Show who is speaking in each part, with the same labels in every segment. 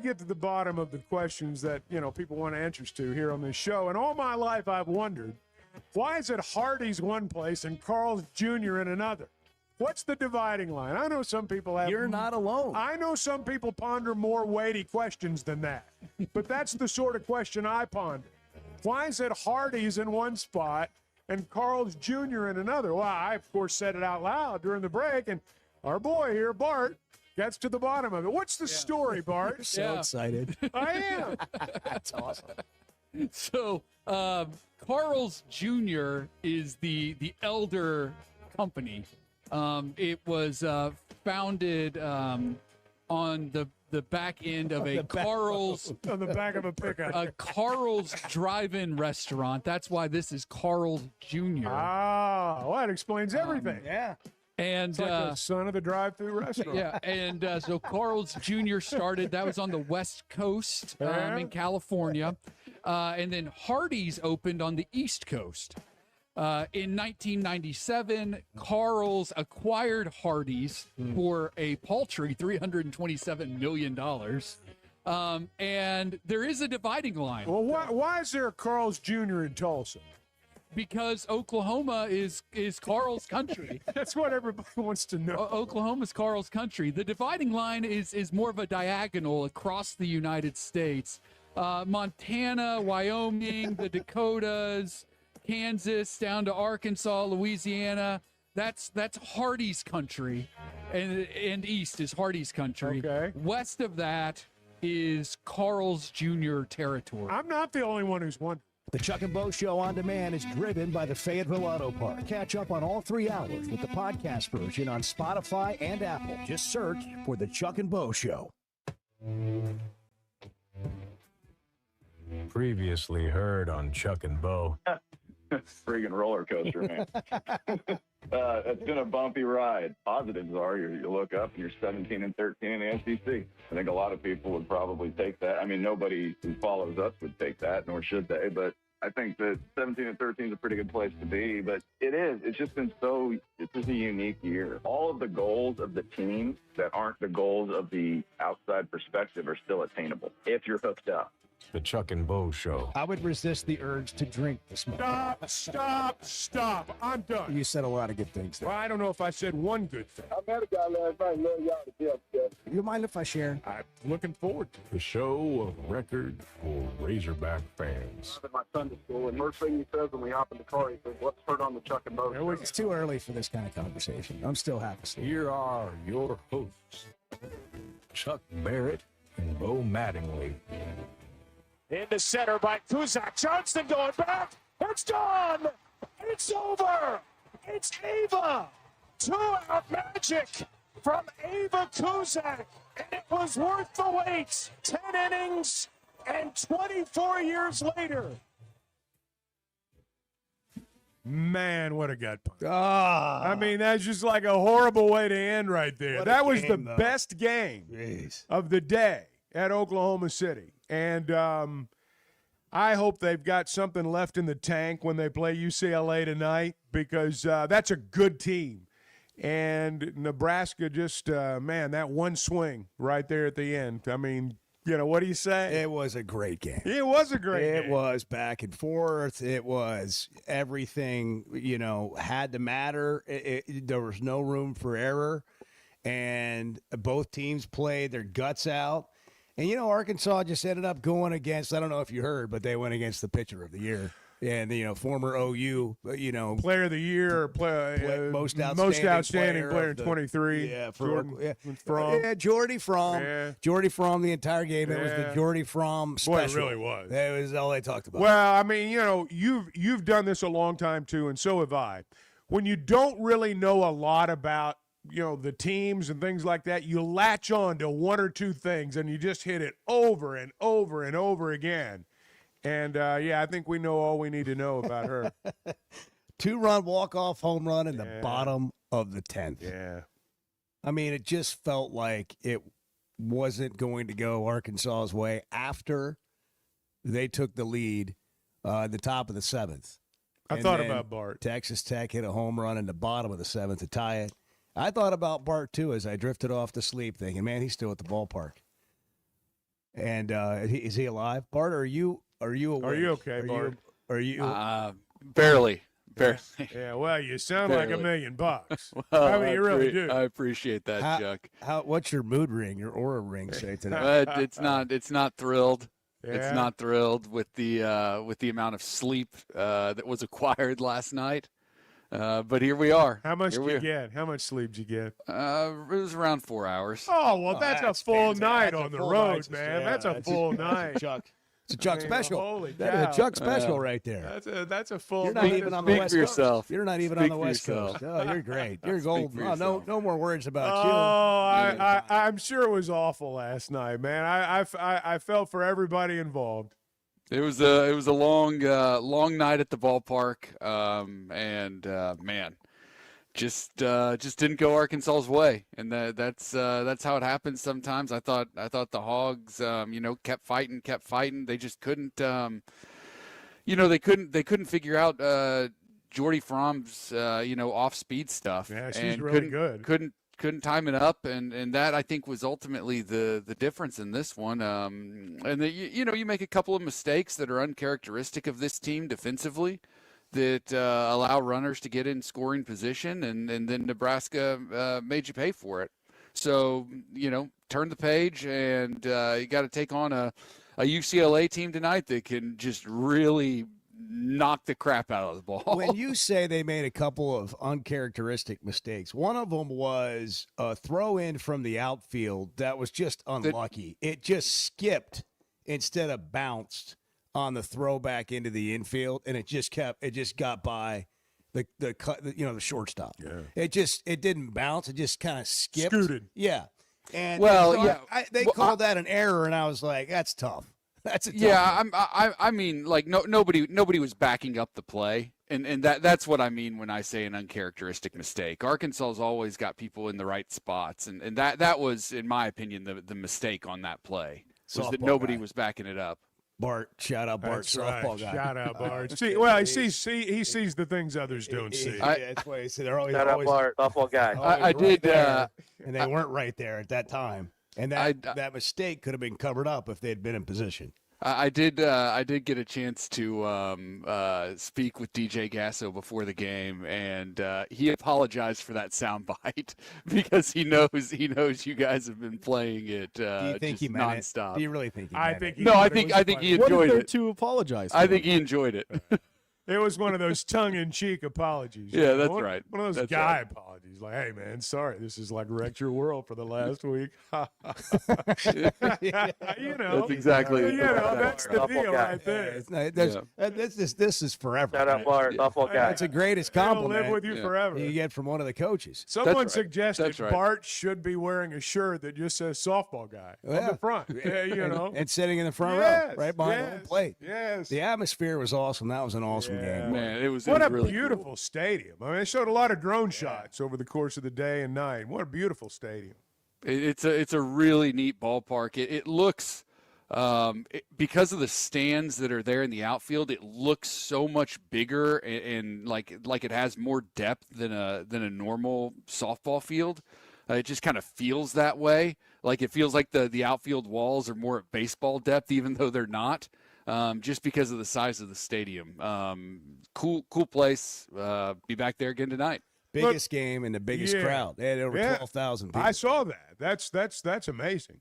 Speaker 1: get to the bottom of the questions that, people want answers to here on this show. And all my life I've wondered, why is it Hardee's one place and Carl's Jr. in another? What's the dividing line? I know some people have.
Speaker 2: You're not alone.
Speaker 1: I know some people ponder more weighty questions than that. But that's the sort of question I ponder. Why is it Hardee's in one spot and Carl's Jr. in another? Well, I, of course, said it out loud during the break, and our boy here, Bart, gets to the bottom of it. What's the story, Bart?
Speaker 2: You're so excited.
Speaker 1: I am.
Speaker 2: That's awesome.
Speaker 3: So, Carl's Jr. is the elder company. It was founded on the back end of a Carl's
Speaker 1: on the back of a pickup.
Speaker 3: a Carl's drive-in restaurant. That's why this is Carl's Jr.
Speaker 1: Ah, well, that explains everything.
Speaker 2: Yeah.
Speaker 3: And
Speaker 1: It's like the son of the drive-through restaurant.
Speaker 3: yeah, and so Carl's Jr. started. That was on the West Coast in California, and then Hardee's opened on the East Coast. In 1997, Carl's acquired Hardee's for a paltry $327 million. And there is a dividing line.
Speaker 1: Well, why is there a Carl's Jr. in Tulsa?
Speaker 3: Because Oklahoma is Carl's country.
Speaker 1: That's what everybody wants to know.
Speaker 3: Oklahoma's Carl's country. The dividing line is more of a diagonal across the United States. Montana, Wyoming, the Dakotas, Kansas, down to Arkansas, Louisiana. That's Hardee's country, and east is Hardee's country.
Speaker 1: Okay.
Speaker 3: West of that is Carl's Jr. territory.
Speaker 1: I'm not the only one who's wondering.
Speaker 4: The Chuck and Bo Show on demand is driven by the Fayetteville Auto Park. Catch up on all 3 hours with the podcast version on Spotify and Apple. Just search for the Chuck and Bo Show.
Speaker 5: Previously heard on Chuck and Bo.
Speaker 6: Friggin' roller coaster, man. It's been a bumpy ride. Positives are you look up and you're 17 and 13 in the SEC. I think a lot of people would probably take that. I mean, nobody who follows us would take that, nor should they. But I think that 17 and 13 is a pretty good place to be. But it is. It's just been it's just a unique year. All of the goals of the team that aren't the goals of the outside perspective are still attainable if you're hooked up.
Speaker 5: The Chuck and Bo Show.
Speaker 4: I would resist the urge to drink this morning.
Speaker 1: Stop. I'm done.
Speaker 4: You said a lot of good things there.
Speaker 1: Well, I don't know if I said one good thing.
Speaker 6: I met a guy last night. Love y'all to death, Jeff.
Speaker 4: You mind if I share?
Speaker 1: I'm looking forward to it.
Speaker 5: The show of record for Razorback fans.
Speaker 6: I'm in my Sunday school, and first thing he says when we hop in the car, he says, "Let's turn on the Chuck and Bo Show."
Speaker 4: It's too early for this kind of conversation. I'm still half asleep.
Speaker 5: Here are your hosts, Chuck Barrett and Bo Mattingly.
Speaker 1: Into center by Kuzak. Johnston going back. It's done. It's over. It's Ava. 2-out magic from Ava Kuzak. And it was worth the wait. 10 innings and 24 years later. Man, what a gut punch. I mean, that's just like a horrible way to end right there. That was the best game of the day at Oklahoma City. And I hope they've got something left in the tank when they play UCLA tonight because that's a good team. And Nebraska just, that one swing right there at the end. I mean, what do you say?
Speaker 4: It was a great game.
Speaker 1: It was a great game.
Speaker 4: It was back and forth. It was everything, had to matter. There was no room for error. And both teams played their guts out. And, Arkansas just ended up going against, I don't know if you heard, but they went against the pitcher of the year. And, former OU,
Speaker 1: player of the year,
Speaker 4: most outstanding
Speaker 1: player in 23.
Speaker 4: Yeah,
Speaker 1: Jordy
Speaker 4: Fromm.
Speaker 1: Yeah.
Speaker 4: Jordy Fromm the entire game. It was the Jordy Fromm special.
Speaker 1: Boy, it really was.
Speaker 4: That was all they talked about.
Speaker 1: Well, I mean, you've done this a long time too, and so have I. When you don't really know a lot about the teams and things like that, you latch on to one or two things and you just hit it over and over and over again. And, I think we know all we need to know about her.
Speaker 4: 2-run walk-off home run in the bottom of the 10th.
Speaker 1: Yeah.
Speaker 4: I mean, it just felt like it wasn't going to go Arkansas's way after they took the lead at the top of the 7th.
Speaker 1: I thought about Bart.
Speaker 4: Texas Tech hit a home run in the bottom of the 7th to tie it. I thought about Bart, too, as I drifted off to sleep thinking, man, he's still at the ballpark. And is he alive? Bart, are you awake?
Speaker 1: Are you okay, Bart?
Speaker 4: Are you?
Speaker 3: Barely.
Speaker 1: Yeah, well, you sound like $1 million.
Speaker 3: Well,
Speaker 1: I mean, you really do.
Speaker 3: I appreciate that, Chuck.
Speaker 4: What's your mood ring, your aura ring say today?
Speaker 3: But it's not thrilled.
Speaker 1: Yeah.
Speaker 3: It's not thrilled with the amount of sleep that was acquired last night. But here we are.
Speaker 1: How much
Speaker 3: Here
Speaker 1: did
Speaker 3: we
Speaker 1: you
Speaker 3: are.
Speaker 1: get? How much sleep did you get?
Speaker 3: It was around 4 hours.
Speaker 1: Oh, well, that's a full
Speaker 4: fantastic.
Speaker 1: night
Speaker 4: That's a
Speaker 1: on the
Speaker 4: full
Speaker 1: road,
Speaker 4: night.
Speaker 1: man.
Speaker 4: Yeah,
Speaker 1: That's a full night.
Speaker 4: Chuck. It's a Chuck
Speaker 1: I mean,
Speaker 4: special.
Speaker 1: holy
Speaker 4: That is a
Speaker 1: cow.
Speaker 4: Chuck special right there.
Speaker 1: That's a full
Speaker 4: You're not
Speaker 1: night.
Speaker 4: even on the
Speaker 3: Speak
Speaker 4: West
Speaker 3: for
Speaker 4: Coast.
Speaker 3: yourself.
Speaker 4: You're not even
Speaker 3: Speak
Speaker 4: on the
Speaker 3: for
Speaker 4: West
Speaker 3: yourself.
Speaker 4: Coast. Oh, you're great. You're golden.
Speaker 3: for
Speaker 4: Oh, no,
Speaker 3: yourself.
Speaker 4: no more words about
Speaker 1: Oh, I'm sure it was awful last night, man. I felt for everybody involved.
Speaker 3: It was a long night at the ballpark, and man, just didn't go Arkansas's way, and that's how it happens sometimes. I thought the Hogs, kept fighting. They just couldn't, they couldn't figure out Jordy Fromm's off speed stuff.
Speaker 1: Yeah, she's
Speaker 3: and
Speaker 1: really good.
Speaker 3: Couldn't time it up, and that I think was ultimately the difference in this one. And you make a couple of mistakes that are uncharacteristic of this team defensively, that allow runners to get in scoring position, and then Nebraska made you pay for it. So turn the page, and you got to take on a UCLA team tonight that can just really knock the crap out of the ball.
Speaker 4: When you say they made a couple of uncharacteristic mistakes, one of them was a throw in from the outfield that was just unlucky. It just skipped instead of bounced on the throwback into the infield, and it just got by the shortstop. Yeah. It didn't bounce. It just kind of skipped.
Speaker 1: Scooted.
Speaker 4: Yeah. And
Speaker 3: Well,
Speaker 4: so
Speaker 3: yeah.
Speaker 4: they called that an error, and I was like, that's tough. That's a tough
Speaker 3: Yeah,
Speaker 4: one.
Speaker 3: I mean, like nobody was backing up the play, and that's what I mean when I say an uncharacteristic mistake. Arkansas's always got people in the right spots, and that was, in my opinion, the mistake on that play was that
Speaker 4: Softball
Speaker 3: nobody
Speaker 4: guy.
Speaker 3: was backing it up.
Speaker 4: Bart, shout out Bart,
Speaker 1: That's
Speaker 4: softball
Speaker 1: right.
Speaker 4: guy.
Speaker 1: Shout out, Bart. He sees the things others don't see.
Speaker 4: That's why they're always
Speaker 2: Shout out
Speaker 4: always,
Speaker 2: Bart, softball guy.
Speaker 4: always
Speaker 3: I did,
Speaker 4: there, and they weren't right there at that time. And that mistake could have been covered up if they had been in position.
Speaker 3: I did get a chance to speak with DJ Gasso before the game, and he apologized for that soundbite because he knows you guys have been playing it
Speaker 4: Do you think
Speaker 3: just
Speaker 4: he meant
Speaker 3: nonstop.
Speaker 4: it? Do you really think he
Speaker 1: I
Speaker 4: meant
Speaker 1: think
Speaker 4: it?
Speaker 1: he
Speaker 3: No, I
Speaker 1: thought it
Speaker 3: think
Speaker 1: was
Speaker 3: I think he
Speaker 1: funny.
Speaker 2: What is
Speaker 3: enjoyed
Speaker 2: there
Speaker 3: it.
Speaker 2: to apologize for?
Speaker 3: I think he enjoyed it.
Speaker 1: It was one of those tongue-in-cheek apologies.
Speaker 3: Yeah, that's
Speaker 1: One-
Speaker 3: right.
Speaker 1: One of those
Speaker 3: That's
Speaker 1: guy
Speaker 3: right.
Speaker 1: apologies. Like, hey, man, sorry. This is like wrecked your world for the last week.
Speaker 3: That's exactly.
Speaker 1: That's the
Speaker 2: Softball
Speaker 1: deal
Speaker 2: guy.
Speaker 1: right there.
Speaker 4: This is forever.
Speaker 2: Shout out
Speaker 4: man.
Speaker 2: Bart, softball guy.
Speaker 4: That's the greatest
Speaker 1: It'll
Speaker 4: compliment
Speaker 1: live with you
Speaker 3: Yeah.
Speaker 1: forever.
Speaker 4: you get from one of the coaches.
Speaker 1: Someone
Speaker 3: right.
Speaker 1: suggested
Speaker 3: That's right.
Speaker 1: Bart should be wearing a shirt that just says softball guy on
Speaker 4: Yeah.
Speaker 1: the front. Yeah,
Speaker 4: And sitting in the front
Speaker 1: Yes,
Speaker 4: row, right behind the home
Speaker 1: yes,
Speaker 4: plate.
Speaker 1: Yes.
Speaker 4: The atmosphere was awesome. That was an awesome
Speaker 1: Yeah.
Speaker 4: game.
Speaker 3: Man, it was
Speaker 1: What a
Speaker 3: really
Speaker 1: beautiful
Speaker 3: cool.
Speaker 1: stadium. I mean, they showed a lot of drone shots over the course of the day and night. What a beautiful stadium.
Speaker 3: It's a really neat ballpark. It looks because of the stands that are there in the outfield, it looks so much bigger and like it has more depth than a normal softball field. It just kind of feels that way. Like it feels like the outfield walls are more at baseball depth, even though they're not. Just because of the size of the stadium. Cool place. Be back there again tonight.
Speaker 4: Biggest game and the biggest
Speaker 1: Yeah.
Speaker 4: crowd. They had over
Speaker 1: Yeah.
Speaker 4: 12,000 people.
Speaker 1: I saw that. That's amazing.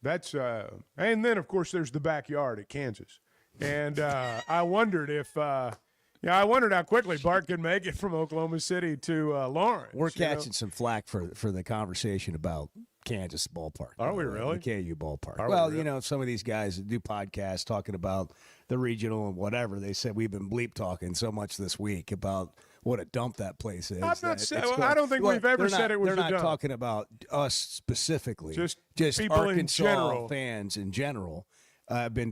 Speaker 1: That's and then of course there's the backyard at Kansas, and I wondered if I wondered how quickly Bart could make it from Oklahoma City to Lawrence.
Speaker 4: We're
Speaker 1: you know?
Speaker 4: catching some flack for the conversation about Kansas ballpark.
Speaker 1: Are we really?
Speaker 4: The KU ballpark.
Speaker 1: Are we
Speaker 4: Well,
Speaker 1: really?
Speaker 4: some of these guys that do podcasts talking about the regional and whatever, they said we've been bleep talking so much this week about what a dump that place is.
Speaker 1: I'm not
Speaker 4: that
Speaker 1: saying-
Speaker 4: it's
Speaker 1: well, I don't think we've ever
Speaker 4: they're
Speaker 1: said
Speaker 4: not-
Speaker 1: it was
Speaker 4: They're
Speaker 1: a
Speaker 4: not
Speaker 1: dump.
Speaker 4: talking about us specifically.
Speaker 1: Just
Speaker 4: Arkansas
Speaker 1: people in general.
Speaker 4: fans in general. Have been,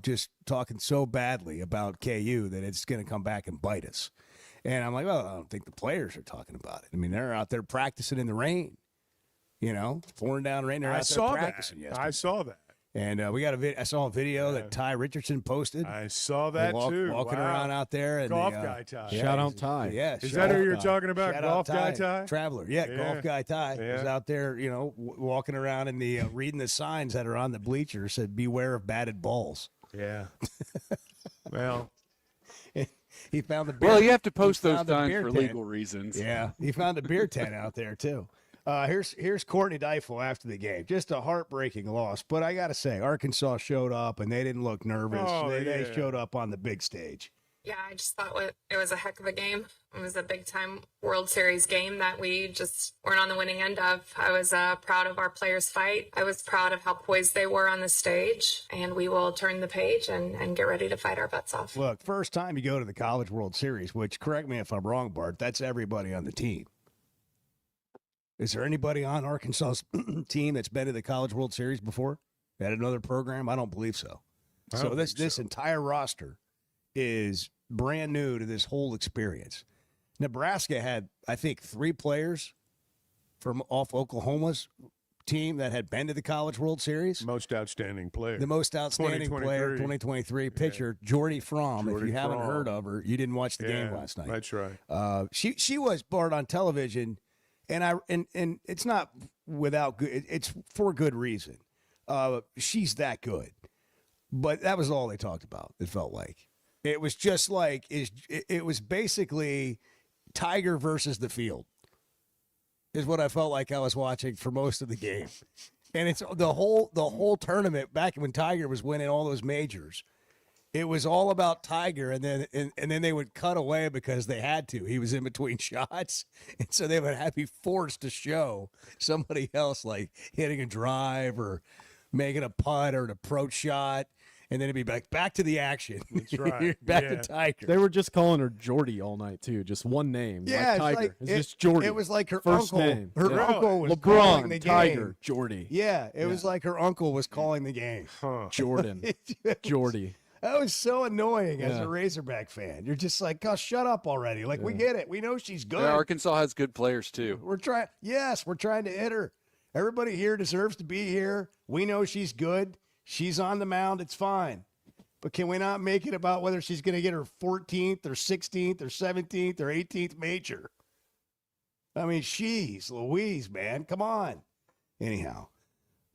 Speaker 4: just talking so badly about KU that it's going to come back and bite us. And I'm like, well, I don't think the players are talking about it. I mean, they're out there practicing in the rain, pouring down rain. They're
Speaker 1: I
Speaker 4: out there
Speaker 1: saw that.
Speaker 4: practicing yesterday.
Speaker 1: I saw that.
Speaker 4: And we got I saw a video that Ty Richardson posted.
Speaker 1: I saw that too.
Speaker 4: Walking
Speaker 1: Wow.
Speaker 4: around out there. And
Speaker 1: Golf guy Ty.
Speaker 2: Shout out Ty.
Speaker 4: Yeah.
Speaker 1: Is that who you're talking about?
Speaker 4: Shout
Speaker 1: Golf
Speaker 4: out
Speaker 1: guy Ty?
Speaker 4: Traveler. Yeah, golf guy Ty was
Speaker 1: Yeah.
Speaker 4: out there, walking around and reading the signs that are on the bleachers said, "Beware of batted balls."
Speaker 1: Yeah. Well,
Speaker 4: He found the beer.
Speaker 3: Well, you have to post
Speaker 4: he
Speaker 3: those
Speaker 4: found the
Speaker 3: signs
Speaker 4: beer
Speaker 3: for
Speaker 4: tent.
Speaker 3: legal reasons.
Speaker 4: Yeah, he found a beer tent out there too. Here's Courtney Deifel after the game. Just a heartbreaking loss, but I got to say, Arkansas showed up and they didn't look nervous.
Speaker 1: Oh,
Speaker 4: They
Speaker 1: yeah.
Speaker 4: showed up on the big stage.
Speaker 7: Yeah, I just thought it was a heck of a game. It was a big-time World Series game that we just weren't on the winning end of. I was proud of our players' fight. I was proud of how poised they were on the stage, and we will turn the page and get ready to fight our butts off.
Speaker 4: Look, first time you go to the College World Series, which, correct me if I'm wrong, Bart, that's everybody on the team. Is there anybody on Arkansas's team that's been to the College World Series before? At another program? I don't believe so.
Speaker 1: I
Speaker 4: So
Speaker 1: don't
Speaker 4: this
Speaker 1: think so.
Speaker 4: entire roster is brand new to this whole experience. Nebraska had, I think, 3 players from off Oklahoma's team that had been to the College World Series.
Speaker 1: most outstanding player.
Speaker 4: The most outstanding player, 2023 pitcher, Jordy Fromm. If
Speaker 1: Jordy
Speaker 4: you haven't
Speaker 1: Fromm.
Speaker 4: heard of her, you didn't watch the game last night.
Speaker 1: That's right.
Speaker 4: She was Bart on television, and it's not without good. It's for good reason. She's that good, but that was all they talked about. It felt like it was just like it was basically Tiger versus the field. Is what I felt like I was watching for most of the game, and it's the whole tournament back when Tiger was winning all those majors. It was all about Tiger, and then they would cut away because they had to. He was in between shots, and so they would be forced to show somebody else like hitting a drive or making a putt or an approach shot, and then it'd be back to the action.
Speaker 1: That's right.
Speaker 4: back
Speaker 1: Yeah.
Speaker 4: to Tiger.
Speaker 2: They were just calling her Jordy all night too. Just one name.
Speaker 4: Yeah,
Speaker 2: like
Speaker 4: it's
Speaker 2: Tiger.
Speaker 4: like-
Speaker 2: It's just Jordy.
Speaker 4: It was like her
Speaker 2: First
Speaker 4: uncle.
Speaker 2: name.
Speaker 4: Her
Speaker 2: Yeah.
Speaker 4: uncle was calling the
Speaker 2: LeBron,
Speaker 4: game.
Speaker 2: Tiger, Jordy,
Speaker 4: Yeah, it was like her uncle was calling the game.
Speaker 2: Jordan, Jordy.
Speaker 4: That was so annoying as
Speaker 2: Yeah.
Speaker 4: a Razorback fan. You're just like, oh, shut up already. Like, we get it. We know she's good.
Speaker 3: Yeah, Arkansas has good players too.
Speaker 4: We're trying. Yes, we're trying to hit her. Everybody here deserves to be here. We know she's good. She's on the mound. It's fine. But can we not make it about whether she's going to get her 14th or 16th or 17th or 18th major? I mean, she's Louise, man. Come on. Anyhow,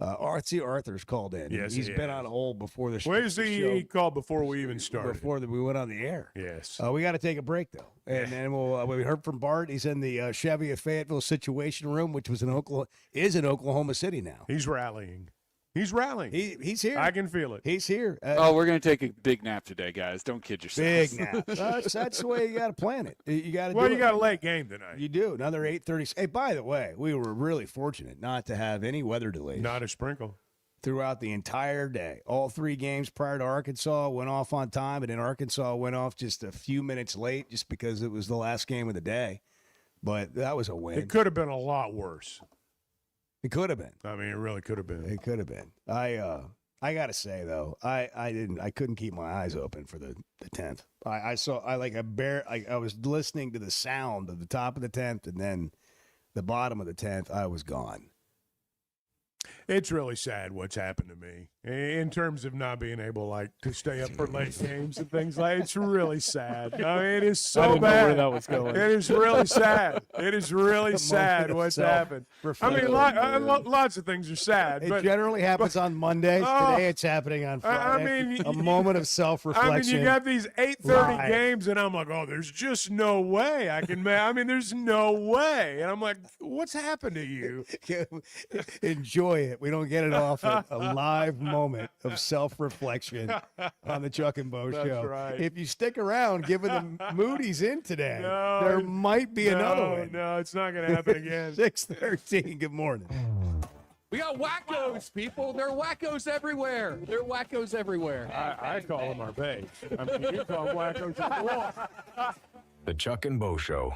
Speaker 4: Arthur's called in.
Speaker 1: Yes,
Speaker 4: he's
Speaker 1: he
Speaker 4: been
Speaker 1: has.
Speaker 4: on hold before the
Speaker 1: Where's
Speaker 4: the
Speaker 1: the
Speaker 4: show.
Speaker 1: call before we even started?
Speaker 4: Before we went on the air.
Speaker 1: Yes.
Speaker 4: We got to take a break though, and then we heard from Bart. He's in the Chevy of Fayetteville Situation Room, which was in Oklahoma City now.
Speaker 1: He's rallying. He's rallying.
Speaker 4: He's here.
Speaker 1: I can feel it.
Speaker 4: He's here.
Speaker 3: Oh, we're gonna take a big nap today, guys. Don't kid yourselves.
Speaker 4: Big nap. That's the way you got to plan it. You got to.
Speaker 1: Well,
Speaker 4: do
Speaker 1: you
Speaker 4: it.
Speaker 1: got a late game tonight.
Speaker 4: You do another 8:30. Hey, by the way, we were really fortunate not to have any weather delays.
Speaker 1: Not a sprinkle.
Speaker 4: Throughout the entire day. All 3 games prior to Arkansas went off on time, and then Arkansas went off just a few minutes late just because it was the last game of the day. But that was a win.
Speaker 1: It could have been a lot worse.
Speaker 4: It could have been.
Speaker 1: I mean, it really could have been.
Speaker 4: It could have been. I gotta say though, I couldn't keep my eyes open for the 10th. I was listening to the sound of the top of the 10th, and then the bottom of the 10th, I was gone.
Speaker 1: It's really sad what's happened to me in terms of not being able to stay up for late games and things like. It's really sad. I mean, it is so
Speaker 2: I didn't know
Speaker 1: bad.
Speaker 2: where that was going.
Speaker 1: It is really sad. It is really sad
Speaker 4: of
Speaker 1: what's happened. I mean, lots of things are sad,
Speaker 4: It
Speaker 1: but
Speaker 4: generally happens on Mondays.
Speaker 1: Oh,
Speaker 4: Today it's happening on
Speaker 1: I
Speaker 4: Friday.
Speaker 1: mean,
Speaker 4: a moment of self-reflection.
Speaker 1: I mean, you got these 8:30
Speaker 4: Live.
Speaker 1: games, and I'm like, oh, there's just no way I can. I mean, there's no way, and I'm like, what's happened to you?
Speaker 4: Enjoy it. We don't get it often. A live moment of self-reflection on the Chuck and Bo
Speaker 1: That's
Speaker 4: Show.
Speaker 1: right.
Speaker 4: If you stick around, given the mood he's in today,
Speaker 1: No,
Speaker 4: there might be another one.
Speaker 1: No, it's not going to happen again.
Speaker 4: 6:13. Good morning.
Speaker 3: We got wackos, people. There are wackos everywhere. There are wackos everywhere.
Speaker 1: I call them our base. I mean, you call them wackos as well.
Speaker 5: The Chuck and Bo Show.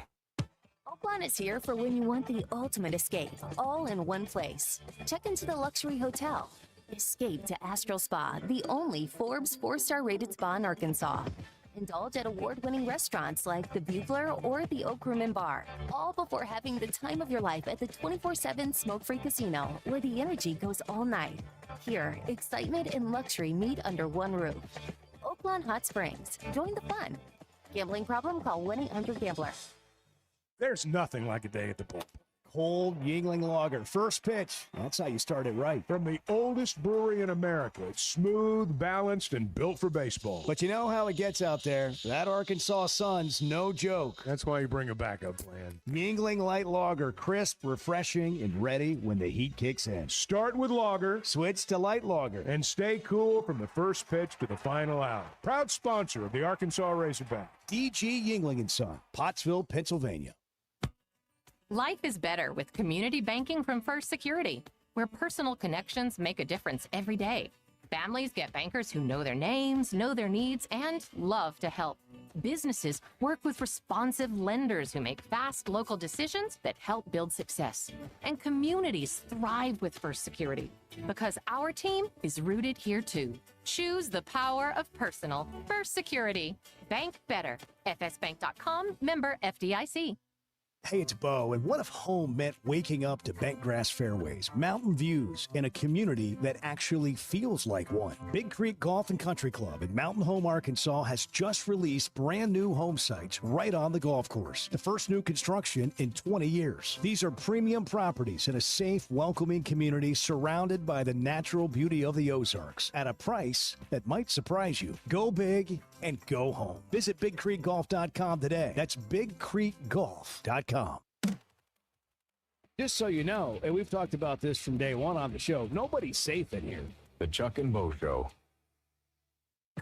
Speaker 8: Oakland is here for when you want the ultimate escape, all in one place. Check into the luxury hotel. Escape to Astral Spa, the only Forbes 4-star rated spa in Arkansas. Indulge at award-winning restaurants like the Bugler or the Oak Room and Bar, all before having the time of your life at the 24/7 smoke-free casino, where the energy goes all night. Here, excitement and luxury meet under one roof. Oaklawn Hot Springs. Join the fun. Gambling problem? Call 1-800-GAMBLER.
Speaker 1: There's nothing like a day at the pool.
Speaker 4: Cold Yingling Lager. First pitch. That's how you start it right.
Speaker 1: From the oldest brewery in America, it's smooth, balanced, and built for baseball.
Speaker 4: But you know how it gets out there. That Arkansas sun's no joke.
Speaker 1: That's why you bring a backup plan.
Speaker 4: Yingling Light Lager. Crisp, refreshing, and ready when the heat kicks in.
Speaker 1: Start with lager,
Speaker 4: Switch to Light Lager.
Speaker 1: and stay cool from the first pitch to the final out. Proud sponsor of the Arkansas Razorbacks.
Speaker 4: DG Yingling & Son, Pottsville, Pennsylvania.
Speaker 9: Life is better with community banking from First Security, where personal connections make a difference every day. Families get bankers who know their names, know their needs, and love to help. Businesses work with responsive lenders who make fast local decisions that help build success. And communities thrive with First Security because our team is rooted here too. Choose the power of personal. First Security. Bank better. FSbank.com, member FDIC.
Speaker 4: Hey, it's Bo, and what if home meant waking up to bent grass fairways, mountain views, and a community that actually feels like one? Big Creek Golf and Country Club in Mountain Home, Arkansas has just released brand new home sites right on the golf course. The first new construction in 20 years. These are premium properties in a safe, welcoming community surrounded by the natural beauty of the Ozarks at a price that might surprise you. Go big and go home. Visit BigCreekGolf.com today. That's BigCreekGolf.com. Just so you know, and we've talked about this from day one on the show, nobody's safe in here.
Speaker 5: The Chuck and Bo Show.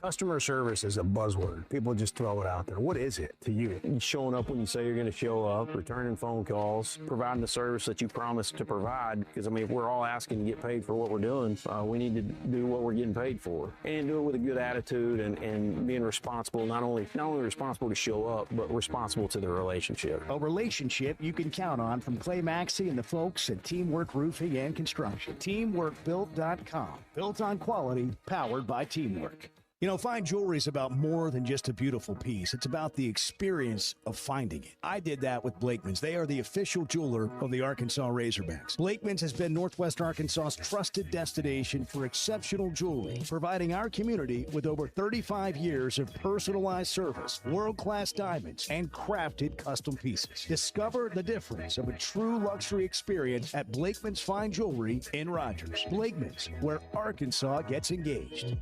Speaker 10: Customer service is a buzzword. People just throw it out there. What is it to you?
Speaker 11: Showing up when you say you're going to show up, returning phone calls, providing the service that you promised to provide. Because, I mean, if we're all asking to get paid for what we're doing, we need to do what we're getting paid for. And do it with a good attitude and being responsible, not only responsible to show up, but responsible to the relationship.
Speaker 4: A relationship you can count on from Clay Maxey and the folks at Teamwork Roofing and Construction. TeamworkBuilt.com. Built on quality, powered by teamwork. You know, fine jewelry is about more than just a beautiful piece. It's about the experience of finding it. I did that with Blakeman's. They are the official jeweler of the Arkansas Razorbacks. Blakeman's has been Northwest Arkansas's trusted destination for exceptional jewelry, providing our community with over 35 years of personalized service, world-class diamonds, and crafted custom pieces. Discover the difference of a true luxury experience at Blakeman's Fine Jewelry in Rogers. Blakeman's, where Arkansas gets engaged.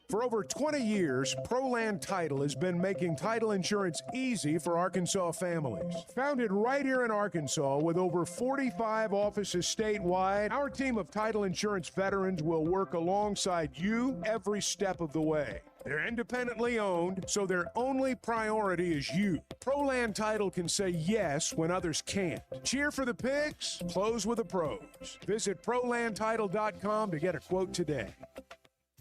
Speaker 1: For over 20 years, ProLand Title has been making title insurance easy for Arkansas families. Founded right here in Arkansas with over 45 offices statewide, our team of title insurance veterans will work alongside you every step of the way. They're independently owned, so their only priority is you. ProLand Title can say yes when others can't. Cheer for the pigs, close with the pros. Visit ProLandTitle.com to get a quote today.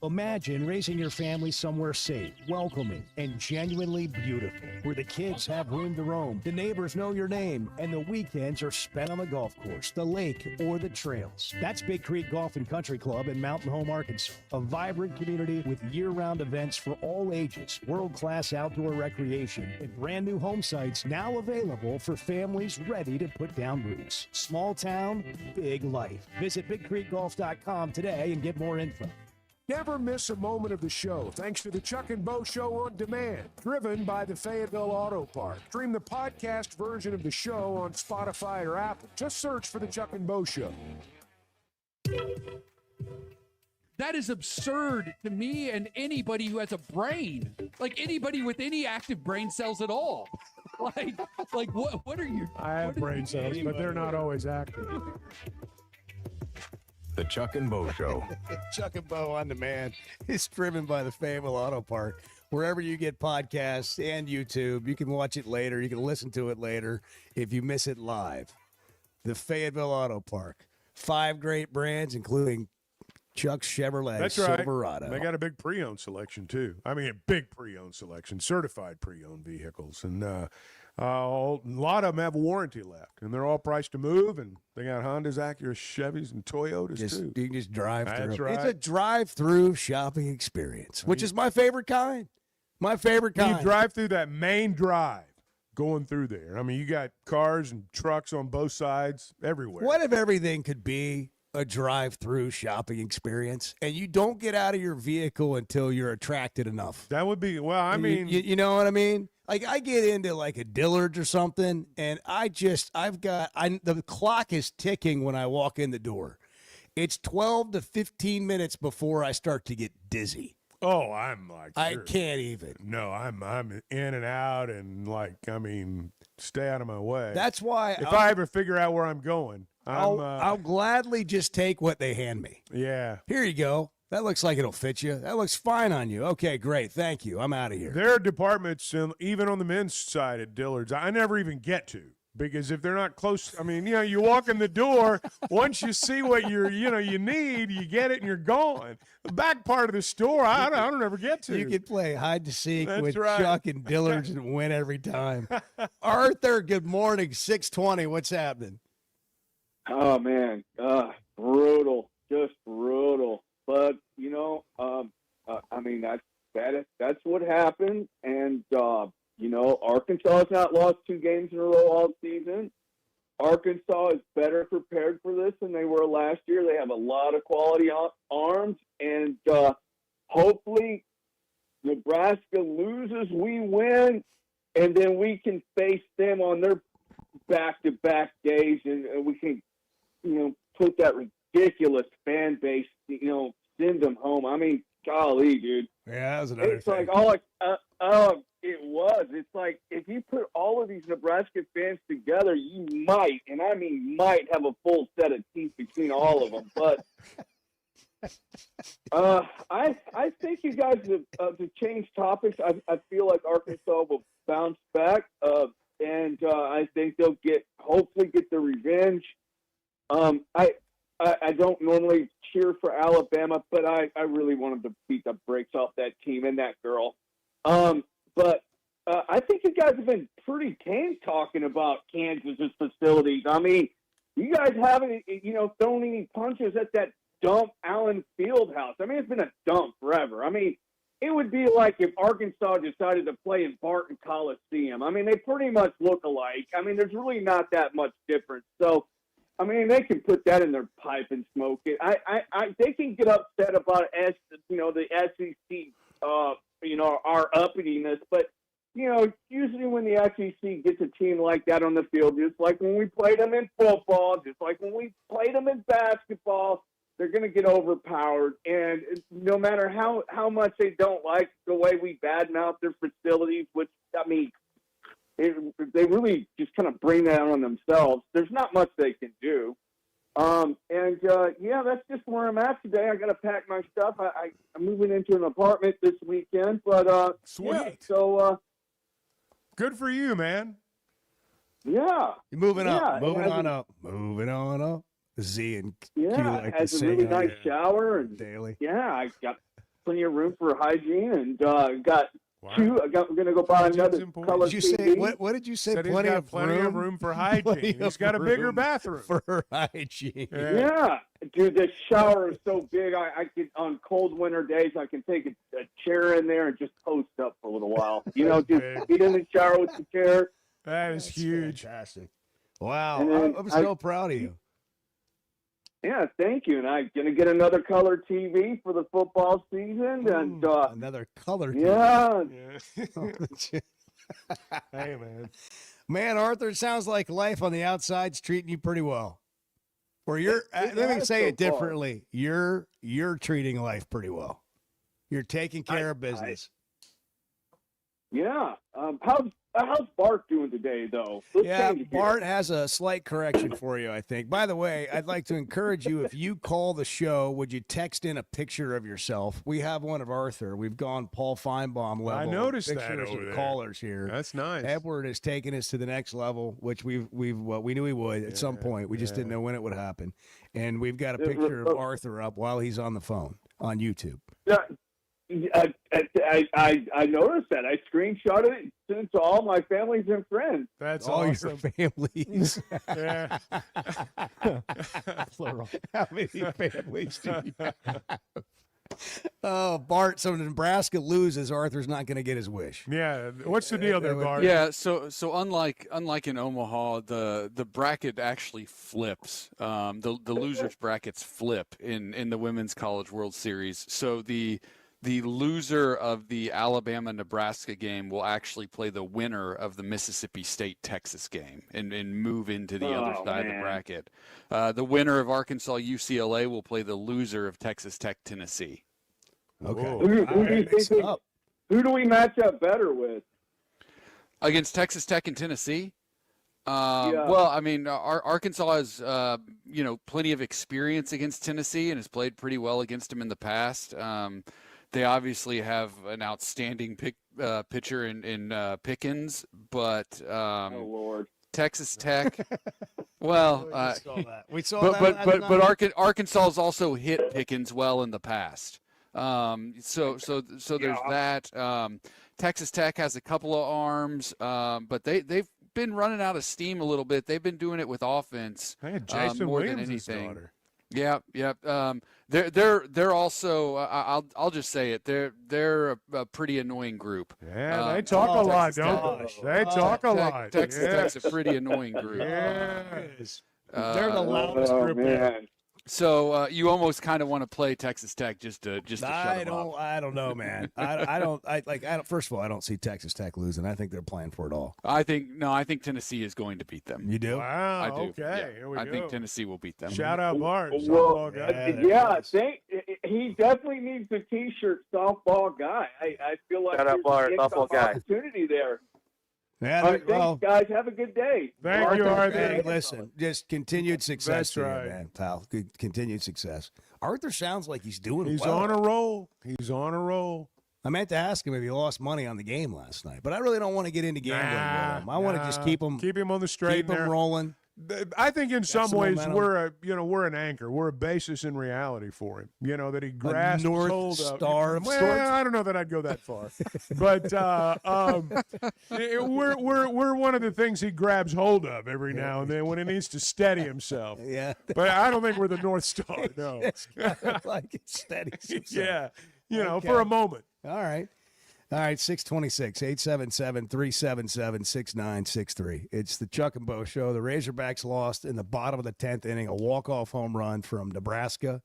Speaker 4: Imagine raising your family somewhere safe, welcoming, and genuinely beautiful, where the kids have room to roam, the neighbors know your name, and the weekends are spent on the golf course, the lake, or the trails. That's Big Creek Golf and Country Club in Mountain Home, Arkansas, a vibrant community with year-round events for all ages, world-class outdoor recreation, and brand new home sites now available for families ready to put down roots. Small town, big life. Visit BigCreekGolf.com today and get more info.
Speaker 1: Never miss a moment of the show thanks to the Chuck and Bo Show on Demand, driven by the Fayetteville Auto Park. Stream the podcast version of the show on Spotify or Apple. Just search for the Chuck and Bo Show.
Speaker 3: That is absurd to me and anybody who has a brain. Like anybody with any active brain cells at all. Like what are you?
Speaker 1: I have brain cells, but they're not always active.
Speaker 5: The Chuck and Bo Show.
Speaker 4: Chuck and Bo on Demand is driven by the Fayetteville Auto Park. Wherever you get podcasts and YouTube, you can watch it later. You can listen to it later if you miss it live. The Fayetteville Auto Park. 5 great brands, including Chuck's Chevrolet
Speaker 1: That's right.
Speaker 4: Silverado.
Speaker 1: They got a big pre-owned selection, too. I mean, a big pre-owned selection, certified pre-owned vehicles. And a lot of them have warranty left, and they're all priced to move, and they got Hondas, Acuras, Chevys, and Toyotas, too.
Speaker 4: You can just drive through.
Speaker 1: That's right.
Speaker 4: It's a drive-through shopping experience, which is my favorite kind. My favorite kind.
Speaker 1: You drive through that main drive going through there. I mean, you got cars and trucks on both sides everywhere.
Speaker 4: What if everything could be a drive-through shopping experience, and you don't get out of your vehicle until you're attracted enough?
Speaker 1: That would be, well, I mean.
Speaker 4: You know what I mean? Like, I get into like a Dillard's or something, and the clock is ticking when I walk in the door. It's 12 to 15 minutes before I start to get dizzy.
Speaker 1: Oh, I'm like,
Speaker 4: I can't even.
Speaker 1: No, I'm in and out, and like, I mean, stay out of my way.
Speaker 4: That's why
Speaker 1: if I ever figure out where I'm going,
Speaker 4: I'll gladly just take what they hand me.
Speaker 1: Yeah.
Speaker 4: Here you go. That looks like it'll fit you. That looks fine on you. Okay, great. Thank you. I'm out of here.
Speaker 1: There are departments, even on the men's side at Dillard's, I never even get to. Because if they're not close, I mean, you walk in the door, once you see what you need, you get it and you're gone. The back part of the store, I don't ever get to.
Speaker 4: You can play hide and seek with
Speaker 1: right.
Speaker 4: Chuck and Dillard's and win every time. Arthur, good morning. 620. What's happening?
Speaker 12: Oh man, brutal, just brutal. But I mean that's what happened, and Arkansas has not lost 2 games in a row all season. Arkansas is better prepared for this than they were last year. They have a lot of quality arms, and hopefully Nebraska loses, we win, and then we can face them on their back-to-back days, and we can, put that ridiculous fan base, send them home. I mean, golly, dude.
Speaker 4: Yeah, that was another
Speaker 12: It's
Speaker 4: thing.
Speaker 12: like it was. It's like if you put all of these Nebraska fans together, you might, and I mean might, have a full set of teeth between all of them. But I think you guys have to change topics. I feel like Arkansas will bounce back, and I think they'll hopefully get the revenge. I don't normally cheer for Alabama, but I really wanted to beat the brakes off that team and that girl. But I think you guys have been pretty tame talking about Kansas's facilities. I mean, you guys haven't, thrown any punches at that dump Allen Fieldhouse. I mean, it's been a dump forever. I mean, it would be like if Arkansas decided to play in Barton Coliseum. I mean, they pretty much look alike. I mean, there's really not that much difference. So, I mean, they can put that in their pipe and smoke it. They can get upset about the SEC, our uppityness, but usually when the SEC gets a team like that on the field, just like when we played them in football, just like when we played them in basketball, they're going to get overpowered. And no matter how much they don't like the way we badmouth their facilities, which I mean, they really just kind of bring that on themselves. There's not much they can do. That's just where I'm at today. I got to pack my stuff. I'm moving into an apartment this weekend, but
Speaker 1: sweet.
Speaker 12: Yeah, so
Speaker 1: good for you, man.
Speaker 12: Yeah,
Speaker 4: you're moving up,
Speaker 12: Yeah,
Speaker 4: moving on up. Z and
Speaker 12: yeah,
Speaker 4: Q like
Speaker 12: it
Speaker 4: to
Speaker 12: has a
Speaker 4: sing
Speaker 12: really
Speaker 4: on
Speaker 12: nice shower and
Speaker 4: daily.
Speaker 12: Yeah, I got plenty of room for hygiene and got two. We're going to go buy another color
Speaker 4: Did you say
Speaker 12: TV.
Speaker 4: what did you say?
Speaker 1: Said he's got plenty of room for hygiene. He's got a bigger bathroom
Speaker 4: for hygiene.
Speaker 12: Yeah, dude, the shower is so big. I can, on cold winter days, I can take a chair in there and just post up for a little while. Just get in the shower with the chair.
Speaker 1: That's huge.
Speaker 4: Fantastic. Wow,
Speaker 12: And then
Speaker 4: I'm so proud of you.
Speaker 12: Yeah, thank you. And I'm going to get another color TV for the football season. And
Speaker 4: another color TV.
Speaker 12: Yeah.
Speaker 1: Hey, man.
Speaker 4: Man, Arthur, it sounds like life on the outside's treating you pretty well. Or let me
Speaker 12: has
Speaker 4: say
Speaker 12: so
Speaker 4: it differently. You're treating life pretty well. You're taking care of business.
Speaker 12: Yeah. How's Bart doing today, though? Let's change it here.
Speaker 4: Bart has a slight correction for you, I think. By the way, I'd like to encourage you, if you call the show, would you text in a picture of yourself? We have one of Arthur. We've gone Paul Feinbaum level.
Speaker 1: I noticed that
Speaker 4: pictures
Speaker 1: over
Speaker 4: of
Speaker 1: there.
Speaker 4: callers here.
Speaker 1: That's nice.
Speaker 4: Edward has taken us to the next level, which we knew he would at some point. We just didn't know when it would happen. And we've got a picture of Arthur up while he's on the phone on YouTube.
Speaker 12: Yeah. I noticed that. I screenshotted it, sent it to all my families and friends.
Speaker 1: That's
Speaker 4: all
Speaker 1: awesome.
Speaker 4: your families.
Speaker 1: Yeah.
Speaker 2: Plural.
Speaker 4: How many families do you have? Oh, Bart, so Nebraska loses, Arthur's not going to get his wish.
Speaker 1: Yeah, what's the deal there, Bart?
Speaker 3: Yeah, so unlike in Omaha, the bracket actually flips. The losers brackets flip in the Women's College World Series. So the loser of the Alabama-Nebraska game will actually play the winner of the Mississippi State-Texas game and move into the other side of the bracket. The winner of Arkansas-UCLA will play the loser of Texas Tech-Tennessee.
Speaker 4: Okay.
Speaker 12: Who do we match up better with?
Speaker 3: Against Texas Tech and Tennessee?
Speaker 12: Yeah.
Speaker 3: Well, I mean, Arkansas has, plenty of experience against Tennessee and has played pretty well against them in the past. They obviously have an outstanding pitcher in Pickens, but
Speaker 12: oh Lord,
Speaker 3: Texas Tech. Well,
Speaker 4: we saw that.
Speaker 3: But Arkansas's also hit Pickens well in the past. So there's that. Texas Tech has a couple of arms, but they've been running out of steam a little bit. They've been doing it with offense
Speaker 1: Jason
Speaker 3: more
Speaker 1: Williams'
Speaker 3: than anything.
Speaker 1: daughter.
Speaker 3: Yeah. They're also. I'll just say it. They're a pretty annoying group.
Speaker 1: Yeah, they talk a lot, don't they? They talk a lot.
Speaker 3: Texas Tech's a pretty annoying group.
Speaker 1: Yes.
Speaker 4: They're the loudest group there.
Speaker 3: So you almost kind of want to play Texas Tech just to shut them up.
Speaker 4: I don't know, man. I don't. First of all, I don't see Texas Tech losing. I think they're playing for it all.
Speaker 3: I think Tennessee is going to beat them.
Speaker 4: You do?
Speaker 1: Wow.
Speaker 3: I do.
Speaker 1: Okay.
Speaker 3: Yeah.
Speaker 1: Here we
Speaker 3: I
Speaker 1: go.
Speaker 3: think Tennessee will beat them.
Speaker 1: Shout out Bart.
Speaker 12: Well,
Speaker 1: guy.
Speaker 12: he definitely needs the T-shirt softball guy. I feel like
Speaker 13: Shout out Bart,
Speaker 12: there's
Speaker 13: softball guy.
Speaker 12: opportunity there.
Speaker 4: Yeah,
Speaker 12: All right, thanks, guys. Have a good day.
Speaker 1: Thank you, Arthur.
Speaker 4: Hey, listen, just continued success
Speaker 1: That's right.
Speaker 4: to you, man, pal. Good, continued success. Arthur sounds like he's doing
Speaker 1: He's
Speaker 4: well.
Speaker 1: on a roll. He's on a roll.
Speaker 4: I meant to ask him if he lost money on the game last night, but I really don't want to get into gambling with him. I want to just keep him
Speaker 1: on the straight.
Speaker 4: keep him rolling.
Speaker 1: I think in some
Speaker 4: some
Speaker 1: ways
Speaker 4: momentum.
Speaker 1: we're an anchor. We're a basis in reality for him. That he grasps
Speaker 4: North
Speaker 1: hold of.
Speaker 4: Star of
Speaker 1: well,
Speaker 4: sorts?
Speaker 1: I don't know that I'd go that far, but we're one of the things he grabs hold of every now and then when he needs to steady himself.
Speaker 4: Yeah,
Speaker 1: but I don't think we're the North Star. No,
Speaker 4: it's kind of like it steadies himself.
Speaker 1: Yeah,
Speaker 4: Okay.
Speaker 1: for a moment.
Speaker 4: All right. 626 877 377 6963. It's the Chuck and Bo Show. The Razorbacks lost in the bottom of the 10th inning, a walk-off home run from Nebraska.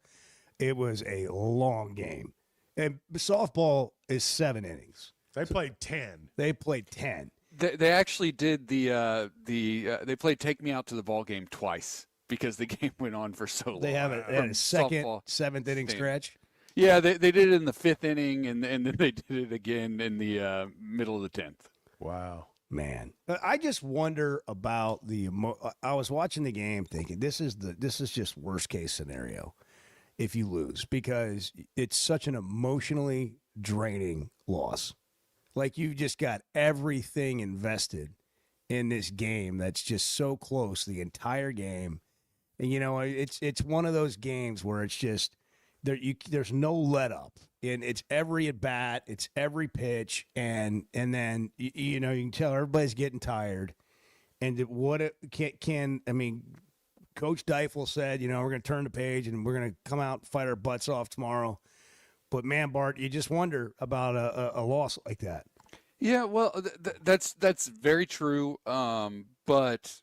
Speaker 4: It was a long game. And softball is 7 innings.
Speaker 1: They played 10.
Speaker 4: They played 10.
Speaker 3: They actually did they played Take Me Out to the Ball Game twice because the game went on for so long.
Speaker 4: They had a second, 7th inning stretch.
Speaker 3: Yeah, they did it in the 5th inning, and then they did it again in the middle of the 10th.
Speaker 1: Wow.
Speaker 4: Man, I just wonder about I was watching the game thinking this is just worst case scenario if you lose, because it's such an emotionally draining loss. Like, you just got everything invested in this game that's just so close the entire game. And it's one of those games where it's just there's no let up, and it's every at bat, it's every pitch, and then you can tell everybody's getting tired. And Coach Deifel said, we're going to turn the page and we're going to come out and fight our butts off tomorrow. But man, Bart, you just wonder about a loss like that.
Speaker 3: Yeah, well, that's very true. But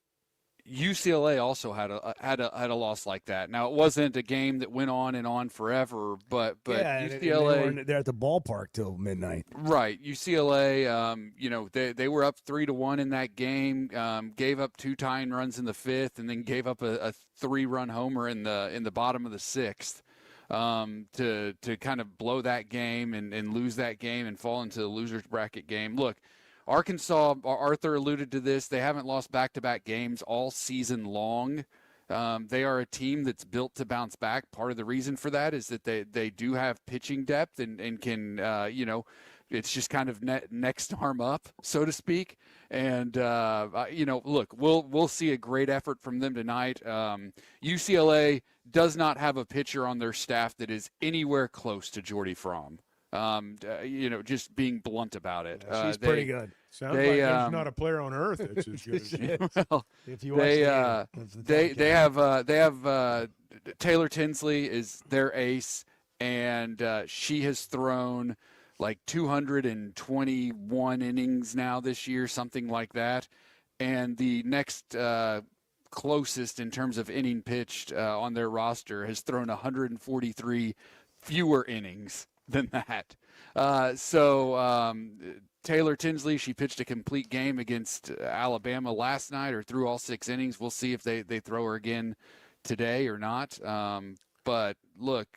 Speaker 3: UCLA also had a loss like that. Now, it wasn't a game that went on and on forever, but
Speaker 4: yeah,
Speaker 3: UCLA
Speaker 4: they're at the ballpark till midnight.
Speaker 3: Right, UCLA. They were up 3-1 in that game. Gave up 2 tying runs in the 5th, and then gave up a 3-run homer in the bottom of the 6th. To kind of blow that game and lose that game and fall into the losers bracket game. Look, Arkansas, Arthur alluded to this, they haven't lost back-to-back games all season long. They are a team that's built to bounce back. Part of the reason for that is that they do have pitching depth and can, it's just kind of next arm up, so to speak. And, look, we'll see a great effort from them tonight. UCLA does not have a pitcher on their staff that is anywhere close to Jordy Fromm. Just being blunt about it.
Speaker 4: She's pretty good.
Speaker 1: Sounds like there's not a player on earth that's as good as she.
Speaker 3: Well,
Speaker 4: if you watch
Speaker 3: they have Taylor Tinsley is their ace. and she has thrown like 221 innings now this year, something like that. And the next closest in terms of inning pitched on their roster has thrown 143 fewer innings than that. Taylor Tinsley, she pitched a complete game against Alabama last night, or threw all 6 innings. We'll see if they throw her again today or not. But look,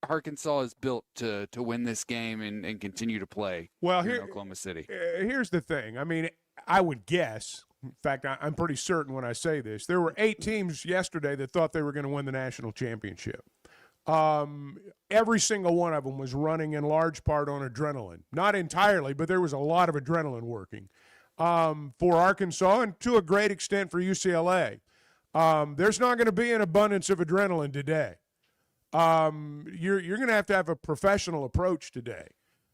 Speaker 3: Arkansas is built to win this game and continue to play in Oklahoma City.
Speaker 1: Here's the thing. I mean, I would guess, in fact, I'm pretty certain when I say this, there were 8 teams yesterday that thought they were going to win the national championship. Every single one of them was running in large part on adrenaline. Not entirely, but there was a lot of adrenaline working for Arkansas and to a great extent for UCLA. There's not going to be an abundance of adrenaline today. You're going to have a professional approach today.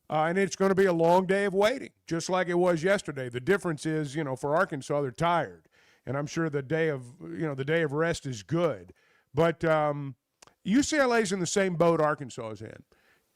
Speaker 1: And it's going to be a long day of waiting, just like it was yesterday. The difference is, for Arkansas, they're tired. And I'm sure the day of rest is good. But UCLA's in the same boat Arkansas is in.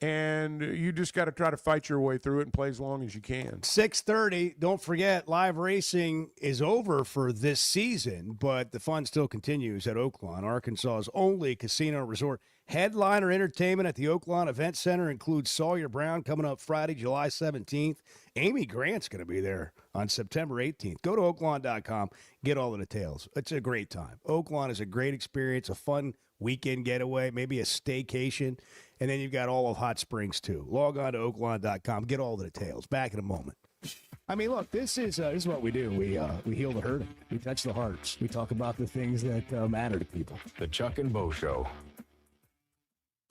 Speaker 1: And you just got to try to fight your way through it and play as long as you can.
Speaker 4: 6:30. Don't forget, live racing is over for this season, but the fun still continues at Oaklawn, Arkansas's only casino resort. Headliner entertainment at the Oaklawn Event Center includes Sawyer Brown coming up Friday, July 17th. Amy Grant's going to be there on September 18th. Go to oaklawn.com. Get all the details. It's a great time. Oaklawn is a great experience, a fun weekend getaway, maybe a staycation. And then you've got all of Hot Springs, too. Log on to oaklawn.com. Get all the details. Back in a moment. I mean, look, this is what we do. We heal the hurting. We touch the hearts. We talk about the things that matter to people.
Speaker 5: The Chuck and Bo Show.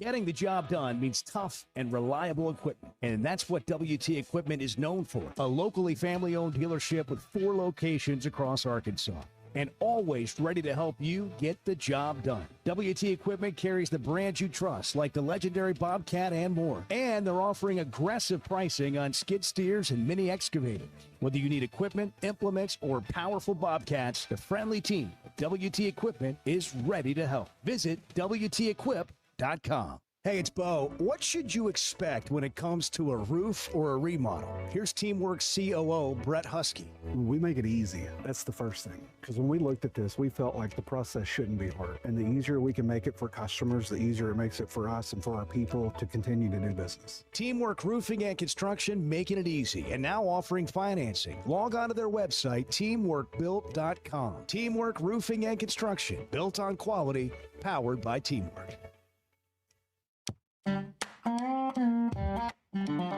Speaker 4: Getting the job done means tough and reliable equipment, and that's what WT Equipment is known for. A locally family-owned dealership with 4 locations across Arkansas, and always ready to help you get the job done. WT Equipment carries the brands you trust, like the legendary Bobcat and more, and they're offering aggressive pricing on skid steers and mini excavators. Whether you need equipment, implements, or powerful Bobcats, the friendly team at WT Equipment is ready to help. Visit WTEquip.com. Hey, it's Bo. What should you expect when it comes to a roof or a remodel? Here's Teamworks COO Brett Husky.
Speaker 13: We make it easy. That's the first thing. Because when we looked at this, we felt like the process shouldn't be hard. And the easier we can make it for customers, the easier it makes it for us and for our people to continue to do business.
Speaker 4: Teamwork Roofing and Construction, making it easy, and now offering financing. Log on to their website, teamworkbuilt.com. Teamwork Roofing and Construction, built on quality, powered by Teamwork.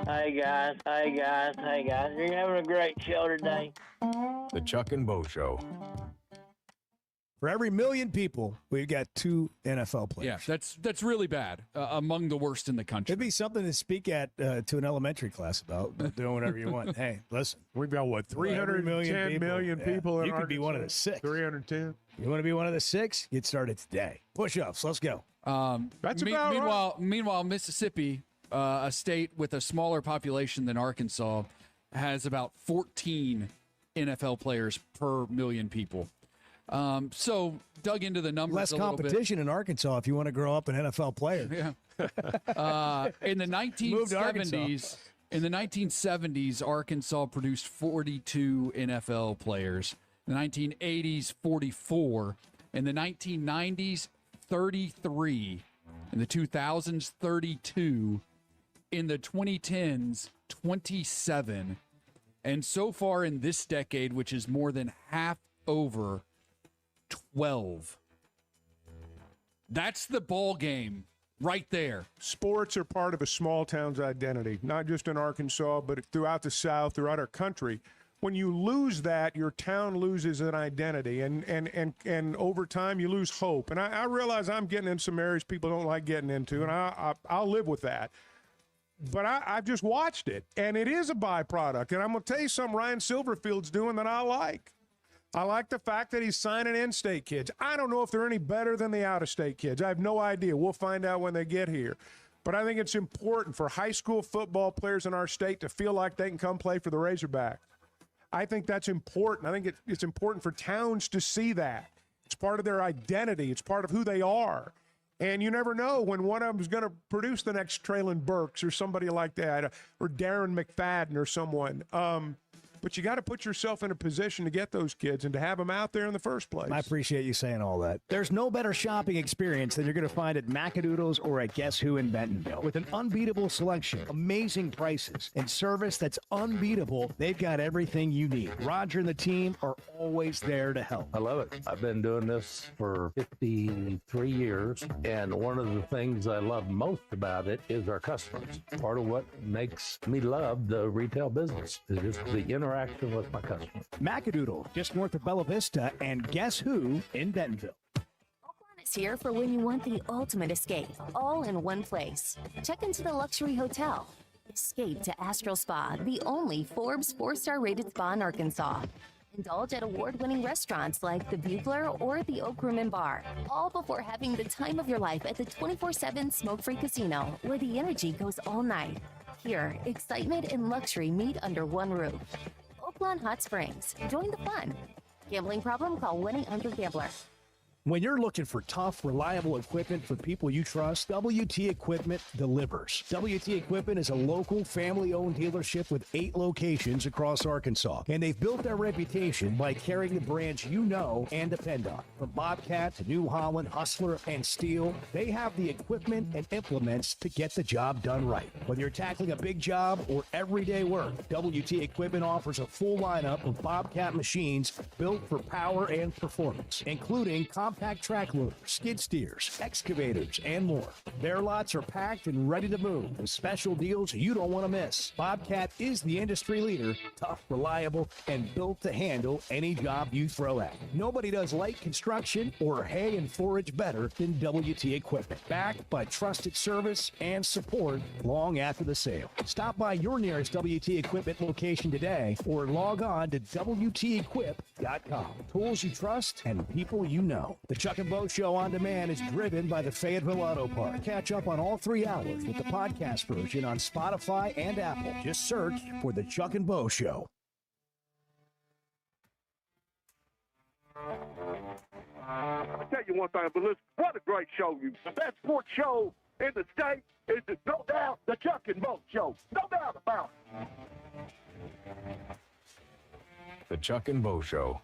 Speaker 14: Hey guys, you're having a great show today.
Speaker 5: The Chuck and Bo Show.
Speaker 4: For every million people, we've got 2 NFL players.
Speaker 3: Yeah, that's really bad. Among the worst in the country.
Speaker 4: It'd be something to speak at to an elementary class about. Doing whatever you want. Hey, listen.
Speaker 1: We've got, 310 million people in
Speaker 4: You could be one of the 6.
Speaker 1: 310.
Speaker 4: You want to be one of the 6? Get started today. Push-ups. Let's go.
Speaker 1: That's about right.
Speaker 3: Meanwhile, Mississippi, a state with a smaller population than Arkansas, has about 14 NFL players per million people. So dug into the numbers
Speaker 4: Less
Speaker 3: a little bit.
Speaker 4: competition in Arkansas if you want to grow up an NFL player.
Speaker 3: Yeah. In the 1970s, Arkansas produced 42 NFL players. In the 1980s, 44. In the 1990s, 33. In the 2000s, 32. In the 2010s, 27. And so far in this decade, which is more than half over, 12. That's the ball game right there.
Speaker 1: Sports are part of a small town's identity, not just in Arkansas, but throughout the South, throughout our country. When you lose that, your town loses an identity, and over time you lose hope. And I realize I'm getting in some areas people don't like getting into, and I'll live with that. But I've just watched it, and it is a byproduct. And I'm going to tell you something Ryan Silverfield's doing that I like. I like the fact that he's signing in-state kids. I don't know if they're any better than the out-of-state kids. I have no idea. We'll find out when they get here. But I think it's important for high school football players in our state to feel like they can come play for the Razorbacks. I think that's important. I think it's important for towns to see that. It's part of their identity. It's part of who they are. And you never know when one of them is going to produce the next Traylon Burks or somebody like that, or Darren McFadden or someone. But you got to put yourself in a position to get those kids and to have them out there in the first place.
Speaker 15: I appreciate you saying all that. There's no better shopping experience than you're going to find at Macadoodles or at Guess Who in Bentonville. With an unbeatable selection, amazing prices, and service that's unbeatable, they've got everything you need. Roger and the team are always there to help.
Speaker 5: I love it. I've been doing this for 53 years, and one of the things I love most about it is our customers. Part of what makes me love the retail business is just the interaction with my customers.
Speaker 15: Macadoodle, just north of Bella Vista, and Guess Who in Bentonville.
Speaker 8: Is here for when you want the ultimate escape, all in one place. Check into the luxury hotel. Escape to Astral Spa, the only Forbes 4-star rated spa in Arkansas. Indulge at award-winning restaurants like the Bugler or the Oak Room and Bar, all before having the time of your life at the 24/7 smoke-free casino, where the energy goes all night. Here, excitement and luxury meet under one roof. Oaklawn Hot Springs. Join the fun. Gambling problem? Call 1-800-GAMBLER.
Speaker 15: When you're looking for tough, reliable equipment for people you trust, WT Equipment delivers. WT Equipment is a local, family-owned dealership with 8 locations across Arkansas, and they've built their reputation by carrying the brands you know and depend on. From Bobcat to New Holland, Hustler, and Steel, they have the equipment and implements to get the job done right. Whether you're tackling a big job or everyday work, WT Equipment offers a full lineup of Bobcat machines built for power and performance, including compact track loaders, skid steers, excavators, and more. Their lots are packed and ready to move with special deals you don't want to miss. Bobcat is the industry leader, tough, reliable, and built to handle any job you throw at. Nobody does light construction or hay and forage better than WT Equipment. Backed by trusted service and support long after the sale. Stop by your nearest WT Equipment location today or log on to WTEquip.com. Tools you trust and people you know. The Chuck and Bo Show on demand is driven by the Fayetteville Auto Park. Catch up on all 3 hours with the podcast version on Spotify and Apple. Just search for the Chuck and Bo Show.
Speaker 16: I'll tell you one thing, but listen, what a great show. The best sports show in the state is no doubt the Chuck and Bo Show. No doubt about it.
Speaker 5: The Chuck and Bo Show.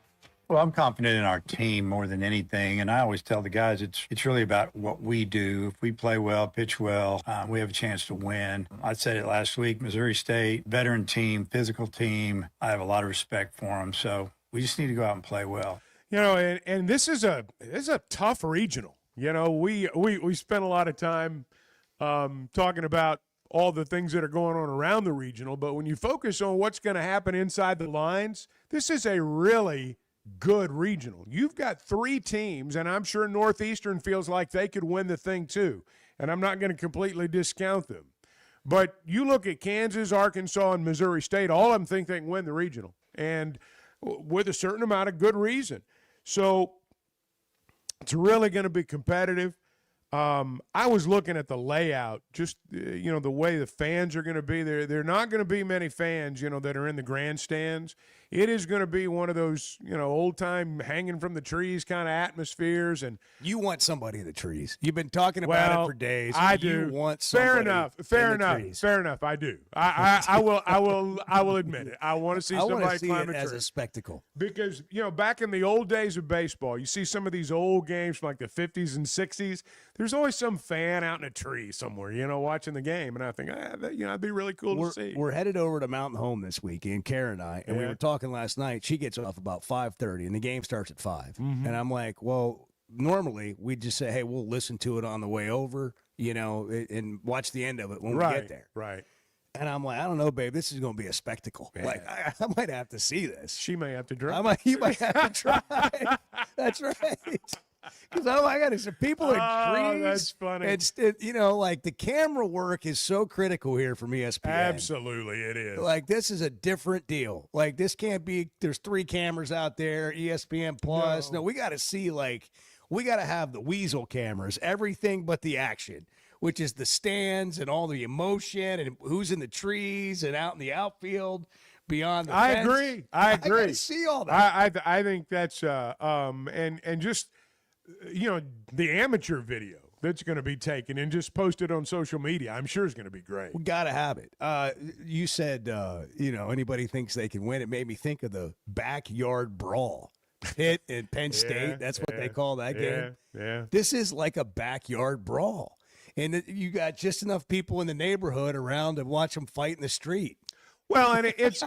Speaker 17: Well, I'm confident in our team more than anything, and I always tell the guys it's really about what we do. If we play well, pitch well, we have a chance to win. I said it last week, Missouri State, veteran team, physical team. I have a lot of respect for them, so we just need to go out and play well.
Speaker 1: You know, and this is a tough regional. You know, we spent a lot of time talking about all the things that are going on around the regional, but when you focus on what's going to happen inside the lines, this is a really good regional. You've got 3 teams, and I'm sure Northeastern feels like they could win the thing too, and I'm not going to completely discount them. But you look at Kansas, Arkansas, and Missouri State, all of them think they can win the regional, and with a certain amount of good reason. So it's really going to be competitive. I was looking at the layout, just, you know, the way the fans are going to be there. There are not going to be many fans, you know, that are in the grandstands. It is going to be one of those, you know, old-time hanging from the trees kind of atmospheres. And
Speaker 4: you want somebody in the trees. You've been talking about it for days.
Speaker 1: I do.
Speaker 4: You want somebody
Speaker 1: Fair enough. I do. I will admit it. I want to see somebody climb a tree.
Speaker 4: As a spectacle.
Speaker 1: Because, you know, back in the old days of baseball, you see some of these old games from like the 50s and 60s. There's always some fan out in a tree somewhere, you know, watching the game. And I think, you know, it'd be really cool to see.
Speaker 4: We're headed over to Mountain Home this weekend, Karen and I, and we were talking last night. She gets off about 5:30, and the game starts at 5.
Speaker 1: Mm-hmm.
Speaker 4: And I'm like, well, normally we'd just say, hey, we'll listen to it on the way over, you know, and watch the end of it when we get there.
Speaker 1: Right.
Speaker 4: And I'm like, I don't know, babe. This is going to be a spectacle. Yeah. Like, I might have to see this.
Speaker 1: She may have to try.
Speaker 4: You might have to try. That's right. Because I got to people in trees.
Speaker 1: That's funny.
Speaker 4: It's you know, like the camera work is so critical here from ESPN.
Speaker 1: Absolutely, it is.
Speaker 4: Like this is a different deal. Like this can't be. There's 3 cameras out there. ESPN Plus. No, we got to see we got to have the weasel cameras. Everything but the action, which is the stands and all the emotion and who's in the trees and out in the outfield. Beyond the fence.
Speaker 1: I agree.
Speaker 4: I see all that.
Speaker 1: I think that's and just, you know, the amateur video that's going to be taken and just post it on social media. I'm sure it's going to be great.
Speaker 4: We got to have it. You said, anybody thinks they can win. It made me think of the backyard brawl. Pitt and Penn State. That's what they call that game.
Speaker 1: Yeah.
Speaker 4: This is like a backyard brawl. And you got just enough people in the neighborhood around to watch them fight in the street.
Speaker 1: Well, and it's,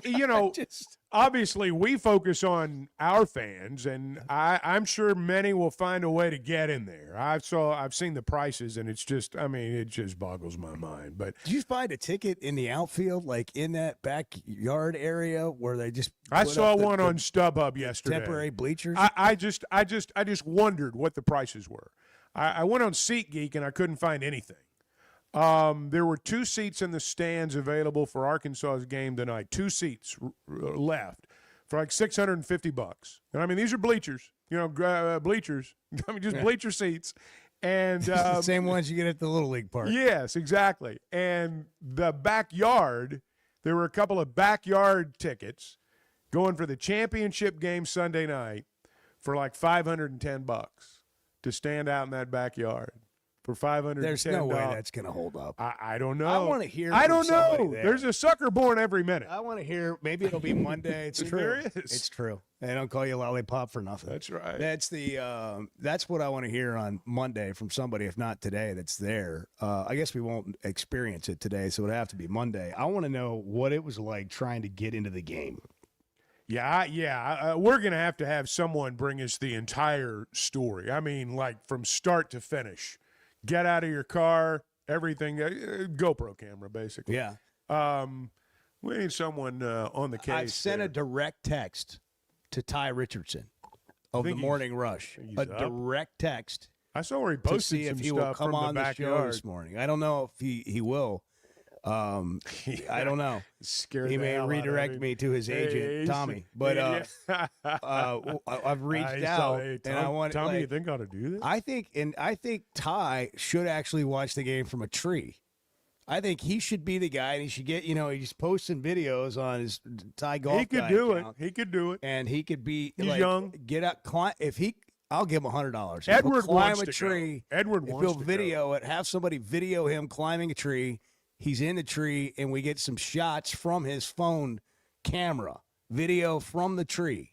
Speaker 1: obviously we focus on our fans, and I'm sure many will find a way to get in there. I've seen the prices, and it's just, it just boggles my mind. But
Speaker 4: did you find a ticket in the outfield, like in that backyard area where they just?
Speaker 1: I saw one on StubHub yesterday.
Speaker 4: Temporary bleachers.
Speaker 1: I just wondered what the prices were. I went on SeatGeek and I couldn't find anything. There were 2 seats in the stands available for Arkansas's game tonight. 2 seats left for like $650. And these are bleachers, bleachers. Just bleacher seats. And
Speaker 4: same ones you get at the Little League park.
Speaker 1: Yes, exactly. And the backyard, there were a couple of backyard tickets going for the championship game Sunday night for like $510 to stand out in that backyard. For $510.
Speaker 4: There's no way that's going to hold up.
Speaker 1: I don't know.
Speaker 4: I want to hear.
Speaker 1: I
Speaker 4: from
Speaker 1: don't know.
Speaker 4: somebody there.
Speaker 1: There's a sucker born every minute.
Speaker 4: I want to hear. Maybe it'll be Monday. It's true.
Speaker 1: There is.
Speaker 4: It's true. They don't call you lollipop for nothing.
Speaker 1: That's right.
Speaker 4: That's the. That's what I want to hear on Monday from somebody, if not today, that's there. I guess we won't experience it today, so it'll have to be Monday. I want to know what it was like trying to get into the game.
Speaker 1: Yeah. We're going to have someone bring us the entire story. Like from start to finish. Get out of your car, everything. GoPro camera, basically.
Speaker 4: Yeah.
Speaker 1: We need someone on the case.
Speaker 4: I sent a direct text to Ty Richardson of the Morning Rush. A direct text.
Speaker 1: I saw where he
Speaker 4: to
Speaker 1: posted
Speaker 4: see if
Speaker 1: some
Speaker 4: he will
Speaker 1: stuff
Speaker 4: come
Speaker 1: from
Speaker 4: on
Speaker 1: the
Speaker 4: the show
Speaker 1: backyard
Speaker 4: this morning. I don't know if he will. I don't know.
Speaker 1: Scared
Speaker 4: he
Speaker 1: the
Speaker 4: may
Speaker 1: hell out of
Speaker 4: redirect me to his agent, Tommy. But I've reached out, and I want
Speaker 1: Tommy. You think ought to do this?
Speaker 4: I think Ty should actually watch the game from a tree. I think he should be the guy, and he should get. He's posting videos on his Ty Golf.
Speaker 1: He could
Speaker 4: Guy
Speaker 1: do
Speaker 4: account,
Speaker 1: it. He could do it.
Speaker 4: and he could be.
Speaker 1: He's
Speaker 4: like,
Speaker 1: young.
Speaker 4: Get up, climb. If he, I'll give him $100.
Speaker 1: Edward
Speaker 4: climb
Speaker 1: wants
Speaker 4: a
Speaker 1: to
Speaker 4: tree.
Speaker 1: go. Edward
Speaker 4: if
Speaker 1: wants
Speaker 4: he'll
Speaker 1: to
Speaker 4: video it, have somebody video him climbing a tree. He's in the tree, and we get some shots from his phone camera, video from the tree.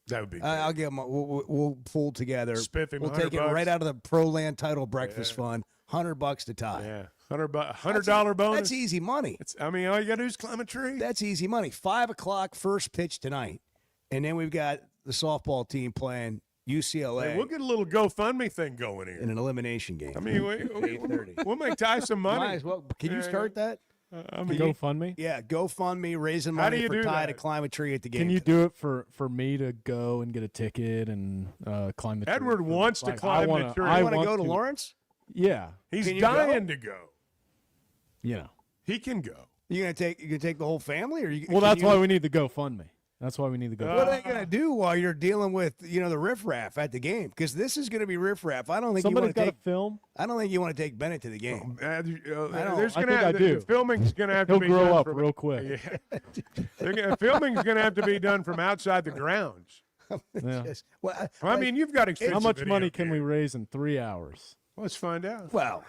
Speaker 1: That would be.
Speaker 4: I'll give him. We'll pull together.
Speaker 1: Spiff him
Speaker 4: We'll take it
Speaker 1: $100.
Speaker 4: right out of the Pro Land Title Breakfast Fund. $100 to Ty.
Speaker 1: Yeah, $100 bonus.
Speaker 4: That's easy money.
Speaker 1: All you got to do is climb a tree.
Speaker 4: That's easy money. 5:00 first pitch tonight, and then we've got the softball team playing UCLA.
Speaker 1: Hey, we'll get a little GoFundMe thing going here
Speaker 4: in an elimination game.
Speaker 1: We'll make Ty some money.
Speaker 4: Might as well. Can you start that?
Speaker 2: GoFundMe?
Speaker 4: Yeah, GoFundMe, raising
Speaker 1: How do
Speaker 4: money
Speaker 1: you
Speaker 4: for
Speaker 1: do
Speaker 4: Ty
Speaker 1: that?
Speaker 4: to climb a tree at the game.
Speaker 2: Can you do it for me to go and get a ticket and climb the tree?
Speaker 1: Edward wants to climb the tree.
Speaker 4: You want to go to Lawrence?
Speaker 2: Yeah.
Speaker 1: He's
Speaker 4: Can you
Speaker 1: dying to go. He can go.
Speaker 4: You gonna take the whole family, or you?
Speaker 2: Well, that's why we need the GoFundMe. That's why we need the GoFundMe.
Speaker 4: What are they gonna do while you're dealing with the riffraff at the game? Because this is gonna be riffraff. I don't think
Speaker 2: Somebody's
Speaker 4: you
Speaker 2: got
Speaker 4: want
Speaker 2: to film.
Speaker 4: I don't think you want to take Bennett to the game.
Speaker 1: There's
Speaker 2: I
Speaker 1: gonna
Speaker 2: think I do.
Speaker 1: The filming's gonna have
Speaker 2: He'll
Speaker 1: to be
Speaker 2: grow
Speaker 1: done
Speaker 2: up
Speaker 1: from,
Speaker 2: real quick.
Speaker 1: Yeah. Filming's gonna have to be done from outside the grounds.
Speaker 2: Yeah.
Speaker 4: Well,
Speaker 1: you've got expensive
Speaker 2: How much
Speaker 1: video
Speaker 2: money can
Speaker 1: gear.
Speaker 2: we raise in 3 hours?
Speaker 1: Let's find out.
Speaker 4: Well,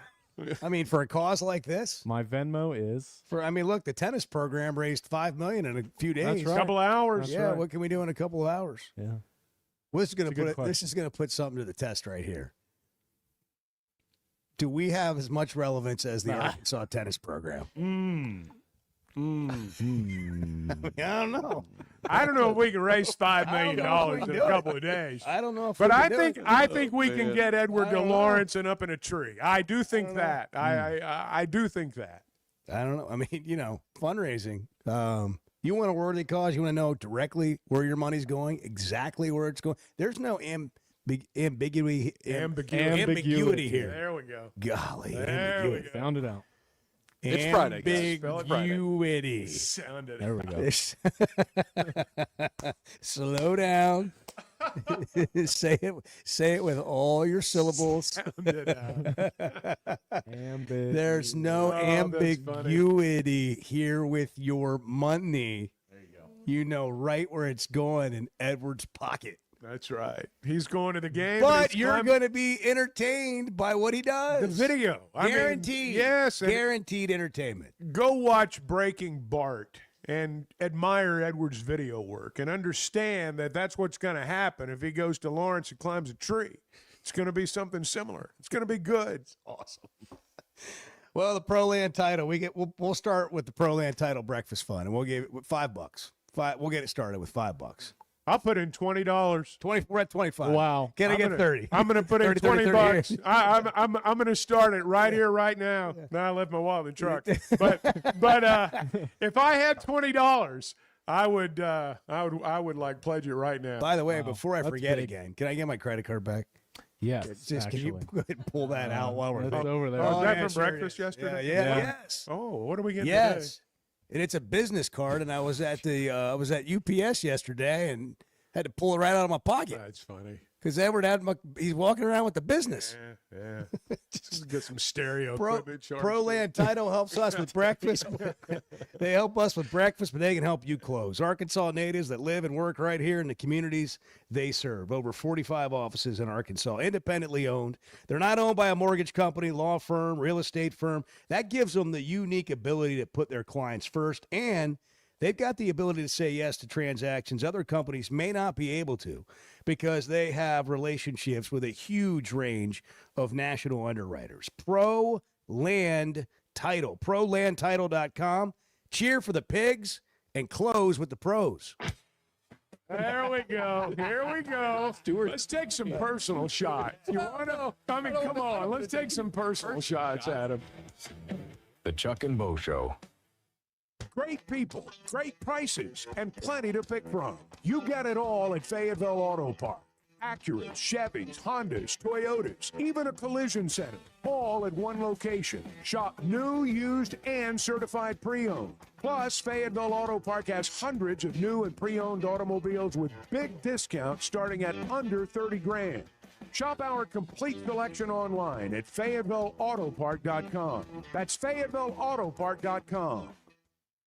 Speaker 4: for a cause like this,
Speaker 2: My Venmo is.
Speaker 4: look, the tennis program raised $5 million in a few days.
Speaker 2: That's right.
Speaker 1: Couple of hours.
Speaker 2: That's
Speaker 4: Yeah,
Speaker 2: right.
Speaker 4: what can we do in a couple of hours?
Speaker 2: Yeah.
Speaker 4: Well, this is going
Speaker 2: It's a good
Speaker 4: to put
Speaker 2: question.
Speaker 4: this is going to put something to the test right here. Do we have as much relevance as the Arkansas tennis program? I don't know.
Speaker 1: I don't know if we can raise $5 million
Speaker 4: know if we
Speaker 1: in
Speaker 4: do
Speaker 1: a
Speaker 4: it.
Speaker 1: couple of days.
Speaker 4: I don't know if
Speaker 1: But
Speaker 4: we
Speaker 1: I
Speaker 4: can do
Speaker 1: think
Speaker 4: it.
Speaker 1: I think we can get Edward
Speaker 4: I
Speaker 1: to
Speaker 4: don't know.
Speaker 1: Lawrence and up in a tree. I do think that. I do think that.
Speaker 4: I don't know. Fundraising. You want a worthy cause. You want to know directly where your money's going, exactly where it's going. There's no ambiguity here.
Speaker 1: There we go.
Speaker 4: Golly,
Speaker 1: There we go.
Speaker 2: Found it out.
Speaker 1: It's Friday, guys. Spell it Friday.
Speaker 4: Ambiguity.
Speaker 1: Sounded
Speaker 2: There we go.
Speaker 4: Slow down. say it with all your syllables.
Speaker 1: Sounded out.
Speaker 4: There's no
Speaker 1: Oh, that's
Speaker 4: ambiguity here with your money. There you go. You know right where it's going in Edward's pocket.
Speaker 1: That's right. He's going to the game.
Speaker 4: But you're going to be entertained by what he does.
Speaker 1: The video.
Speaker 4: Guaranteed.
Speaker 1: Yes.
Speaker 4: Guaranteed entertainment.
Speaker 1: Go watch Breaking Bart and admire Edward's video work and understand that that's what's going to happen if he goes to Lawrence and climbs a tree. It's going to be something similar. It's going to be good. It's
Speaker 4: awesome. Well, the Pro-Land title, we'll start with the Pro-Land title breakfast fund, and we'll give it $5. We'll get it started with $5.
Speaker 1: I'll put in $20.
Speaker 4: We're at 25.
Speaker 2: Wow.
Speaker 4: Can I get 30?
Speaker 1: I'm going to put in
Speaker 4: 30,
Speaker 1: $20. I'm going to start it right here, right now. Now I left my wallet in the truck. But if I had $20, I would like pledge it right now.
Speaker 4: By the way, before I forget again, can I get my credit card back?
Speaker 2: Yeah.
Speaker 4: Can you go ahead and pull that out while we're
Speaker 2: That's over there.
Speaker 1: Oh, is that from
Speaker 4: sure
Speaker 1: breakfast
Speaker 4: it is.
Speaker 1: yesterday?
Speaker 4: Yeah. Yes.
Speaker 1: Oh, what are we getting
Speaker 4: Yes.
Speaker 1: today?
Speaker 4: And it's a business card, and I was at UPS yesterday and had to pull it right out of my pocket.
Speaker 1: That's funny.
Speaker 4: Because Edward he's walking around with the business.
Speaker 1: Yeah. Just get some stereo equipment.
Speaker 4: Pro-Land title helps us with breakfast. They help us with breakfast, but they can help you close. Arkansas natives that live and work right here in the communities they serve. Over 45 offices in Arkansas, independently owned. They're not owned by a mortgage company, law firm, real estate firm. That gives them the unique ability to put their clients first, and they've got the ability to say yes to transactions other companies may not be able to because they have relationships with a huge range of national underwriters. Pro-Land Title. ProLandTitle.com. Cheer for the pigs and close with the pros.
Speaker 1: There we go. Here we go. Stuart, let's take some personal shots. You want to? I mean, come on. Let's take some personal shots at him.
Speaker 18: The Chuck and Bo Show.
Speaker 1: Great people, great prices, and plenty to pick from. You get it all at Fayetteville Auto Park. Acuras, Chevys, Hondas, Toyotas, even a collision center, all at one location. Shop new, used, and certified pre-owned. Plus, Fayetteville Auto Park has hundreds of new and pre-owned automobiles with big discounts starting at under $30,000. Shop our complete selection online at FayettevilleAutopark.com. That's FayettevilleAutopark.com.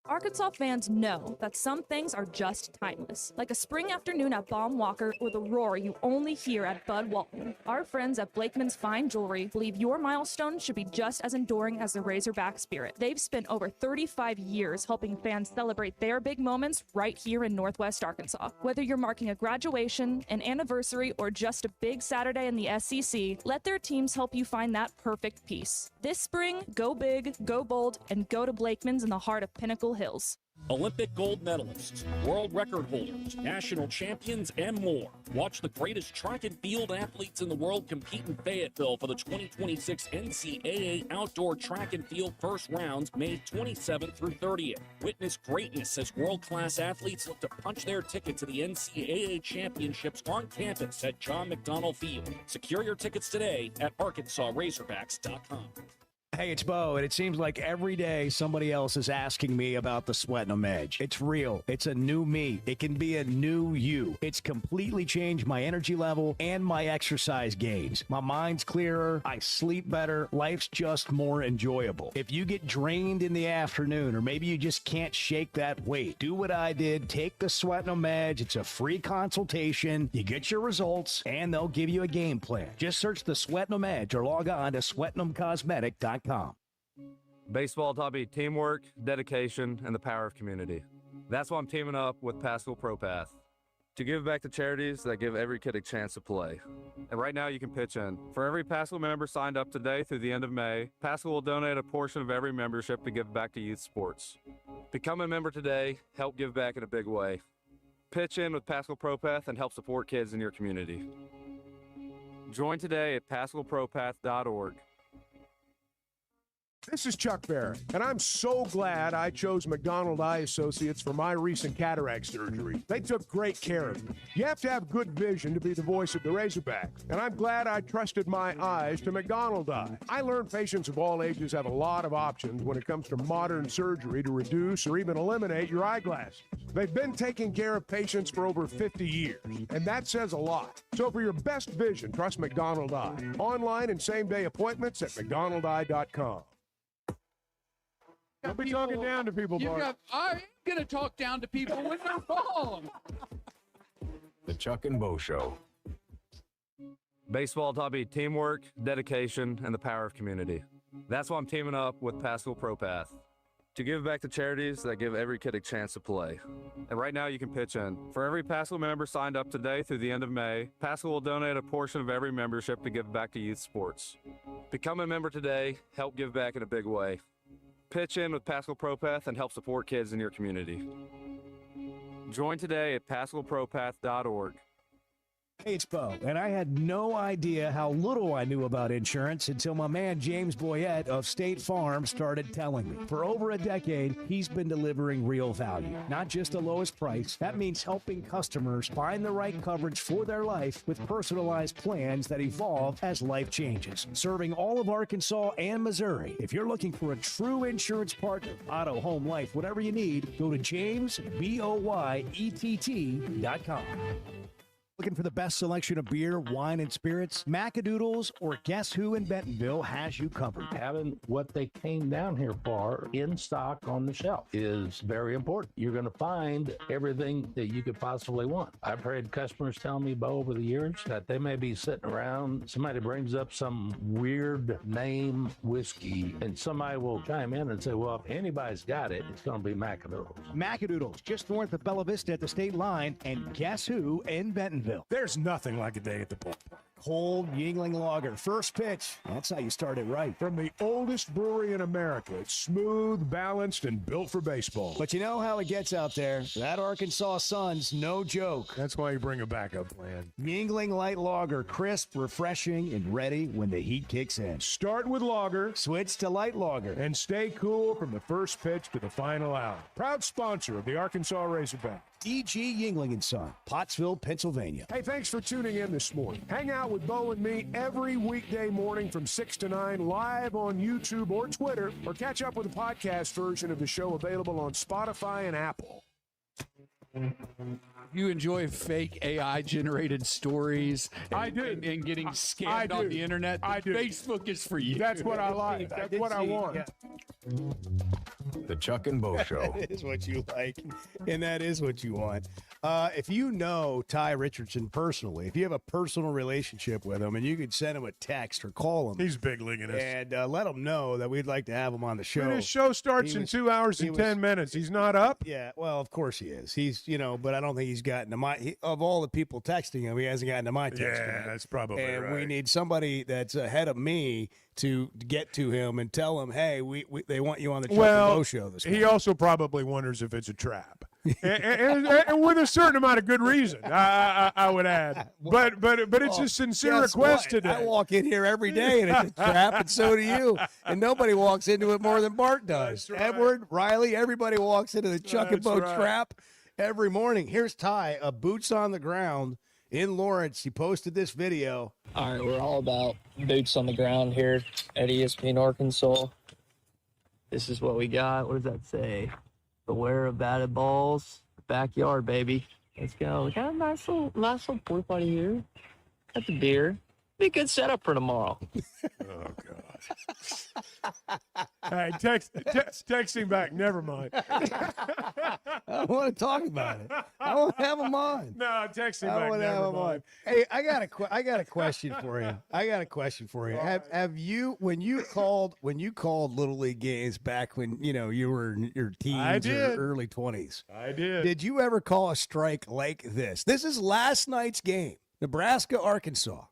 Speaker 19: Arkansas fans know that some things are just timeless, like a spring afternoon at Baum Walker or the roar you only hear at Bud Walton. Our friends at Blakeman's Fine Jewelry believe your milestone should be just as enduring as the Razorback spirit. They've spent over 35 years helping fans celebrate their big moments right here in Northwest Arkansas. Whether you're marking a graduation, an anniversary, or just a big Saturday in the SEC, let their teams help you find that perfect piece. This spring, go big, go bold, and go to Blakeman's in the heart of Pinnacle Hills.
Speaker 20: Olympic gold medalists, world record holders, national champions, and more. Watch the greatest track and field athletes in the world compete in Fayetteville for the 2026 NCAA Outdoor Track and Field First Rounds, May 27th through 30th. Witness greatness as world-class athletes look to punch their ticket to the NCAA Championships on campus at John McDonnell Field. Secure your tickets today at ArkansasRazorbacks.com.
Speaker 4: Hey, it's Bo, and it seems like every day somebody else is asking me about the Sweatnum Edge. It's real. It's a new me. It can be a new you. It's completely changed my energy level and my exercise gains. My mind's clearer. I sleep better. Life's just more enjoyable. If you get drained in the afternoon, or maybe you just can't shake that weight, do what I did. Take the Sweatnum Edge. It's a free consultation. You get your results, and they'll give you a game plan. Just search the Sweatnum Edge or log on to SweatnumCosmetic.com.
Speaker 21: Baseball taught me teamwork, dedication, and the power of community. That's why I'm teaming up with Paschal ProPath to give back to charities that give every kid a chance to play. And right now you can pitch in. For every Paschal member signed up today through the end of May, Paschal will donate a portion of every membership to give back to youth sports. Become a member today, help give back in a big way. Pitch in with Paschal ProPath and help support kids in your community. Join today at PaschalProPath.org.
Speaker 1: This is Chuck Barrett, and I'm so glad I chose McDonald Eye Associates for my recent cataract surgery. They took great care of me. You have to have good vision to be the voice of the Razorbacks, and I'm glad I trusted my eyes to McDonald Eye. I learned patients of all ages have a lot of options when it comes to modern surgery to reduce or even eliminate your eyeglasses. They've been taking care of patients for over 50 years, and that says a lot. So for your best vision, trust McDonald Eye. Online and same-day appointments at McDonaldEye.com. Don't be talking down to people, Bart.
Speaker 3: I am going to talk down to people when they're wrong.
Speaker 18: The Chuck and Bo Show.
Speaker 21: Baseball taught me teamwork, dedication, and the power of community. That's why I'm teaming up with Pascal ProPath to give back to charities that give every kid a chance to play. And right now you can pitch in. For every Pascal member signed up today through the end of May, Pascal will donate a portion of every membership to give back to youth sports. Become a member today, help give back in a big way. Pitch in with Pascal ProPath and help support kids in your community. Join today at pascalpropath.org.
Speaker 15: Hey, it's Bo, and I had no idea how little I knew about insurance until my man James Boyette of State Farm started telling me. For over a decade, he's been delivering real value, not just the lowest price. That means helping customers find the right coverage for their life with personalized plans that evolve as life changes. Serving all of Arkansas and Missouri. If you're looking for a true insurance partner, auto, home, life, whatever you need, go to JamesBoyett.com. Looking for the best selection of beer, wine, and spirits? Macadoodles or Guess Who in Bentonville has you covered.
Speaker 5: Having what they came down here for in stock on the shelf is very important. You're going to find everything that you could possibly want. I've heard customers tell me, Bo, over the years that they may be sitting around, somebody brings up some weird name whiskey, and somebody will chime in and say, well, if anybody's got it, it's going to be Macadoodles.
Speaker 15: Macadoodles, just north of Bella Vista at the state line, and Guess Who in Bentonville.
Speaker 1: There's nothing like a day at the ballpark.
Speaker 15: Cold Yingling Lager, first pitch. That's how you start it right.
Speaker 1: From the oldest brewery in America, it's smooth, balanced, and built for baseball.
Speaker 15: But you know how it gets out there. That Arkansas sun's no joke.
Speaker 1: That's why you bring a backup plan.
Speaker 15: Yingling Light Lager, crisp, refreshing, and ready when the heat kicks in.
Speaker 1: Start with lager,
Speaker 15: switch to light lager,
Speaker 1: and stay cool from the first pitch to the final out. Proud sponsor of the Arkansas Razorbacks.
Speaker 15: E.G. Yingling & Son, Pottsville, Pennsylvania.
Speaker 1: Hey, thanks for tuning in this morning. Hang out with Bo and me every weekday morning from 6 to 9 live on YouTube or Twitter, or catch up with the podcast version of the show available on Spotify and Apple.
Speaker 3: You enjoy fake AI-generated stories
Speaker 1: I do.
Speaker 3: And getting scammed on the internet?
Speaker 1: I do.
Speaker 3: Facebook is for you.
Speaker 1: That's what I like. That's what I want.
Speaker 18: The Chuck and Bo Show.
Speaker 4: That is what you like, and that is what you want. If you know Ty Richardson personally, if you have a personal relationship with him, and you could send him a text or call him.
Speaker 1: He's big leaguing us.
Speaker 4: And let him know that we'd like to have him on the show.
Speaker 1: Dude, his show starts in 2 hours and 10 minutes. He's not up?
Speaker 4: Yeah, well, of course he is. He's, but I don't think he's gotten to of all the people texting him, he hasn't gotten to my text.
Speaker 1: Yeah, that's probably
Speaker 4: and
Speaker 1: right.
Speaker 4: we need somebody that's ahead of me to get to him and tell him, hey, they want you on the Chuck and Bo Show this morning.
Speaker 1: He also probably wonders if it's a trap. and with a certain amount of good reason, I would add. But it's a sincere request today.
Speaker 4: I walk in here every day and it's a trap, and so do you. And nobody walks into it more than Bart does.
Speaker 1: Right.
Speaker 4: Edward, Riley, everybody walks into the Chuck and Bo trap every morning. Here's Ty, boots on the ground in Lawrence. He posted this video.
Speaker 6: All right, we're all about boots on the ground here at ESPN Arkansas. This is what we got. What does that say? Beware of batted balls. Backyard, baby. Let's go. We got a nice little porta potty here. Got the beer. Be a good setup for tomorrow.
Speaker 1: Oh, God. Hey, text him back. Never mind.
Speaker 4: I don't want to talk about it. I won't have him on.
Speaker 1: No, text him
Speaker 4: I
Speaker 1: back.
Speaker 4: want to have
Speaker 1: Never
Speaker 4: him
Speaker 1: mind.
Speaker 4: on. Hey, I got a question for you. Have you when you called Little League games back when you were in your teens or early 20s?
Speaker 1: I did.
Speaker 4: Did you ever call a strike like this? This is last night's game, Nebraska, Arkansas.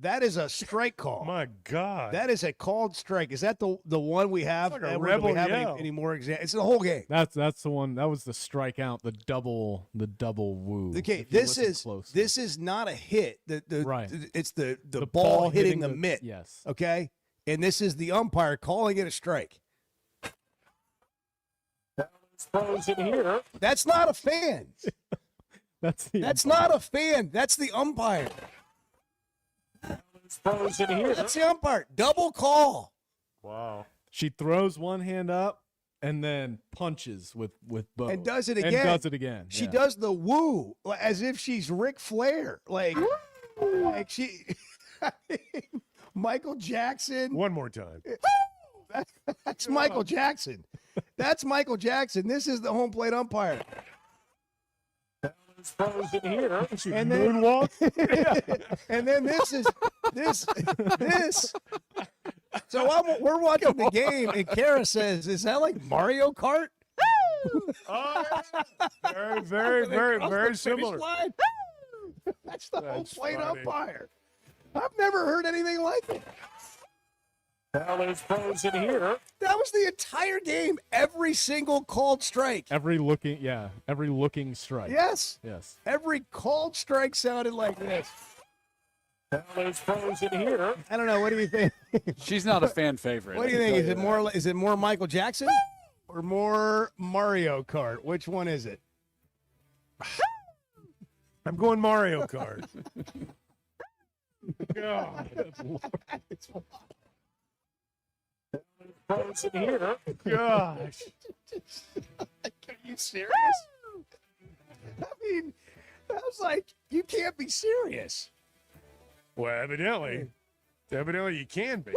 Speaker 4: That is a strike call.
Speaker 1: My God.
Speaker 4: That is a called strike. Is that the one we have?
Speaker 1: It's like a
Speaker 4: Edward?
Speaker 1: rebel
Speaker 4: Do we have
Speaker 1: yell.
Speaker 4: any more examples? It's the whole game.
Speaker 2: That's the one. That was the strikeout. The double woo.
Speaker 4: Okay,
Speaker 2: if you
Speaker 4: this
Speaker 2: listen
Speaker 4: is
Speaker 2: closely.
Speaker 4: this is not a hit.
Speaker 2: Right.
Speaker 4: It's the ball hitting the mitt.
Speaker 2: Yes.
Speaker 4: Okay, and this is the umpire calling it a strike. That's not a fan.
Speaker 2: That's
Speaker 4: not a fan. That's the umpire. That's the umpire. Double call.
Speaker 1: Wow.
Speaker 2: She throws one hand up and then punches with both.
Speaker 4: And does it again.
Speaker 2: And does it again.
Speaker 4: She
Speaker 2: yeah.
Speaker 4: does the woo as if she's Ric Flair. Like she Michael Jackson.
Speaker 1: One more time.
Speaker 4: That's Michael Jackson. That's Michael Jackson. This is the home plate umpire.
Speaker 16: Frozen here.
Speaker 4: And then
Speaker 1: moonwalk.
Speaker 4: And then this. So we're watching the game, and Kara says, "Is that like Mario Kart?"
Speaker 1: Oh, yeah. Very similar.
Speaker 4: That's the whole plate
Speaker 1: funny.
Speaker 4: umpire. I've never heard anything like it.
Speaker 16: Hell is frozen here.
Speaker 4: That was the entire game. Every single called strike.
Speaker 2: Every looking strike.
Speaker 4: Yes.
Speaker 2: Yes.
Speaker 4: Every called strike sounded like this.
Speaker 16: Hell is frozen here.
Speaker 4: I don't know. What do you think?
Speaker 3: She's not a fan favorite.
Speaker 4: What do you think? Is it more Michael Jackson or more Mario Kart? Which one is it?
Speaker 1: I'm going Mario Kart. God.
Speaker 16: Frozen here.
Speaker 1: Gosh.
Speaker 4: Are you serious? I mean, I was like, you can't be serious.
Speaker 1: Well, evidently you can be.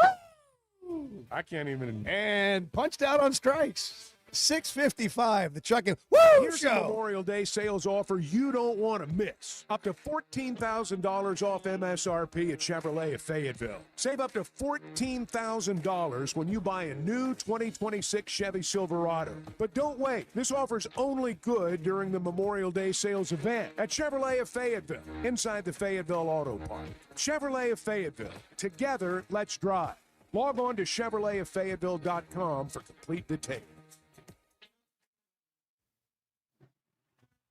Speaker 1: I can't even.
Speaker 4: And punched out on strikes. 6:55. The Chuck and
Speaker 1: Here's a
Speaker 4: show.
Speaker 1: Memorial Day sales offer you don't want to miss. Up to $14,000 off MSRP at Chevrolet of Fayetteville. Save up to $14,000 when you buy a new 2026 Chevy Silverado. But don't wait. This offer's only good during the Memorial Day sales event at Chevrolet of Fayetteville, inside the Fayetteville Auto Park. Chevrolet of Fayetteville. Together, let's drive. Log on to ChevroletofFayetteville.com for complete details.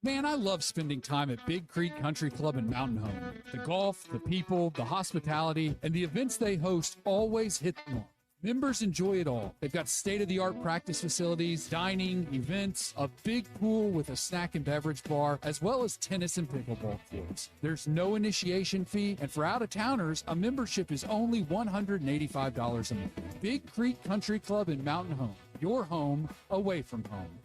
Speaker 3: Man, I love spending time at Big Creek Country Club in Mountain Home. The golf, the people, the hospitality, and the events they host always hit the mark. Members enjoy it all. They've got state-of-the-art practice facilities, dining, events, a big pool with a snack and beverage bar, as well as tennis and pickleball courts. There's no initiation fee, and for out-of-towners, a membership is only $185 a month. Big Creek Country Club in Mountain Home. Your home away from home.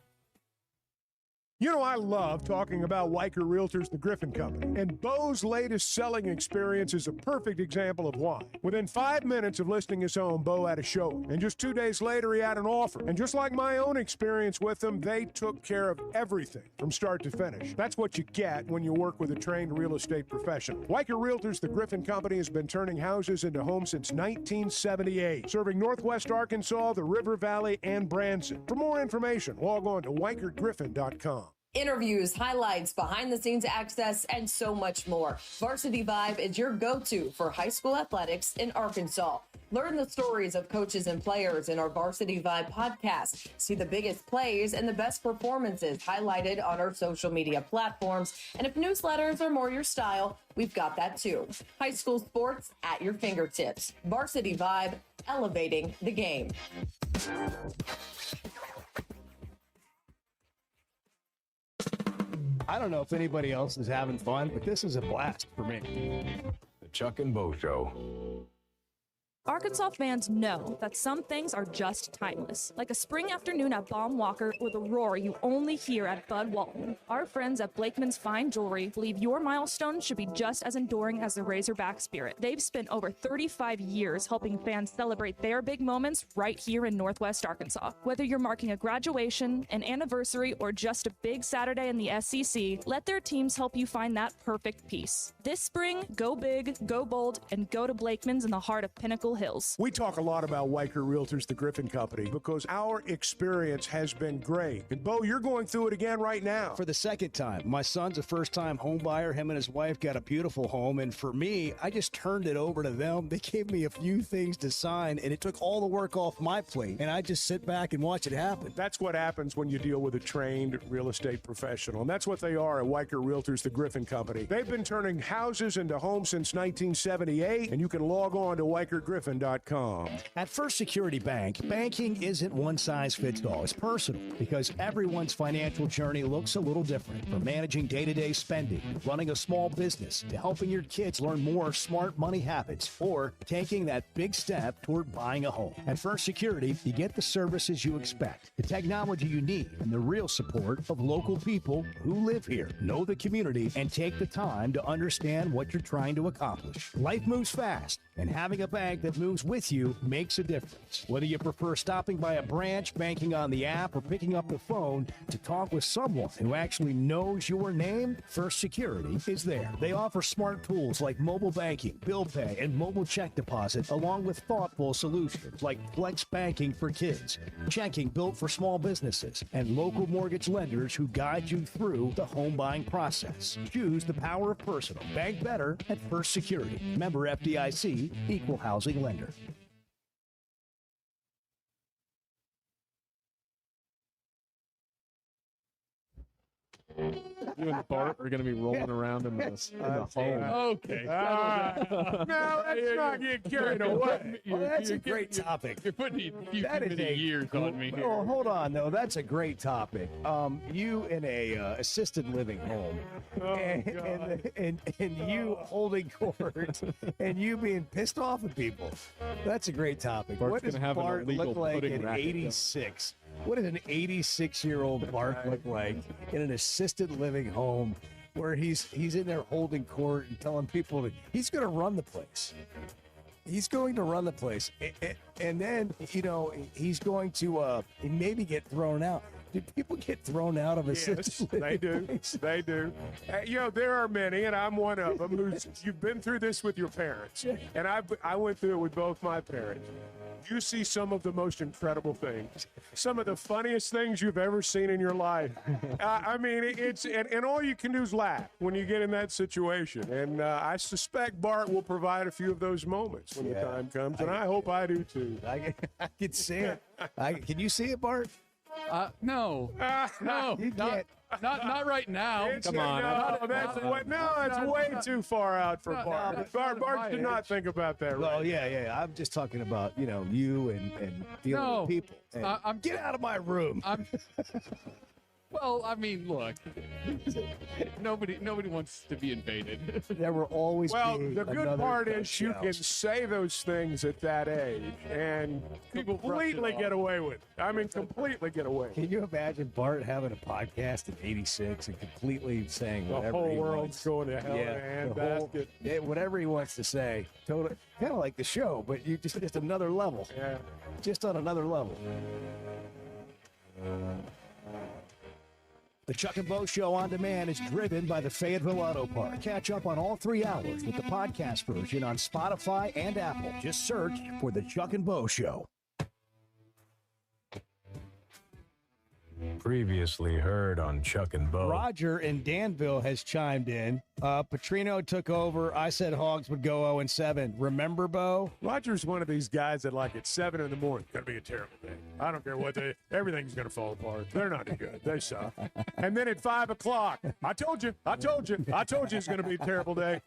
Speaker 1: You know, I love talking about Weicker Realtors, the Griffin Company, and Bo's latest selling experience is a perfect example of why. Within 5 minutes of listing his home, Bo had a showing, and just 2 days later, he had an offer. And just like my own experience with them, they took care of everything from start to finish. That's what you get when you work with a trained real estate professional. Weicker Realtors, the Griffin Company, has been turning houses into homes since 1978, serving Northwest Arkansas, the River Valley, and Branson. For more information, log on to WeicherGriffin.com.
Speaker 7: Interviews, highlights, behind-the-scenes access, and so much more. Varsity Vibe is your go-to for high school athletics in Arkansas. Learn the stories of coaches and players in our Varsity Vibe podcast. See the biggest plays and the best performances highlighted on our social media platforms. And if newsletters are more your style, we've got that too. High school sports at your fingertips. Varsity Vibe, elevating the game.
Speaker 4: I don't know if anybody else is having fun, but this is a blast for me.
Speaker 18: The Chuck and Bo Show.
Speaker 19: Arkansas fans know that some things are just timeless, like a spring afternoon at Baum Walker or the roar you only hear at Bud Walton. Our friends at Blakeman's Fine Jewelry believe your milestone should be just as enduring as the Razorback spirit. They've spent over 35 years helping fans celebrate their big moments right here in Northwest Arkansas. Whether you're marking a graduation, an anniversary, or just a big Saturday in the SEC, let their teams help you find that perfect piece. This spring, go big, go bold, and go to Blakeman's in the heart of Pinnacle Hills.
Speaker 1: We talk a lot about Weicker Realtors, the Griffin Company, because our experience has been great. And Bo, you're going through it again right now.
Speaker 4: For the second time. My son's a first-time home buyer. Him and his wife got a beautiful home. And for me, I just turned it over to them. They gave me a few things to sign, and it took all the work off my plate. And I just sit back and watch it happen.
Speaker 1: That's what happens when you deal with a trained real estate professional. And that's what they are at Weicker Realtors, the Griffin Company. They've been turning houses into homes since 1978, and you can log on to WeicherGriffin.com.
Speaker 4: At First Security Bank, banking isn't one size fits all. It's personal because everyone's financial journey looks a little different. From managing day-to-day spending, running a small business, to helping your kids learn more smart money habits, or taking that big step toward buying a home. At First Security, you get the services you expect, the technology you need, and the real support of local people who live here, know the community, and take the time to understand what you're trying to accomplish. Life moves fast, and having a bank that
Speaker 15: that moves with you makes a difference. Whether you prefer stopping by a branch, banking on the app, or picking up the phone to talk with someone who actually knows your name, First Security is there. They offer smart tools like mobile banking, bill pay, and mobile check deposit, along with thoughtful solutions like Flex Banking for kids, checking built for small businesses, and local mortgage lenders who guide you through the home buying process. Choose the power of personal. Bank better at First Security. Member FDIC, Equal Housing Lender.
Speaker 2: You and Bart are going to be rolling around in the home.
Speaker 3: Okay.
Speaker 1: No, let's not get carried away.
Speaker 15: Well, that's a great topic.
Speaker 3: You're putting a few
Speaker 15: That
Speaker 3: too
Speaker 15: is
Speaker 3: many years on me here.
Speaker 15: Well, hold on, though. That's a great topic. You in a assisted living home, and you holding court, and you being pissed off at people. That's a great topic.
Speaker 2: Bart's
Speaker 15: What does
Speaker 2: gonna have an
Speaker 15: Bart
Speaker 2: illegal
Speaker 15: look like
Speaker 2: pudding
Speaker 15: at
Speaker 2: racket,
Speaker 15: 86? What does an 86-year-old Bart look like in an assisted living home where he's in there holding court and telling people that he's going to run the place? He's going to run the place. And then, he's going to maybe get thrown out. Do people get thrown out of assisted living?
Speaker 1: They do.
Speaker 15: places?
Speaker 1: They do. There are many, and I'm one of them. You've been through this with your parents, and I went through it with both my parents. You see some of the most incredible things, some of the funniest things you've ever seen in your life. And all you can do is laugh when you get in that situation. And I suspect Bart will provide a few of those moments when the time comes, and I hope I do too.
Speaker 15: I can see it. Can you see it, Bart?
Speaker 3: No, not right now.
Speaker 1: Come on, that's way too far out for Bart. Bart did not think about that.
Speaker 15: Well,
Speaker 1: right?
Speaker 15: yeah. I'm just talking about you and dealing with people. And get out of my room.
Speaker 3: Well, I mean, look, nobody wants to be invaded.
Speaker 15: There will always be
Speaker 1: the good
Speaker 15: another
Speaker 1: part is you
Speaker 15: house.
Speaker 1: can say those things at that age and
Speaker 3: People brush it
Speaker 1: completely
Speaker 3: off.
Speaker 1: get away with it. I mean, completely get away.
Speaker 15: Can you imagine Bart having a podcast at 86 and completely saying
Speaker 1: The
Speaker 15: whatever
Speaker 1: whole
Speaker 15: he
Speaker 1: world's
Speaker 15: wants?
Speaker 1: going to hell in a
Speaker 15: the whole-
Speaker 1: handbasket.
Speaker 15: whatever he wants to say. Totally, kind of like the show, but you just another level.
Speaker 1: Yeah.
Speaker 15: Just on another level. The Chuck and Bo Show on demand is driven by the Fayetteville Auto Park. Catch up on all 3 hours with the podcast version on Spotify and Apple. Just search for the Chuck and Bo Show.
Speaker 18: Previously heard on Chuck and Bo.
Speaker 4: Roger in Danville has chimed in. Petrino took over. I said Hogs would go 0-7. Remember, Bo?
Speaker 1: Roger's one of these guys that, like, at 7 in the morning, going to be a terrible day. I don't care what everything's going to fall apart. They're not any good. They suck. And then at 5 o'clock, I told you it's going to be a terrible day.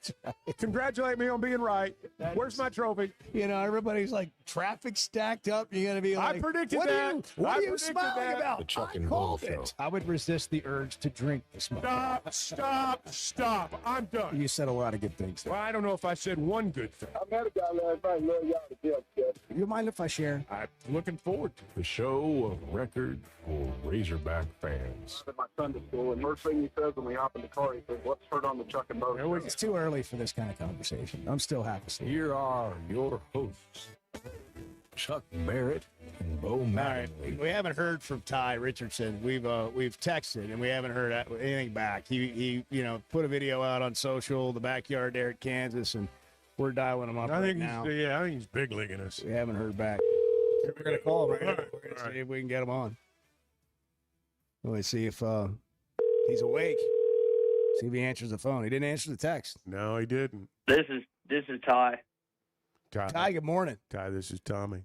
Speaker 1: Congratulate me on being right. Where's my trophy?
Speaker 4: Everybody's like, traffic stacked up. You're going to be like,
Speaker 1: I predicted
Speaker 4: what
Speaker 1: that.
Speaker 4: What
Speaker 1: I
Speaker 4: are you
Speaker 1: predicted
Speaker 4: smiling
Speaker 1: that.
Speaker 4: about?
Speaker 18: The Chuck
Speaker 4: I
Speaker 18: and Bo
Speaker 4: called
Speaker 18: Show.
Speaker 4: it. I would resist the urge to drink this morning.
Speaker 1: Stop. I'm done.
Speaker 15: You said a lot of good things there.
Speaker 1: Well, I don't know if I said one good thing.
Speaker 16: I met a guy last night. Love y'all to death, Jeff.
Speaker 15: You mind if I share?
Speaker 1: I'm looking forward to it.
Speaker 18: The show of record for Razorback fans.
Speaker 16: I'm at my Sunday school, and first thing he says when we hop in the car, he says, "What's heard on the Chuck and Bo Show?"
Speaker 15: It's too early for this kind of conversation. I'm still half asleep.
Speaker 18: Here are your hosts, Chuck Barrett and Bo
Speaker 4: All right,
Speaker 18: Mattingly.
Speaker 4: we haven't heard from Ty Richardson. We've texted and we haven't heard anything back. He put a video out on social, the backyard there at Kansas, and we're dialing him up
Speaker 1: I
Speaker 4: right
Speaker 1: think
Speaker 4: now.
Speaker 1: I think he's big leaguing us.
Speaker 4: We haven't heard back. We're gonna call him right now. We're gonna see if we can get him on. Let's see if he's awake. See if he answers the phone. He didn't answer the text.
Speaker 1: No, he didn't.
Speaker 14: This is Ty.
Speaker 4: Ty, good morning.
Speaker 1: Ty, this is Tommy.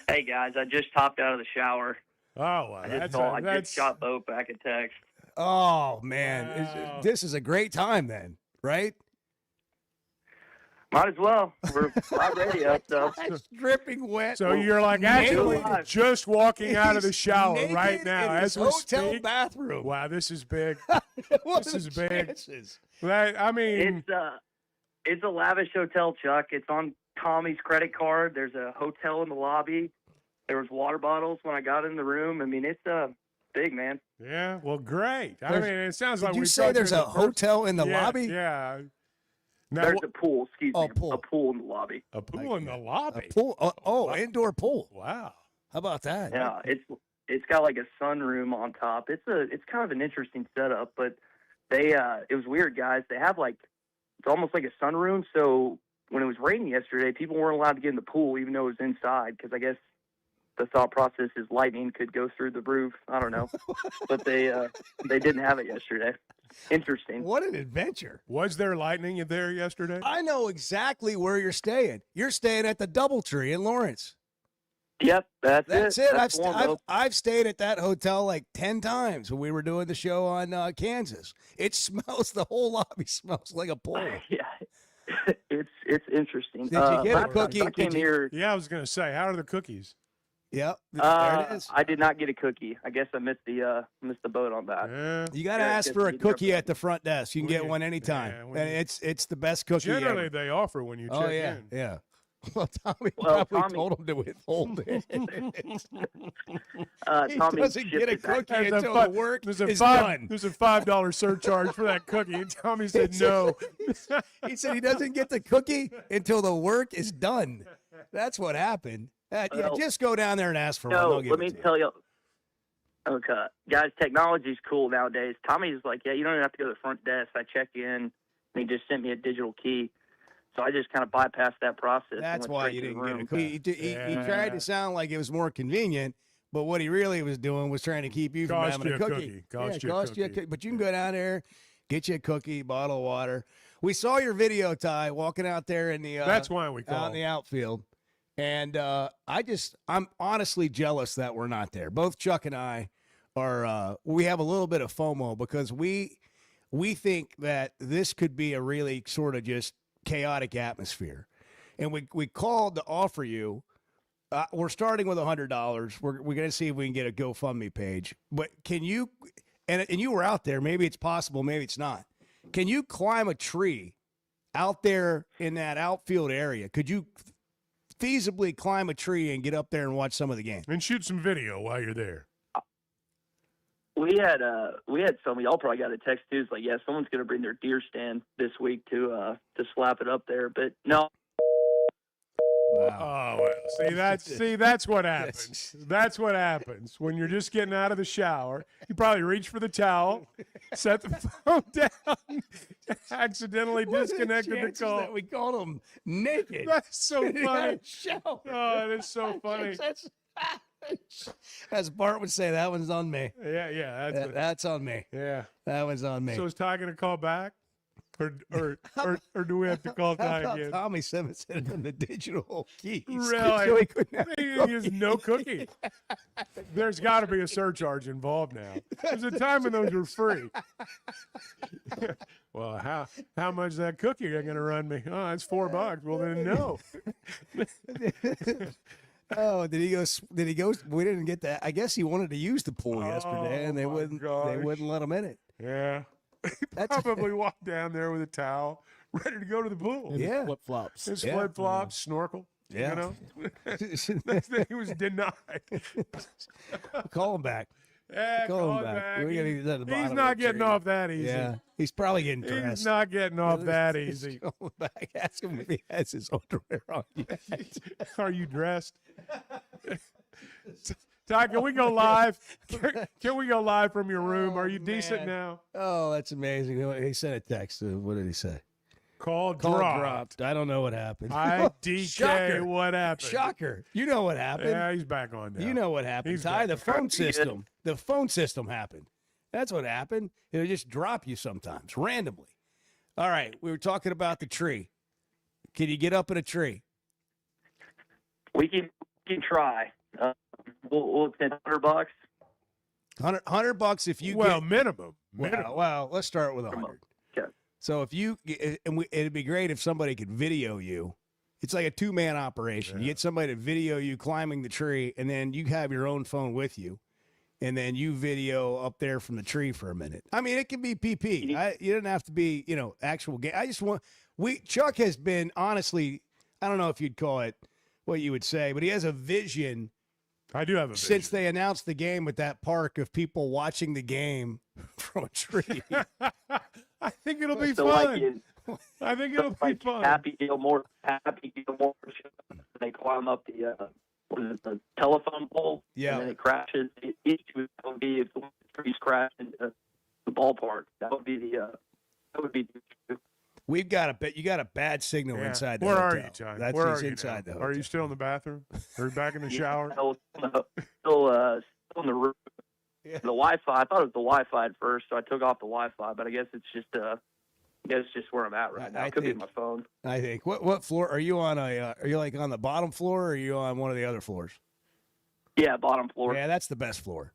Speaker 14: Hey guys, I just hopped out of the shower.
Speaker 1: Oh, wow.
Speaker 14: I just shot Bo back a text.
Speaker 4: Oh man, this is a great time then, right?
Speaker 14: Might as well. We're live radio, so
Speaker 4: It's dripping wet.
Speaker 1: So you're like actually just walking out of the shower
Speaker 4: naked
Speaker 1: right now
Speaker 4: in
Speaker 1: as
Speaker 4: his
Speaker 1: we
Speaker 4: hotel
Speaker 1: speak.
Speaker 4: bathroom.
Speaker 1: Wow, this is big.
Speaker 4: What
Speaker 1: This
Speaker 4: are
Speaker 1: is
Speaker 4: the
Speaker 1: big.
Speaker 4: chances?
Speaker 1: I mean,
Speaker 14: it's a lavish hotel, Chuck. It's on Tommy's credit card. There's a hotel in the lobby. There was water bottles when I got in the room. I mean, it's big, man.
Speaker 1: yeah, well, great. I mean, it sounds like
Speaker 4: Did you
Speaker 1: we
Speaker 4: say
Speaker 1: talked
Speaker 4: there's
Speaker 1: to
Speaker 4: a hotel in the
Speaker 1: yeah,
Speaker 4: lobby?
Speaker 1: Yeah. Now,
Speaker 14: There's a pool. Excuse me.
Speaker 4: pool.
Speaker 14: A pool in the lobby.
Speaker 1: A pool in the lobby.
Speaker 4: A pool? Indoor pool.
Speaker 1: Wow.
Speaker 4: How about that?
Speaker 14: Yeah, it's got like a sunroom on top. It's kind of an interesting setup, but it was weird, guys. They have like it's almost like a sunroom. So when it was raining yesterday, people weren't allowed to get in the pool, even though it was inside, because I guess the thought process is lightning could go through the roof. I don't know, but they didn't have it yesterday. Interesting.
Speaker 4: What an adventure.
Speaker 1: Was there lightning there yesterday?
Speaker 4: I know exactly where you're staying. You're staying at the DoubleTree in Lawrence.
Speaker 14: Yep, that's
Speaker 4: it.
Speaker 14: That's
Speaker 4: I've stayed at that hotel like 10 times when we were doing the show on Kansas. It smells, the whole lobby smells like a pool.
Speaker 14: Yeah, it's interesting.
Speaker 4: Did you get a cookie?
Speaker 14: I came here.
Speaker 1: Yeah, I was going to say, how are the cookies?
Speaker 4: Yep, there it is.
Speaker 14: I did not get a cookie. I guess I missed the boat on that.
Speaker 1: Yeah.
Speaker 4: You got to ask for a cookie at the front desk. You can get one anytime, and it's the best cookie
Speaker 1: Generally,
Speaker 4: ever.
Speaker 1: they offer when you check in.
Speaker 4: Yeah. Well, Tommy
Speaker 14: Well,
Speaker 4: probably told him to withhold it. He
Speaker 14: Tommy
Speaker 4: doesn't get a
Speaker 14: shipped it back.
Speaker 4: cookie until the work is done.
Speaker 1: There's a $5 surcharge for that cookie. And Tommy said no.
Speaker 4: He said he doesn't get the cookie until the work is done. That's what happened. Just go down there and ask for one.
Speaker 14: No,
Speaker 4: They'll give
Speaker 14: let
Speaker 4: it
Speaker 14: me
Speaker 4: to you.
Speaker 14: tell you. Okay, guys, technology's cool nowadays. Tommy's like, yeah, you don't even have to go to the front desk. I check in, and he just sent me a digital key. So I just kind of bypassed that process. and
Speaker 4: That's
Speaker 14: went
Speaker 4: why
Speaker 14: straight
Speaker 4: you
Speaker 14: to the
Speaker 4: didn't get a
Speaker 14: room.
Speaker 4: cookie. He tried to sound like it was more convenient, but what he really was doing was trying to keep you from
Speaker 1: Cost
Speaker 4: having
Speaker 1: you
Speaker 4: a
Speaker 1: a
Speaker 4: cookie.
Speaker 1: cookie. Cost you a cookie.
Speaker 4: But you can go down there, get you a cookie, bottle of water. We saw your video, Ty, walking out there in the
Speaker 1: That's why we
Speaker 4: out
Speaker 1: called.
Speaker 4: in the outfield. And I'm honestly jealous that we're not there. Both Chuck and I are we have a little bit of FOMO because we think that this could be a really sort of just chaotic atmosphere. And we called to offer you we're starting with $100. We're going to see if we can get a GoFundMe page. But can you and you were out there, maybe it's possible, maybe it's not. Can you climb a tree out there in that outfield area? Could you feasibly climb a tree and get up there and watch some of the game?
Speaker 1: And shoot some video while you're there.
Speaker 14: We had some of y'all probably got a text too. It's like, yeah, someone's gonna bring their deer stand this week to slap it up there. But no.
Speaker 1: Oh, well, that's what happens. That's what happens when you're just getting out of the shower. You probably reach for the towel, set the phone down, accidentally disconnected the call.
Speaker 4: That we called him naked.
Speaker 1: That's so funny.
Speaker 4: Oh,
Speaker 1: that is so funny.
Speaker 4: As Bart would say, that one's on me.
Speaker 1: Yeah,
Speaker 4: that's on me.
Speaker 1: Yeah,
Speaker 4: that one's on me.
Speaker 1: So is Ty going to call back, or do we have to call Ty
Speaker 4: How about
Speaker 1: again?
Speaker 4: Tommy Simmons sent him the digital keys.
Speaker 1: Really?
Speaker 4: So he couldn't have
Speaker 1: He has no cookie. There's got to be a surcharge involved now. There's a time when those were free. Well, how much is that cookie going to run me? Oh, it's $4. Well, then no.
Speaker 4: Oh, did he go? We didn't get that. I guess he wanted to use the pool yesterday, and they wouldn't let him in it.
Speaker 1: Yeah. He probably walked down there with a towel, ready to go to the pool.
Speaker 4: Yeah.
Speaker 2: Flip flops.
Speaker 1: His flip flops, snorkel.
Speaker 4: Yeah.
Speaker 1: He was denied.
Speaker 4: Call him back.
Speaker 1: Yeah,
Speaker 4: Call him back. We're gonna get to the bottom
Speaker 1: He's
Speaker 4: of
Speaker 1: not
Speaker 4: the
Speaker 1: getting
Speaker 4: tree.
Speaker 1: off that easy.
Speaker 4: Yeah, he's probably getting dressed.
Speaker 1: He's not getting off that easy.
Speaker 4: Call him back. Ask him if he has his underwear on yet.
Speaker 1: Are you dressed? Ty, can we go live? Can we go live from your room? Are you decent now?
Speaker 4: Oh, that's amazing. He sent a text. What did he say?
Speaker 1: Call
Speaker 4: dropped.
Speaker 1: dropped.
Speaker 4: I don't know what happened.
Speaker 1: IDK,
Speaker 4: Shocker.
Speaker 1: what happened?
Speaker 4: Shocker. You know what happened.
Speaker 1: Yeah, he's back on now.
Speaker 4: You know what happened,
Speaker 1: He's
Speaker 4: Ty.
Speaker 1: back.
Speaker 4: The phone system. The phone system happened. That's what happened. It'll just drop you sometimes, randomly. All right. We were talking about the tree. Can you get up in a tree?
Speaker 14: We can try. We'll spend $100.
Speaker 4: $100 if you
Speaker 1: Well,
Speaker 4: get
Speaker 1: minimum.
Speaker 4: Well, let's start with 100.
Speaker 14: Okay.
Speaker 4: So if you it'd be great if somebody could video you. It's like a 2-man operation. You get somebody to video you climbing the tree, and then you have your own phone with you, and then you video up there from the tree for a minute. I mean, it can be PP. You don't have to be, actual game. I just want Chuck has been, honestly, I don't know if you'd call it what you would say, but he has a vision.
Speaker 1: I do have a vision.
Speaker 4: Since they announced the game at that park of people watching the game from a tree.
Speaker 1: I think it'll be
Speaker 14: So
Speaker 1: fun.
Speaker 14: like
Speaker 1: I think it'll be fun.
Speaker 14: Happy Gilmore. They climb up the telephone pole.
Speaker 4: Yeah.
Speaker 14: And then it crashes. Each would be if the trees crash into the ballpark. That would be the.
Speaker 4: We've got you got a bad signal inside the
Speaker 1: Where
Speaker 4: hotel.
Speaker 1: are you, Ty?
Speaker 4: That's
Speaker 1: Where
Speaker 4: just
Speaker 1: are you
Speaker 4: inside
Speaker 1: now?
Speaker 4: the hotel.
Speaker 1: Are you still in the bathroom? Are you back in the shower?
Speaker 14: Still in the room. The Wi-Fi. I thought it was the Wi-Fi at first, so I took off the Wi-Fi. But I guess it's just where I'm at right now. It could be my phone.
Speaker 4: I think. What floor are you on? Are you like on the bottom floor, or are you on one of the other floors?
Speaker 14: Yeah, bottom floor.
Speaker 4: Yeah, that's the best floor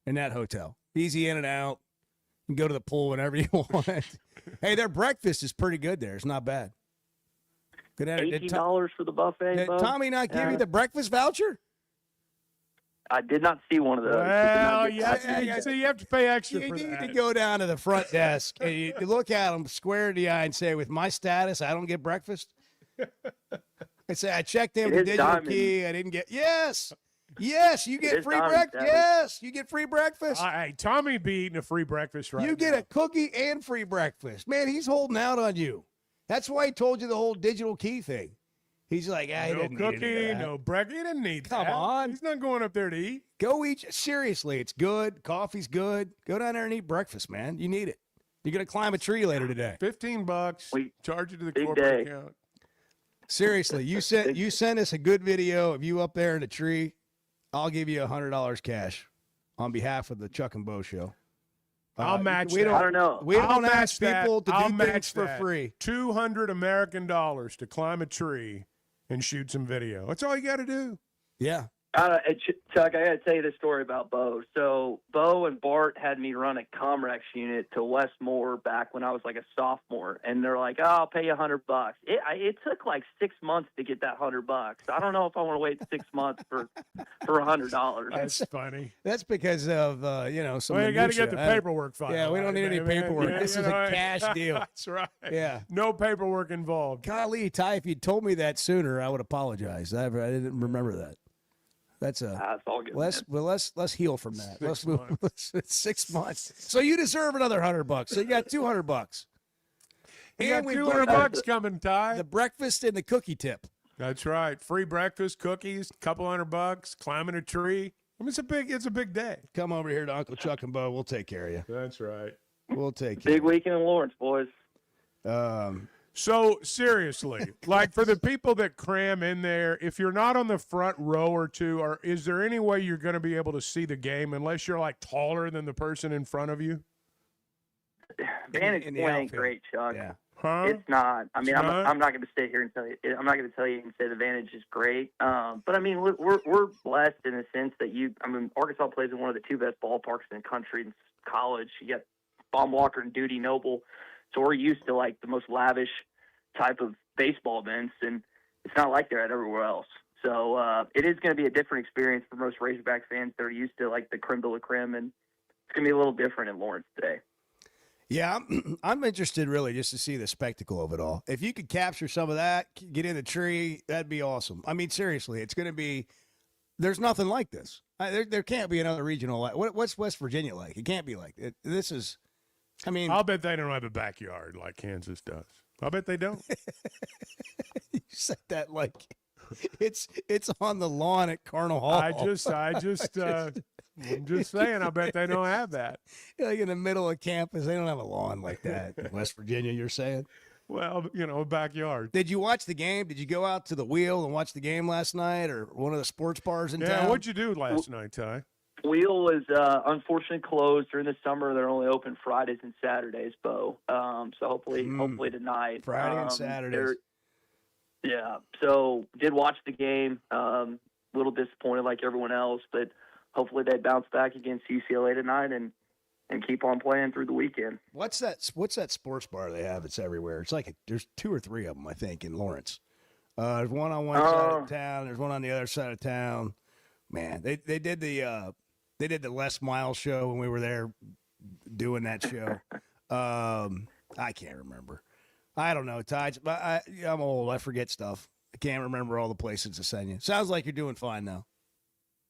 Speaker 4: in that hotel. Easy in and out. You can go to the pool whenever you want. Hey, their breakfast is pretty good there. It's not bad.
Speaker 14: $18 for the buffet.
Speaker 4: Did
Speaker 14: bud?
Speaker 4: Tommy not give you the breakfast voucher?
Speaker 14: I did not see one of those.
Speaker 1: Well, yeah, so you have to pay extra
Speaker 4: You
Speaker 1: for
Speaker 4: need
Speaker 1: that.
Speaker 4: to go down to the front desk and you look at them square in the eye and say, with my status, I don't get breakfast. I say, I checked in with the digital key. I didn't get. Yes, you get free breakfast. Yes, you get free breakfast.
Speaker 1: Hey, Tommy be eating a free breakfast right
Speaker 4: You get a cookie and free breakfast. Man, he's holding out on you. That's why he told you the whole digital key thing. He's like, he
Speaker 1: no
Speaker 4: didn't need
Speaker 1: cookie,
Speaker 4: that.
Speaker 1: no breakfast. He didn't need
Speaker 4: Come
Speaker 1: that.
Speaker 4: on.
Speaker 1: He's not going up there to eat.
Speaker 4: Go eat. Seriously, it's good. Coffee's good. Go down there and eat breakfast, man. You need it. You're going to climb a tree later today.
Speaker 1: $15. Charge it to the
Speaker 14: Big
Speaker 1: corporate
Speaker 14: day.
Speaker 1: account.
Speaker 4: Seriously, you send us a good video of you up there in a tree. I'll give you $100 cash on behalf of the Chuck and Bo Show.
Speaker 1: I'll match
Speaker 4: we
Speaker 1: that.
Speaker 4: don't,
Speaker 14: I don't know.
Speaker 4: We
Speaker 1: I'll
Speaker 4: don't ask
Speaker 1: match that.
Speaker 4: people to
Speaker 1: I'll
Speaker 4: do
Speaker 1: match
Speaker 4: things for
Speaker 1: that.
Speaker 4: free.
Speaker 1: $200 American to climb a tree and shoot some video. That's all you got to do.
Speaker 4: Yeah.
Speaker 14: Chuck, I got to tell you this story about Bo. So Bo and Bart had me run a Comrex unit to Westmore back when I was like a sophomore, and they're like, "Oh, I'll pay you $100." It took like 6 months to get that $100. I don't know if I want to wait 6 months for $100.
Speaker 1: That's funny.
Speaker 4: That's because of some.
Speaker 1: Well, you got to get the
Speaker 4: minutia.
Speaker 1: paperwork filed.
Speaker 4: Yeah, we don't need any
Speaker 1: man.
Speaker 4: paperwork.
Speaker 1: Yeah,
Speaker 4: This
Speaker 1: you
Speaker 4: is a
Speaker 1: know,
Speaker 4: cash deal.
Speaker 1: That's right.
Speaker 4: Yeah.
Speaker 1: No paperwork involved.
Speaker 4: Golly, Ty, if you'd told me that sooner, I would apologize. I didn't remember that. That's
Speaker 14: That's all good.
Speaker 4: Let's heal from that.
Speaker 1: 6
Speaker 4: months. 6 months. So you deserve another $100. So you got $200.
Speaker 1: You got
Speaker 4: we've
Speaker 1: $200 coming, Ty.
Speaker 4: The breakfast and the cookie tip.
Speaker 1: That's right. Free breakfast, cookies, couple $100, climbing a tree. I mean, it's a big day.
Speaker 4: Come over here to Uncle Chuck and Bo. We'll take care of you.
Speaker 1: That's right.
Speaker 4: We'll take care.
Speaker 14: Big weekend in Lawrence, boys.
Speaker 1: So seriously, like for the people that cram in there, if you're not on the front row or two, is there any way you're going to be able to see the game unless you're like taller than the person in front of you?
Speaker 14: Vantage
Speaker 4: in the
Speaker 14: point ain't
Speaker 4: outfield.
Speaker 14: great, Chuck.
Speaker 4: Yeah.
Speaker 1: Huh?
Speaker 14: It's not. I mean,
Speaker 1: It's not?
Speaker 14: I'm not going to sit here and tell you. I'm not going to tell you and say the Vantage is great. But I mean, we're blessed in the sense that Arkansas plays in one of the two best ballparks in the country in college. You got Baum Walker and Duty Noble, so we're used to like the most lavish type of baseball events, and it's not like that everywhere else. So it is going to be a different experience for most Razorback fans that are used to like the creme de la creme, and it's going to be a little different in Lawrence today.
Speaker 4: Yeah, I'm interested really just to see the spectacle of it all. If you could capture some of that, get in the tree, that'd be awesome. I mean, seriously, it's going to be – there's nothing like this. There can't be another regional like – what's West Virginia like? It can't be like it. This is – I mean –
Speaker 1: I'll bet they don't have a backyard like Kansas does. I bet they don't.
Speaker 4: You said that like it's on the lawn at Carnal Hall.
Speaker 1: I'm just saying, I bet they don't have that.
Speaker 4: Like in the middle of campus, they don't have a lawn like that in West Virginia, you're saying?
Speaker 1: Well, a backyard.
Speaker 4: Did you watch the game? Did you go out to the Wheel and watch the game last night or one of the sports bars in town?
Speaker 1: Yeah, what'd you do last night, Ty?
Speaker 14: Wheel was unfortunately closed during the summer. They're only open Fridays and Saturdays, Bo. So hopefully tonight.
Speaker 4: Friday and Saturdays.
Speaker 14: Yeah. So did watch the game. A little disappointed like everyone else, but hopefully they bounce back against UCLA tonight and keep on playing through the weekend.
Speaker 4: What's that sports bar they have? It's everywhere. It's like there's 2 or 3 of them, I think, in Lawrence. There's one on one side of town. There's one on the other side of town. Man, they did the Les Miles show when we were there doing that show. I can't remember. I don't know, Ty. But I'm old. I forget stuff. I can't remember all the places to send you. Sounds like you're doing fine now.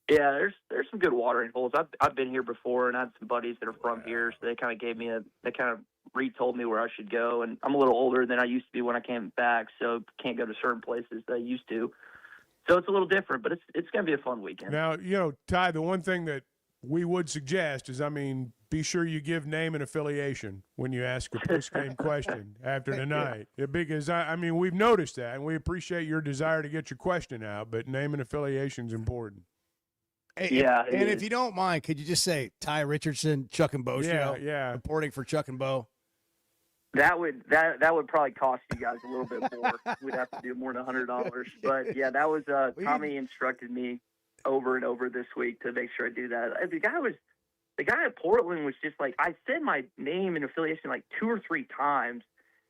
Speaker 14: Yeah, there's some good watering holes. I've been here before and I had some buddies that are from here, so they kind of Reed told me where I should go, and I'm a little older than I used to be when I came back, so can't go to certain places that I used to. So it's a little different, but it's going to be a fun weekend.
Speaker 1: Now, Ty, the one thing that we would suggest is, be sure you give name and affiliation when you ask a post-game question after tonight. Yeah, because, we've noticed that, and we appreciate your desire to get your question out, but name and affiliation is important.
Speaker 4: Hey,
Speaker 14: yeah.
Speaker 4: And if you don't mind, could you just say Ty Richardson, Chuck and Bo show?
Speaker 1: Yeah.
Speaker 4: Reporting for Chuck and Bo.
Speaker 14: That would probably cost you guys a little bit more. We'd have to do more than $100. But yeah, that was Tommy instructed me over and over this week to make sure I do that. The guy at Portland was just like, I said my name and affiliation like 2 or 3 times,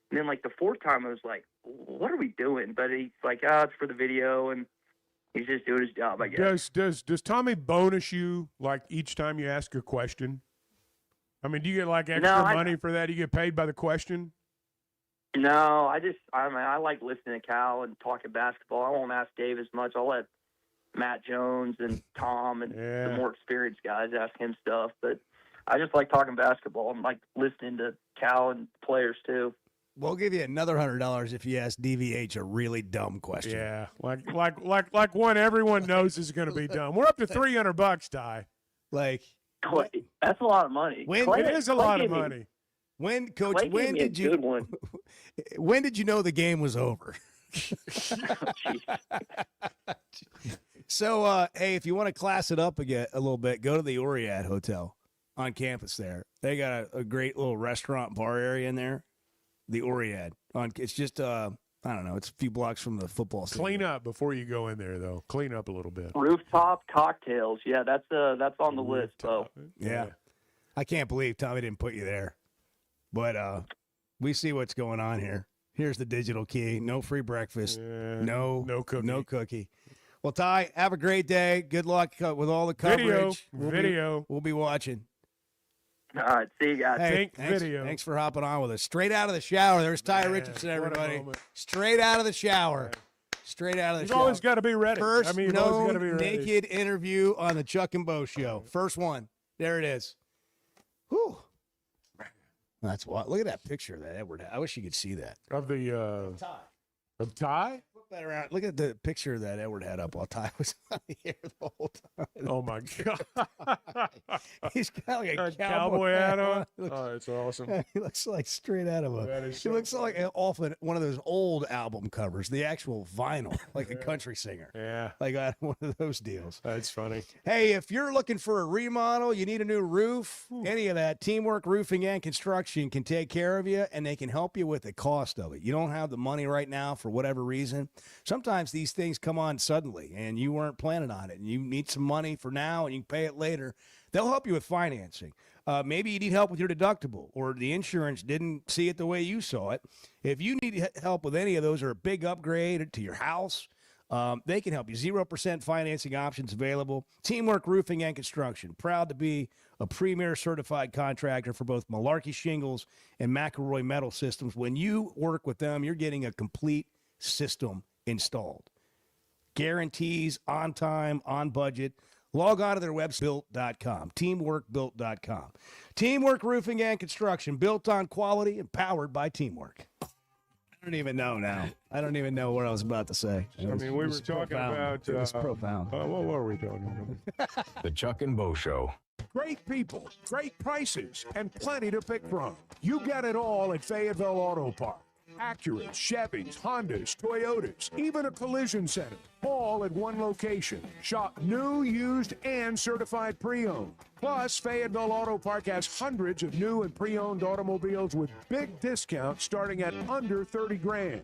Speaker 14: and then like the 4th time I was like, what are we doing? But he's like, it's for the video, and he's just doing his job, I guess.
Speaker 1: Does Tommy bonus you like each time you ask a question? Do you get like extra money for that? Do you get paid by the question?
Speaker 14: No, I like listening to Cal and talking basketball. I won't ask Dave as much. I'll let Matt Jones and Tom and the more experienced guys ask him stuff. But I just like talking basketball. I'm like listening to Cal and players too.
Speaker 4: We'll give you another $100 if you ask DVH a really dumb question.
Speaker 1: Yeah, like one everyone knows is going to be dumb. We're up to $300, Ty.
Speaker 4: Like
Speaker 14: Clay, that's a lot of money.
Speaker 1: It is a lot of money.
Speaker 4: When did you know the game was over? So, hey, if you want to class it up again a little bit, go to the Oriad Hotel on campus there. They got a great little restaurant bar area in there. The Oriad. It's just, I don't know, it's a few blocks from the football stadium.
Speaker 1: Clean up before you go in there, though. Clean up a little bit.
Speaker 14: Rooftop cocktails. Yeah, that's on the list, though.
Speaker 4: Yeah. I can't believe Tommy didn't put you there. But we see what's going on here. Here's the digital key. No free breakfast. No cookie. Well, Ty, have a great day. Good luck with all the coverage.
Speaker 1: Video.
Speaker 4: We'll be watching.
Speaker 14: All right. See you guys.
Speaker 4: Hey, thanks for hopping on with us. Straight out of the shower. There's Ty Richardson, everybody. Straight out of the shower. Straight out of the shower.
Speaker 1: You've always got to be ready.
Speaker 4: First known naked interview on the Chuck and Bo show. First one. There it is. Whew. That's what. Look at that picture of that Edward. I wish you could see that.
Speaker 1: Of the
Speaker 4: Ty.
Speaker 1: Of Ty?
Speaker 4: Flip that around. Look at the picture that Edward had up while Ty was on the air the whole time.
Speaker 1: Oh my God.
Speaker 4: He's got like a
Speaker 1: cowboy hat on. Oh, it's awesome.
Speaker 4: He looks like straight out of he looks like often one of those old album covers, the actual vinyl, like a country singer.
Speaker 1: Yeah.
Speaker 4: Like one of those deals.
Speaker 1: That's funny.
Speaker 4: Hey, if you're looking for a remodel, you need a new roof, any of that, Teamwork Roofing and Construction can take care of you, and they can help you with the cost of it. You don't have the money right now for whatever reason. Sometimes these things come on suddenly, and you weren't planning on it, and you need some money for now, and you can pay it later. They'll help you with financing. Maybe you need help with your deductible, or the insurance didn't see it the way you saw it. If you need help with any of those or a big upgrade to your house, they can help you. 0% financing options available. Teamwork Roofing and Construction. Proud to be a premier certified contractor for both Malarkey Shingles and McElroy Metal Systems. When you work with them, you're getting a complete system installed. Guarantees, on time, on budget. Log on to their website, built.com, teamworkbuilt.com. Teamwork Roofing and Construction, built on quality and powered by teamwork. I don't even know now. I don't even know what I was about to say.
Speaker 1: We were talking about...
Speaker 4: It was profound.
Speaker 1: What were we talking about?
Speaker 18: The Chuck and Bo Show.
Speaker 1: Great people, great prices, and plenty to pick from. You got it all at Fayetteville Auto Park. Acuras, Chevys, Hondas, Toyotas, even a collision center, all at one location. Shop new, used, and certified pre-owned. Plus, Fayetteville Auto Park has hundreds of new and pre-owned automobiles with big discounts starting at under $30,000.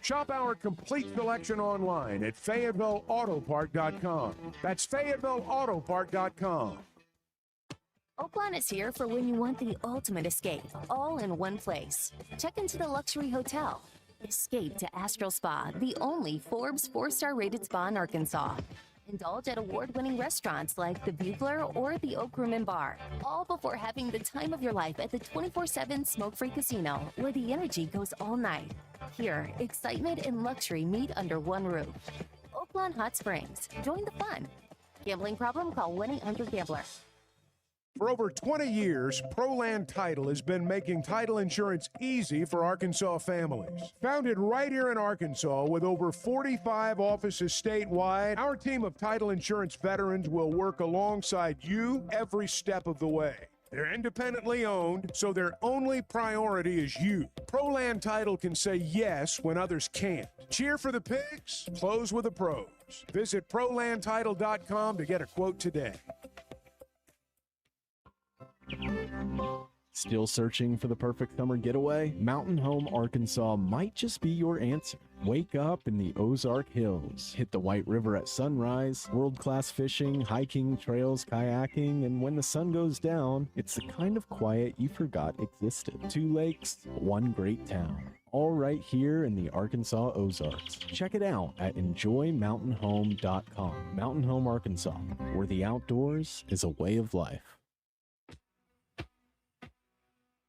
Speaker 1: Shop our complete selection online at FayettevilleAutopark.com. That's FayettevilleAutopark.com.
Speaker 8: Oakland is here for when you want the ultimate escape, all in one place. Check into the luxury hotel. Escape to Astral Spa, the only Forbes 4-star rated spa in Arkansas. Indulge at award-winning restaurants like the Bugler or the Oak Room and Bar, all before having the time of your life at the 24/7 smoke-free casino, where the energy goes all night. Here, excitement and luxury meet under one roof. Oakland Hot Springs. Join the fun. Gambling problem? Call 1-800-GAMBLER.
Speaker 1: For over 20 years, ProLand Title has been making title insurance easy for Arkansas families. Founded right here in Arkansas with over 45 offices statewide, our team of title insurance veterans will work alongside you every step of the way. They're independently owned, so their only priority is you. ProLand Title can say yes when others can't. Cheer for the pigs, close with the pros. Visit ProLandTitle.com to get a quote today.
Speaker 2: Still searching for the perfect summer getaway? Mountain Home Arkansas might just be your answer. Wake up in the Ozark Hills. Hit the White River at sunrise. World-class fishing, hiking, trails, kayaking, and when the sun goes down, it's the kind of quiet you forgot existed. 2 lakes, 1 great town. All right here in the Arkansas Ozarks. Check it out at enjoymountainhome.com. Mountain Home Arkansas, where the outdoors is a way of life.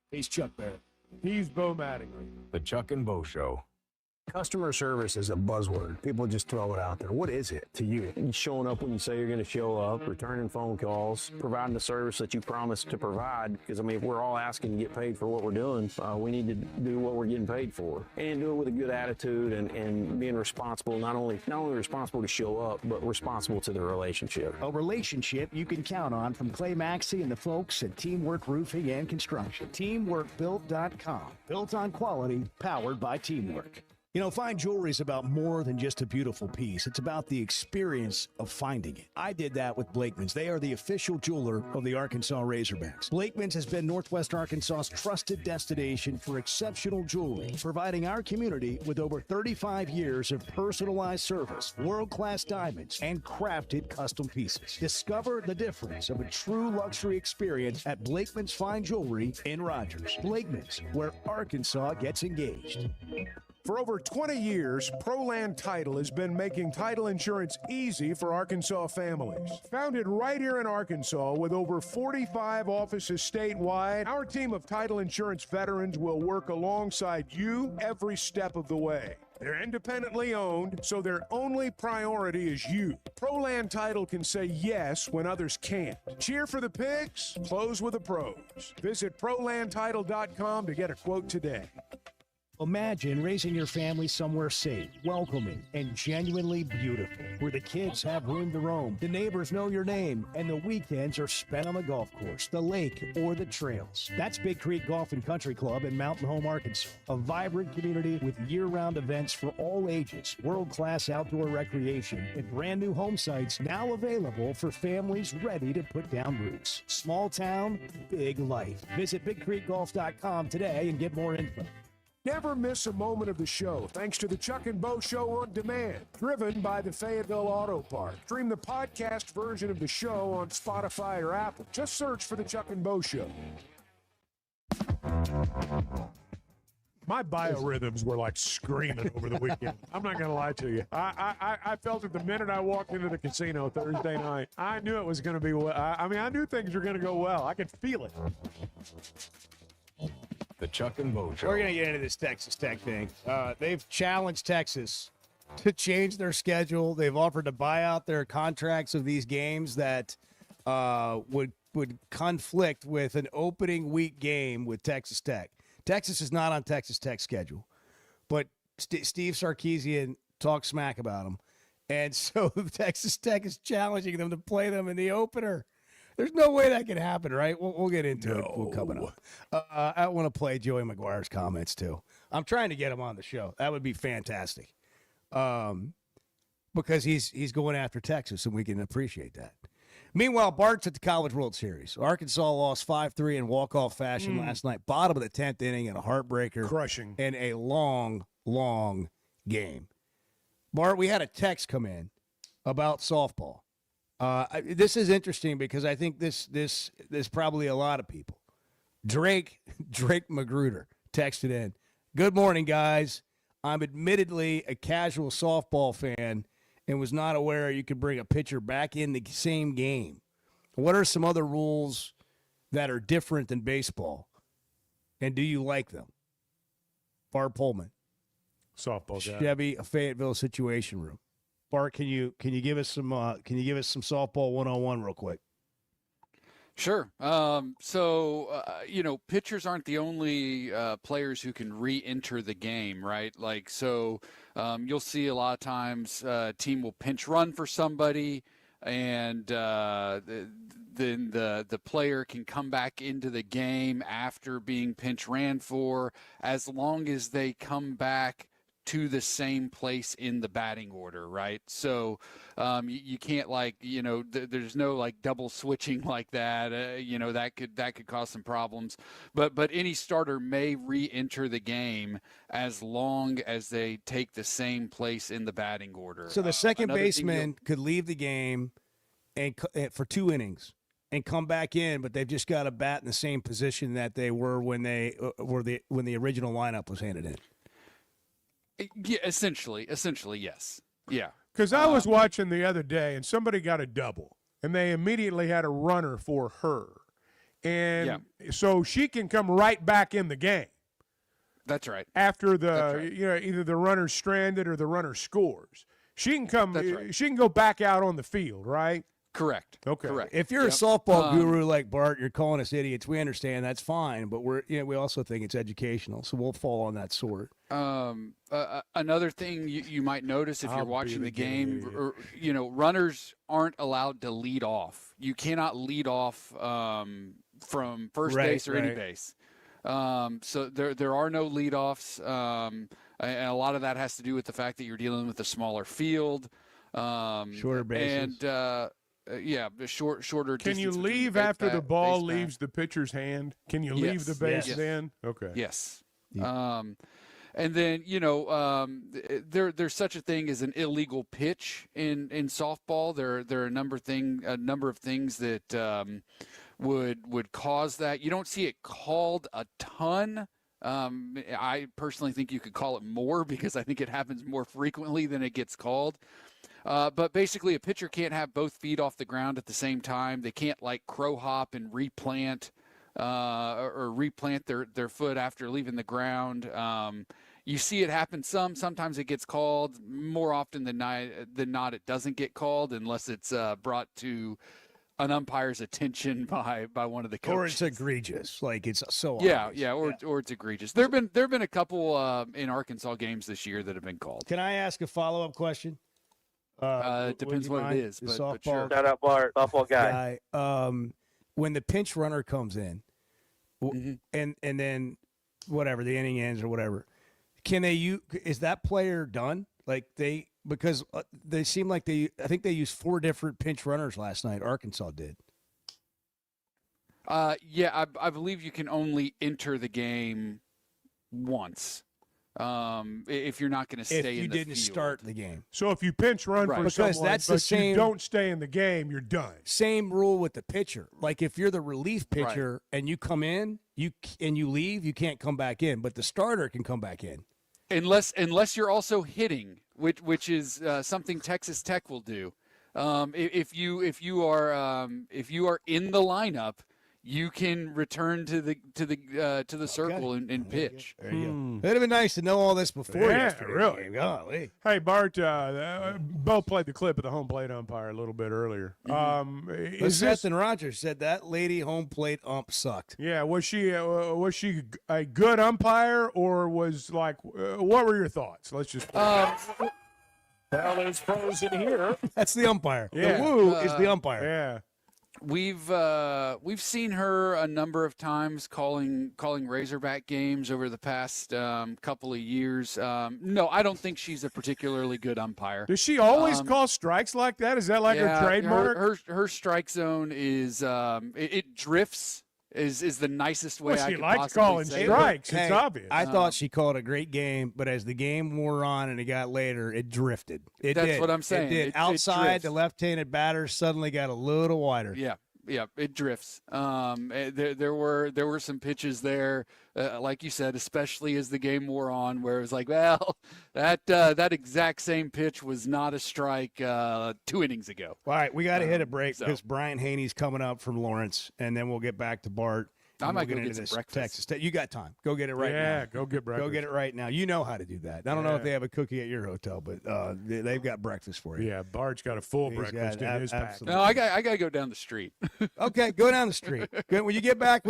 Speaker 15: He's Chuck Barrett.
Speaker 1: He's Bo Mattingly.
Speaker 18: The Chuck and Bo Show.
Speaker 10: Customer service is a buzzword. People just throw it out there. What is it to you?
Speaker 11: Showing up when you say you're going to show up, returning phone calls, providing the service that you promised to provide. Because, I mean, if we're all asking to get paid for what we're doing, we need to do what we're getting paid for. And do it with a good attitude and being responsible, not only responsible to show up, but responsible to the relationship.
Speaker 15: A relationship you can count on from Clay Maxey and the folks at Teamwork Roofing and Construction. TeamworkBuilt.com. Built on quality, powered by teamwork. You know, fine jewelry is about more than just a beautiful piece. It's about the experience of finding it. I did that with Blakeman's. They are the official jeweler of the Arkansas Razorbacks. Blakeman's has been Northwest Arkansas's trusted destination for exceptional jewelry, providing our community with over 35 years of personalized service, world-class diamonds, and crafted custom pieces. Discover the difference of a true luxury experience at Blakeman's Fine Jewelry in Rogers. Blakeman's, where Arkansas gets engaged.
Speaker 1: For over 20 years, ProLand Title has been making title insurance easy for Arkansas families. Founded right here in Arkansas with over 45 offices statewide, our team of title insurance veterans will work alongside you every step of the way. They're independently owned, so their only priority is you. ProLand Title can say yes when others can't. Cheer for the pigs, close with the pros. Visit ProLandTitle.com to get a quote today.
Speaker 15: Imagine raising your family somewhere safe, welcoming, and genuinely beautiful, where the kids have room to roam, the neighbors know your name, and the weekends are spent on the golf course, the lake, or the trails. That's Big Creek Golf and Country Club in Mountain Home, Arkansas, a vibrant community with year-round events for all ages, world-class outdoor recreation, and brand new home sites now available for families ready to put down roots. Small town, big life. Visit BigCreekGolf.com today and get more info.
Speaker 1: Never miss a moment of the show thanks to the Chuck and Bo Show on Demand, driven by the Fayetteville Auto Park. Stream the podcast version of the show on Spotify or Apple. Just search for the Chuck and Bo Show. My biorhythms were like screaming over the weekend. I'm not going to lie to you. I felt it the minute I walked into the casino Thursday night. I knew it was going to be well. I knew things were going to go well. I could feel it.
Speaker 18: The Chuck and Bo Show.
Speaker 4: We're going to get into this Texas Tech thing. They've challenged Texas to change their schedule. They've offered to buy out their contracts of these games that would conflict with an opening week game with Texas Tech. Texas is not on Texas Tech's schedule, but Steve Sarkisian talked smack about them. And so Texas Tech is challenging them to play them in the opener. There's no way that can happen, right? We'll get into it coming up. I want to play Joey McGuire's comments, too. I'm trying to get him on the show. That would be fantastic because he's going after Texas, and we can appreciate that. Meanwhile, Bart's at the College World Series. Arkansas lost 5-3 in walk-off fashion last night. Bottom of the 10th inning in a heartbreaker.
Speaker 1: Crushing.
Speaker 4: In a long, long game. Bart, we had a text come in about softball. This is interesting because I think this probably a lot of people. Drake Magruder texted in, "Good morning, guys. I'm admittedly a casual softball fan and was not aware you could bring a pitcher back in the same game. What are some other rules that are different than baseball, and do you like them?" Bart Pullman,
Speaker 1: softball guy.
Speaker 4: Chevy, a Fayetteville Situation Room. Bart, can you give us some softball 101 real quick?
Speaker 3: Sure. Pitchers aren't the only players who can re-enter the game, right? You'll see a lot of times a team will pinch run for somebody, and then the player can come back into the game after being pinch ran for, as long as they come back to the same place in the batting order, right? So you can't there's no double switching like that. That could cause some problems. But any starter may re-enter the game as long as they take the same place in the batting order.
Speaker 4: So the second baseman could leave the game and for 2 innings and come back in, but they've just got to bat in the same position that they were when when the original lineup was handed in.
Speaker 3: Yeah, essentially, yes. Yeah.
Speaker 1: Because I was watching the other day, and somebody got a double, and they immediately had a runner for her. And so she can come right back in the game.
Speaker 3: That's right.
Speaker 1: After either the runner's stranded or the runner scores. She can come. Right. She can go back out on the field, right?
Speaker 3: Correct.
Speaker 1: Okay.
Speaker 3: Correct.
Speaker 4: If you're a softball guru like Bart, you're calling us idiots. We understand that's fine, but we also think it's educational, so we'll fall on that sword.
Speaker 3: Another thing you might notice if you're watching the game, runners aren't allowed to lead off. You cannot lead off from first base or any base. So there are no leadoffs, and a lot of that has to do with the fact that you're dealing with a smaller field,
Speaker 4: shorter bases,
Speaker 3: and shorter.
Speaker 1: Can you leave after the ball leaves the pitcher's hand? Can you leave the base then? Okay.
Speaker 3: Yes. And then there's such a thing as an illegal pitch in softball. There are a number of things that would cause that. You don't see it called a ton. I personally think you could call it more because I think it happens more frequently than it gets called. But basically, a pitcher can't have both feet off the ground at the same time. They can't crow hop and replant or replant their foot after leaving the ground. You see it happen sometimes it gets called. More often than not, it doesn't get called unless it's brought to an umpire's attention by one of the coaches.
Speaker 4: Or it's egregious, it's so obvious.
Speaker 3: Or it's egregious. There've been a couple in Arkansas games this year that have been called.
Speaker 4: Can I ask a follow-up question?
Speaker 3: Depends what it is, but sure.
Speaker 14: Shout out Bart, softball guy.
Speaker 4: When the pinch runner comes in, and then whatever the inning ends or whatever, is that player done? Because they seem like I think they used 4 different pinch runners last night. Arkansas did.
Speaker 3: I believe you can only enter the game once. If you're not going to stay in the field.
Speaker 4: If you didn't start the game.
Speaker 1: So if you pinch run for someone, you don't stay in the game, you're done.
Speaker 4: Same rule with the pitcher. If you're the relief pitcher and you come in, you leave, you can't come back in, but the starter can come back in.
Speaker 3: Unless you're also hitting, which is something Texas Tech will do. If you are in the lineup, you can return to the circle and pitch.
Speaker 4: There you go. It'd have been nice to know all this before yesterday.
Speaker 1: Really.
Speaker 4: Game. Golly.
Speaker 1: Hey, Bart, Bo played the clip of the home plate umpire a little bit earlier.
Speaker 4: Seth and Rogers said that lady home plate ump sucked.
Speaker 1: Yeah, was she a good umpire, or was what were your thoughts? Let's just.
Speaker 16: Well, there's pros in here.
Speaker 4: That's the umpire.
Speaker 1: Yeah.
Speaker 4: The woo is the umpire.
Speaker 1: Yeah.
Speaker 3: We've seen her a number of times calling Razorback games over the past couple of years. No, I don't think she's a particularly good umpire.
Speaker 1: Does she always call strikes like that? Is that her trademark?
Speaker 3: Her strike zone is it drifts. Is the nicest way I could possibly
Speaker 1: calling
Speaker 3: say
Speaker 1: strikes.
Speaker 3: it.
Speaker 1: It's obvious.
Speaker 4: I thought she called a great game, but as the game wore on and it got later, it drifted.
Speaker 3: That's what I'm saying.
Speaker 4: It did. Outside, the left-handed batter suddenly got a little wider.
Speaker 3: Yeah, it drifts. There were some pitches there, like you said, especially as the game wore on, where it was that exact same pitch was not a strike 2 innings ago.
Speaker 4: All right, we got to hit a break because Brian Haney's coming up from Lawrence, and then we'll get back to Bart
Speaker 3: I might
Speaker 4: We'll
Speaker 3: go
Speaker 4: into
Speaker 3: get some
Speaker 4: this
Speaker 3: breakfast.
Speaker 4: Texas Tech. You got time. Go get it right now.
Speaker 1: Yeah, go get
Speaker 4: Go
Speaker 1: breakfast.
Speaker 4: get it right now. You know how to do that. I don't know if
Speaker 1: Yeah.
Speaker 4: they have a cookie at your hotel, but they've got breakfast for you.
Speaker 1: Yeah, Bart's got a full
Speaker 4: He's
Speaker 1: breakfast
Speaker 4: got
Speaker 1: in his pack.
Speaker 4: absolutely.
Speaker 3: No, I got to go down the street.
Speaker 4: Okay, go down the street. Good. When you get back,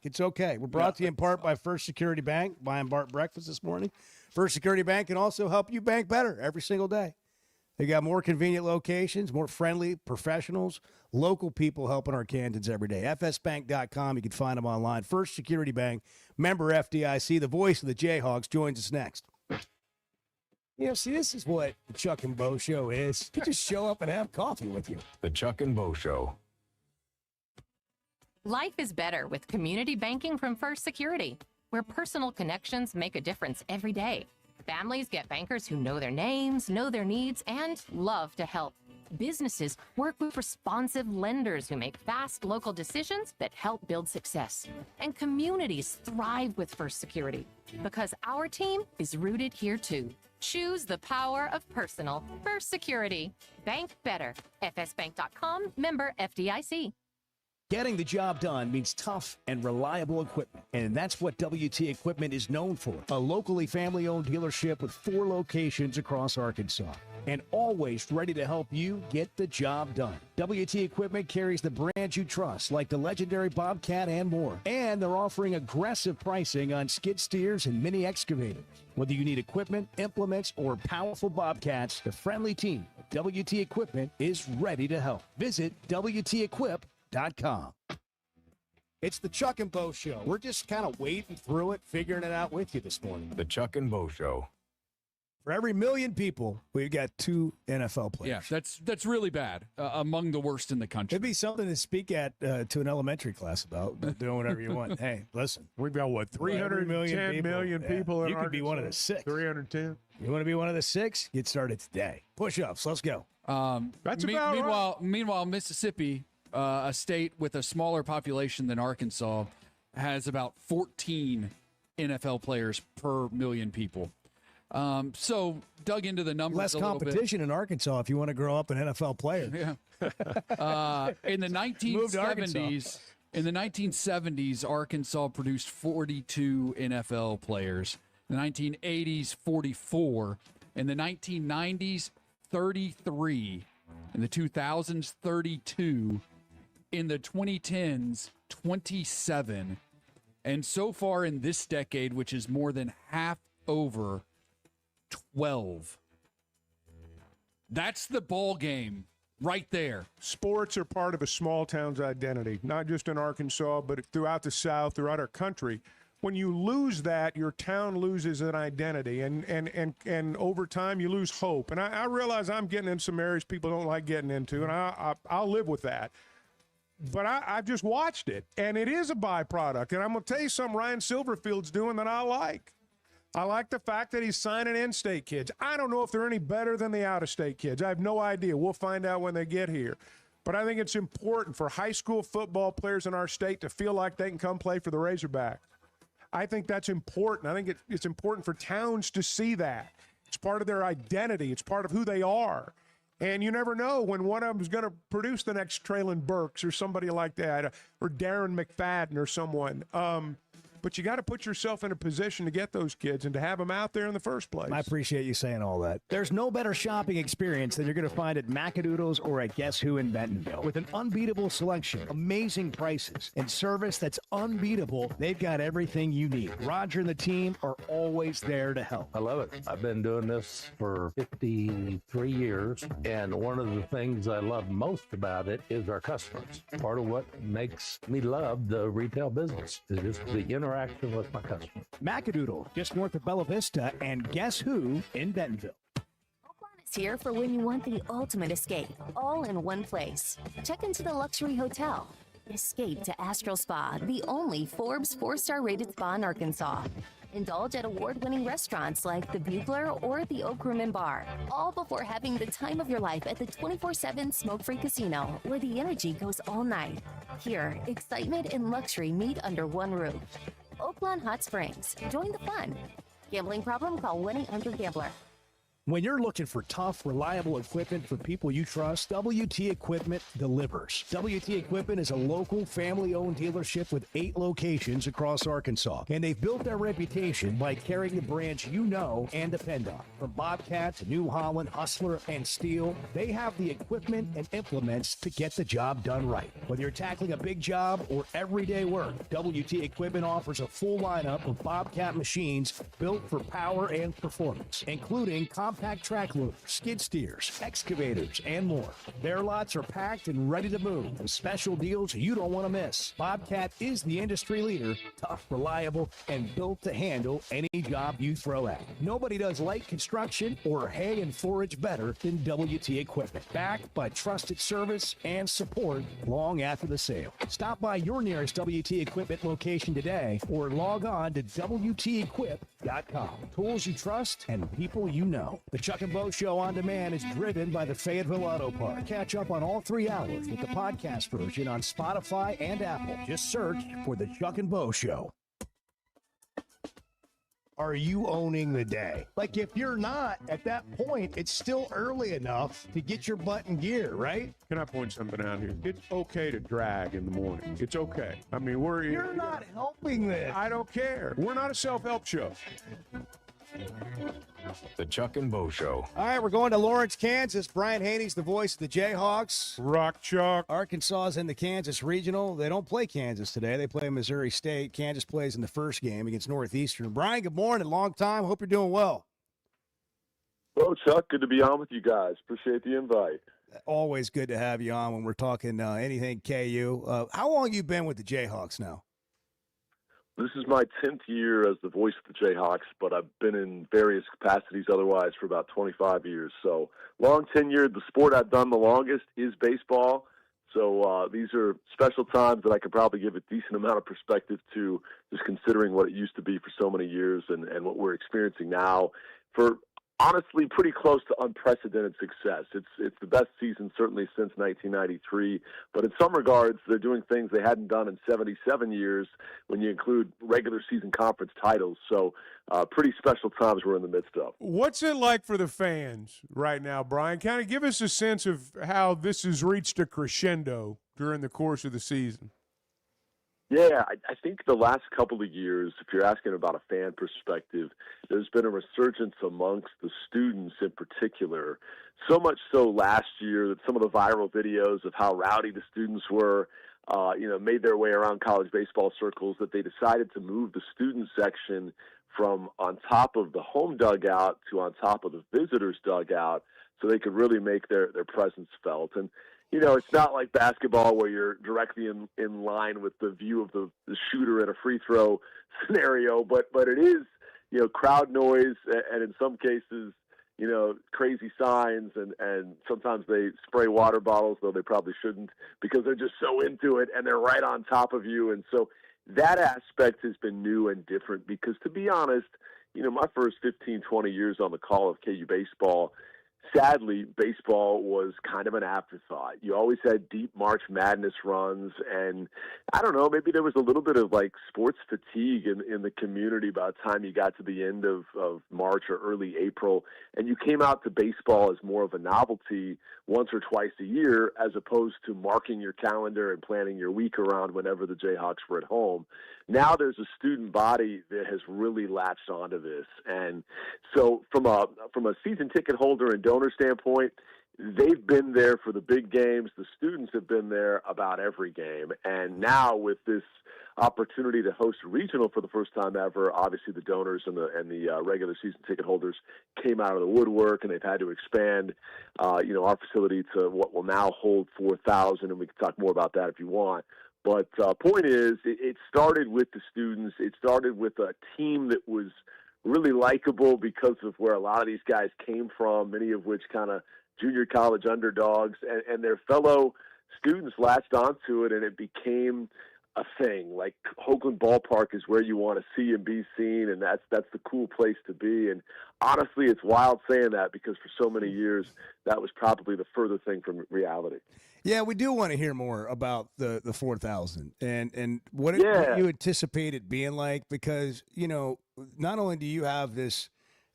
Speaker 4: it's okay. We're brought to you in part by First Security Bank. Buying Bart breakfast this morning. First Security Bank can also help you bank better every single day. They got more convenient locations, more friendly professionals, local people helping our Cantons every day. FSBank.com. You can find them online. First Security Bank, member FDIC. The voice of the Jayhawks joins us next. See, this is what the Chuck and Bo Show is. You just show up and have coffee with you.
Speaker 18: The Chuck and Bo Show.
Speaker 9: Life is better with community banking from First Security, where personal connections make a difference every day. Families get bankers who know their names, know their needs, and love to help. Businesses work with responsive lenders who make fast local decisions that help build success. And communities thrive with First Security because our team is rooted here too. Choose the power of personal. First Security. Bank better. FSBank.com, member FDIC.
Speaker 15: Getting the job done means tough and reliable equipment, and that's what WT Equipment is known for. A locally family-owned dealership with 4 locations across Arkansas, and always ready to help you get the job done. WT Equipment carries the brands you trust, like the legendary Bobcat and more, and they're offering aggressive pricing on skid steers and mini excavators. Whether you need equipment, implements, or powerful Bobcats, the friendly team at WT Equipment is ready to help. Visit WTEquip.com.
Speaker 10: It's the Chuck and Bo Show. We're just kind of wading through it, figuring it out with you this morning.
Speaker 18: The Chuck and Bo Show.
Speaker 4: For every million people, we've got 2 NFL players.
Speaker 3: Yeah, that's really bad. Among the worst in the country.
Speaker 4: It'd be something to speak at to an elementary class about doing whatever you want. Hey, listen,
Speaker 1: we've got what 310 million people in
Speaker 4: You could be one of the 6.
Speaker 1: 310.
Speaker 4: You want to be one of the 6? Get started today. Push-ups. Let's go.
Speaker 1: That's about right.
Speaker 3: Meanwhile, Mississippi, a state with a smaller population than Arkansas, has about 14 NFL players per million people. So dug into the numbers
Speaker 4: Less
Speaker 3: a little
Speaker 4: competition in Arkansas if you want to grow up an NFL player.
Speaker 3: bit. Yeah. In the 1970s, Arkansas produced 42 NFL players. In the 1980s, 44. In the 1990s, 33. In the 2000s, 32. In the 2010s, 27. And so far in this decade, which is more than half over, 12. That's the ball game right there.
Speaker 1: Sports are part of a small town's identity, not just in Arkansas, but throughout the South, throughout our country. When you lose that, your town loses an identity, and over time you lose hope. And I realize I'm getting in some areas people don't like getting into, and I'll live with that. But I've just watched it, and it is a byproduct. And I'm going to tell you something Ryan Silverfield's doing that I like. I like the fact that he's signing in-state kids. I don't know if they're any better than the out-of-state kids. I have no idea. We'll find out when they get here. But I think it's important for high school football players in our state to feel like they can come play for the Razorbacks. I think that's important. I think it's important for towns to see that. It's part of their identity. It's part of who they are. And you never know when one of them is going to produce the next Traylon Burks or somebody like that, or Darren McFadden or someone. But you got to put yourself in a position to get those kids and to have them out there in the first place.
Speaker 15: I appreciate you saying all that. There's no better shopping experience than you're going to find at Macadoodles or at Guess Who in Bentonville. With an unbeatable selection, amazing prices, and service that's unbeatable, they've got everything you need. Roger and the team are always there to help.
Speaker 5: I love it. I've been doing this for 53 years, and one of the things I love most about it is our customers. Part of what makes me love the retail business is just the interaction with my customers.
Speaker 15: Macadoodle, just north of Bella Vista, and Guess Who in Bentonville.
Speaker 8: It's here for when you want the ultimate escape, all in one place. Check into the luxury hotel. Escape to Astral Spa, the only Forbes 4-star rated spa in Arkansas. Indulge at award-winning restaurants like the Bugler or the Oak Room and Bar, all before having the time of your life at the 24/7 smoke-free casino, where the energy goes all night. Here, excitement and luxury meet under one roof. Oaklawn Hot Springs. Join the fun. Gambling problem? Call 1-800-GAMBLER.
Speaker 15: When you're looking for tough, reliable equipment for people you trust, WT Equipment delivers. WT Equipment is a local, family-owned dealership with 8 locations across Arkansas, and they've built their reputation by carrying the brands you know and depend on. From Bobcat to New Holland, Hustler, and Steel, they have the equipment and implements to get the job done right. Whether you're tackling a big job or everyday work, WT Equipment offers a full lineup of Bobcat machines built for power and performance, including compact track loaders, skid steers, excavators, and more. Their lots are packed and ready to move with special deals you don't want to miss. Bobcat is the industry leader, tough, reliable, and built to handle any job you throw at. Nobody does light construction or hay and forage better than WT Equipment, backed by trusted service and support long after the sale. Stop by your nearest WT Equipment location today or log on to WTEquip.com. Tools you trust and people you know. The Chuck and Bo Show on demand is driven by the Fayetteville Auto Park. Catch up on all 3 hours with the podcast version on Spotify and Apple. Just search for the Chuck and Bo Show. Are you owning the day? Like, if you're not, at that point, it's still early enough to get your butt in gear, right?
Speaker 1: Can I point something out here? It's okay to drag in the morning. It's okay. I mean,
Speaker 15: You're not helping this.
Speaker 1: I don't care. We're not a self-help show.
Speaker 18: The Chuck and Bo Show.
Speaker 4: All right, we're going to Lawrence, Kansas. Brian Haney's the voice of the Jayhawks.
Speaker 1: Rock chalk.
Speaker 4: Arkansas's in the Kansas Regional. They don't play Kansas today. They play Missouri State. Kansas plays in the first game against Northeastern. Brian, good morning. Long time. Hope you're doing well.
Speaker 12: Well, Chuck, good to be on with you guys. Appreciate the invite.
Speaker 4: Always good to have you on when we're talking anything KU. How long you been with the Jayhawks now?
Speaker 12: This is my 10th year as the voice of the Jayhawks, but I've been in various capacities otherwise for about 25 years. So long tenure. The sport I've done the longest is baseball. So these are special times that I could probably give a decent amount of perspective to, just considering what it used to be for so many years and what we're experiencing now for honestly pretty close to unprecedented success. It's the best season certainly since 1993, but in some regards they're doing things they hadn't done in 77 years when you include regular season conference titles. So pretty special times we're in the midst of.
Speaker 1: What's it like for the fans right now, Brian? Kind of give us a sense of how this has reached a crescendo during the course of the season.
Speaker 12: Yeah, I think the last couple of years, if you're asking about a fan perspective, there's been a resurgence amongst the students in particular. So much so last year that some of the viral videos of how rowdy the students were, made their way around college baseball circles, that they decided to move the student section from on top of the home dugout to on top of the visitors dugout so they could really make their presence felt. And it's not like basketball where you're directly in line with the view of the shooter in a free throw scenario, but it is, crowd noise and in some cases, crazy signs and sometimes they spray water bottles, though they probably shouldn't, because they're just so into it and they're right on top of you. And so that aspect has been new and different because, to be honest, my first 15, 20 years on the call of KU baseball, sadly, baseball was kind of an afterthought. You always had deep March Madness runs, and I don't know, maybe there was a little bit of like sports fatigue in the community by the time you got to the end of March or early April, and you came out to baseball as more of a novelty once or twice a year as opposed to marking your calendar and planning your week around whenever the Jayhawks were at home. Now there's a student body that has really latched onto this. And so from a season ticket holder and donor standpoint, they've been there for the big games. The students have been there about every game. And now with this opportunity to host a regional for the first time ever, obviously the donors and the regular season ticket holders came out of the woodwork, and they've had to expand, our facility to what will now hold 4,000, and we can talk more about that if you want. But point is, it started with the students. It started with a team that was really likable because of where a lot of these guys came from, many of which kind of junior college underdogs, and their fellow students latched onto it, and it became a thing. Like Hoagland Ballpark is where you want to see and be seen, and that's the cool place to be. And honestly, it's wild saying that because for so many years, that was probably the further thing from reality.
Speaker 4: Yeah, we do want to hear more about the 4,000 and what you anticipate it being like, because, not only do you have this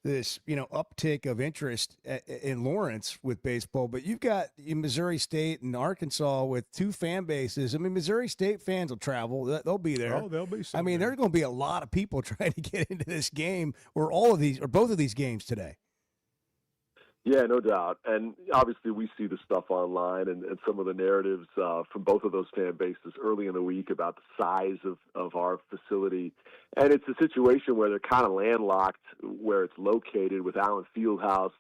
Speaker 4: uptick of interest in Lawrence with baseball, but you've got Missouri State and Arkansas with two fan bases. I mean, Missouri State fans will travel; they'll be there.
Speaker 1: Oh, they'll be.
Speaker 4: I mean, there's going to be a lot of people trying to get into this game, or both of these games today.
Speaker 12: Yeah, no doubt. And obviously we see the stuff online and some of the narratives from both of those fan bases early in the week about the size of our facility. And it's a situation where they're kind of landlocked where it's located with Allen Fieldhouse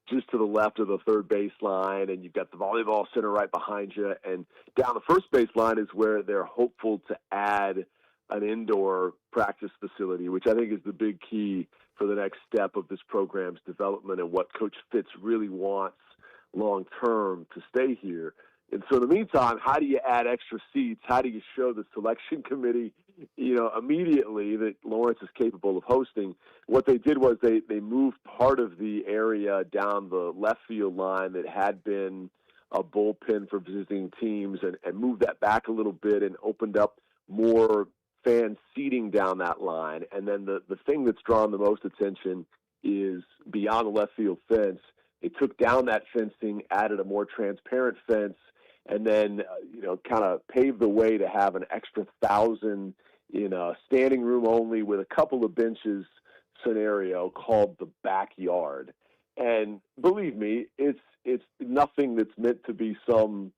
Speaker 12: just to the left of the third baseline, and you've got the volleyball center right behind you. And down the first baseline is where they're hopeful to add an indoor practice facility, which I think is the big key for the next step of this program's development and what Coach Fitz really wants long-term to stay here. And so in the meantime, how do you add extra seats? How do you show the selection committee, immediately that Lawrence is capable of hosting? What they did was they moved part of the area down the left field line that had been a bullpen for visiting teams and moved that back a little bit and opened up more fan seating down that line. And then the thing that's drawn the most attention is beyond the left field fence. They took down that fencing, added a more transparent fence, and then, kind of paved the way to have an extra 1,000 in a standing room only with a couple of benches scenario called the backyard. And believe me, it's nothing that's meant to be some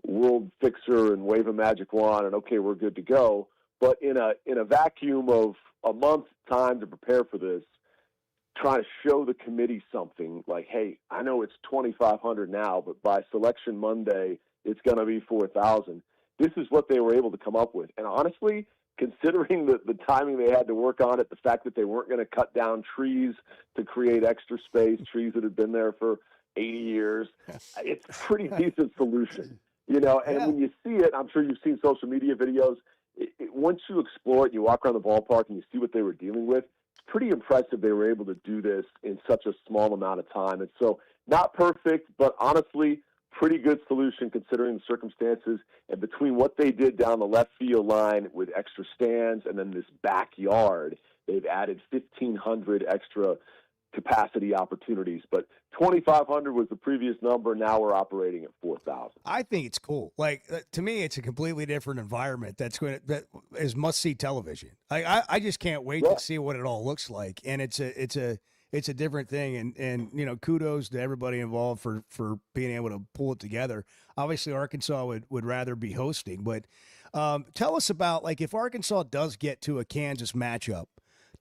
Speaker 12: world fixer and wave a magic wand and, okay, we're good to go. But in a vacuum of a month's time to prepare for this, trying to show the committee something like, hey, I know it's 2,500 now, but by Selection Monday, it's going to be 4,000. This is what they were able to come up with. And honestly, considering the timing they had to work on it, the fact that they weren't going to cut down trees to create extra space, trees that had been there for 80 years, it's a pretty decent solution. And when you see it, I'm sure you've seen social media videos, once you explore it, you walk around the ballpark and you see what they were dealing with, it's pretty impressive they were able to do this in such a small amount of time. And so not perfect, but honestly, pretty good solution considering the circumstances. And between what they did down the left field line with extra stands and then this backyard, they've added 1,500 extra capacity opportunities. But 2,500 was the previous number. Now we're operating at 4,000.
Speaker 4: I think it's cool. Like, to me, it's a completely different environment that is must-see television. I just can't wait to see what it all looks like. And it's a different thing. And kudos to everybody involved for being able to pull it together. Obviously, Arkansas would rather be hosting. But tell us about, like, if Arkansas does get to a Kansas matchup,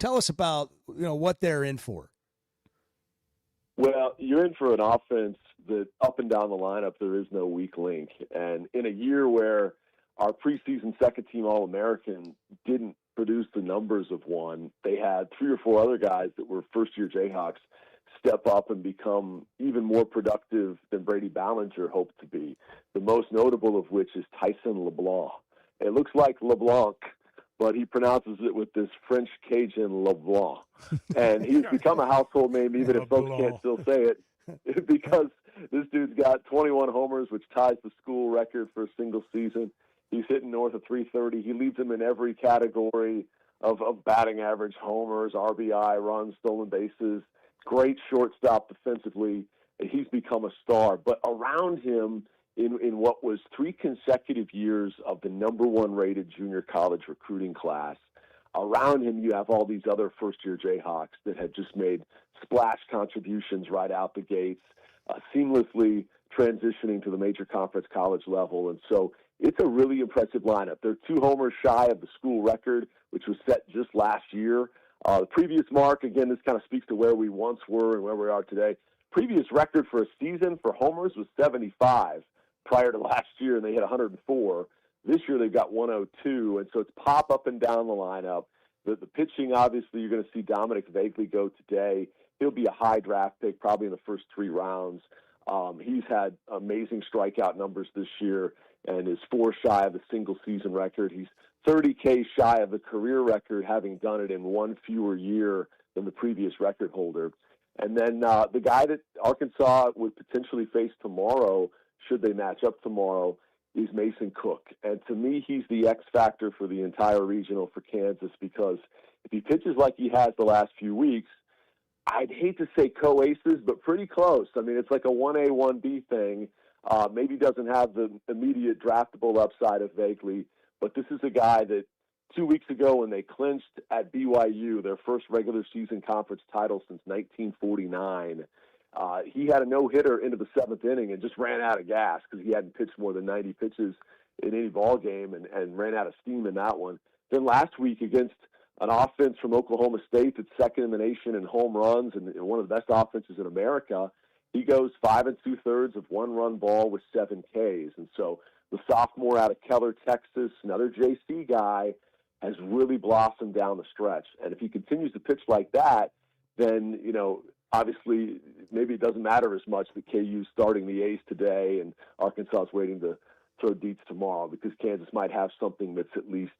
Speaker 4: tell us about, what they're in for.
Speaker 12: Well, you're in for an offense that up and down the lineup, there is no weak link. And in a year where our preseason second-team All-American didn't produce the numbers of one, they had 3 or 4 other guys that were first-year Jayhawks step up and become even more productive than Brady Ballinger hoped to be, the most notable of which is Tyson LeBlanc. It looks like LeBlanc, but he pronounces it with this French Cajun LeBlanc. And he's become a household name, even if folks can't still say it, because this dude's got 21 homers, which ties the school record for a single season. He's hitting north of 330. He leads them in every category of batting average, homers, RBI, runs, stolen bases. Great shortstop defensively. He's become a star. But around him, in what was 3 consecutive years of the number 1 rated junior college recruiting class, around him you have all these other first-year Jayhawks that have just made splash contributions right out the gates, seamlessly transitioning to the major conference college level. And so it's a really impressive lineup. They're 2 homers shy of the school record, which was set just last year. The previous mark, again, this kind of speaks to where we once were and where we are today. Previous record for a season for homers was 75 prior to last year, and they hit 104. This year they've got 102, and so it's pop up and down the lineup. The pitching, obviously, you're going to see Dominic Vagley go today. He'll be a high draft pick, probably in the first 3 rounds. He's had amazing strikeout numbers this year and is 4 shy of the single-season record. He's 30K shy of the career record, having done it in 1 fewer year than the previous record holder. And then the guy that Arkansas would potentially face tomorrow, should they match up tomorrow, is Mason Cook. And to me, he's the X factor for the entire regional for Kansas, because if he pitches like he has the last few weeks, I'd hate to say co-aces, but pretty close. I mean, it's like a 1A, 1B thing. Maybe doesn't have the immediate draftable upside of Vaguely, but this is a guy that 2 weeks ago when they clinched at BYU, their first regular season conference title since 1949, he had a no-hitter into the seventh inning and just ran out of gas because he hadn't pitched more than 90 pitches in any ball game and ran out of steam in that one. Then last week against an offense from Oklahoma State that's second in the nation in home runs and one of the best offenses in America, he goes 5 2/3 of one-run ball with 7 Ks. And so the sophomore out of Keller, Texas, another JC guy, has really blossomed down the stretch. And if he continues to pitch like that, then, obviously maybe it doesn't matter as much that KU's starting the A's today and Arkansas is waiting to throw Dietz tomorrow because Kansas might have something that's at least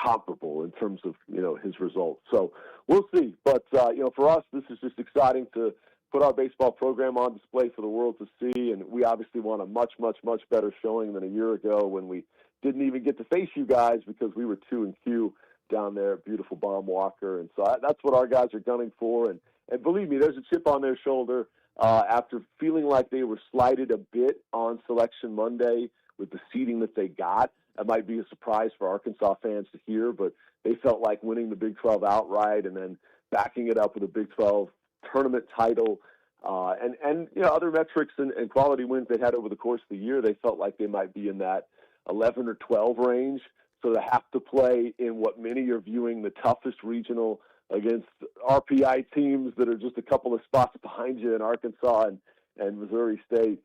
Speaker 12: comparable in terms of, his results. So we'll see. But, for us, this is just exciting to put our baseball program on display for the world to see. And we obviously want a much, much, much better showing than a year ago when we didn't even get to face you guys because we were 2-Q down there at beautiful Baum Walker. And so that's what our guys are gunning for. And believe me, there's a chip on their shoulder after feeling like they were slighted a bit on Selection Monday with the seeding that they got. That might be a surprise for Arkansas fans to hear, but they felt like winning the Big 12 outright and then backing it up with a Big 12 tournament title and other metrics and quality wins they had over the course of the year. They felt like they might be in that 11 or 12 range. So to have to play in what many are viewing the toughest regional against RPI teams that are just a couple of spots behind you in Arkansas and Missouri State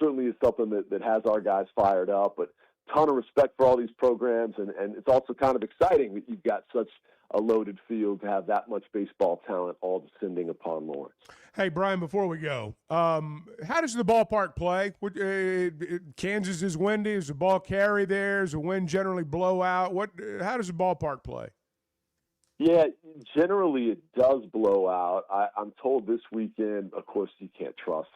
Speaker 12: certainly is something that has our guys fired up. But ton of respect for all these programs, and it's also kind of exciting that you've got such a loaded field to have that much baseball talent all descending upon Lawrence.
Speaker 1: Hey, Brian, before we go, how does the ballpark play? Kansas is windy. Is the ball carry there? Is the wind generally blow out? How does the ballpark play?
Speaker 12: Yeah, generally it does blow out. I'm told this weekend, of course, you can't trust,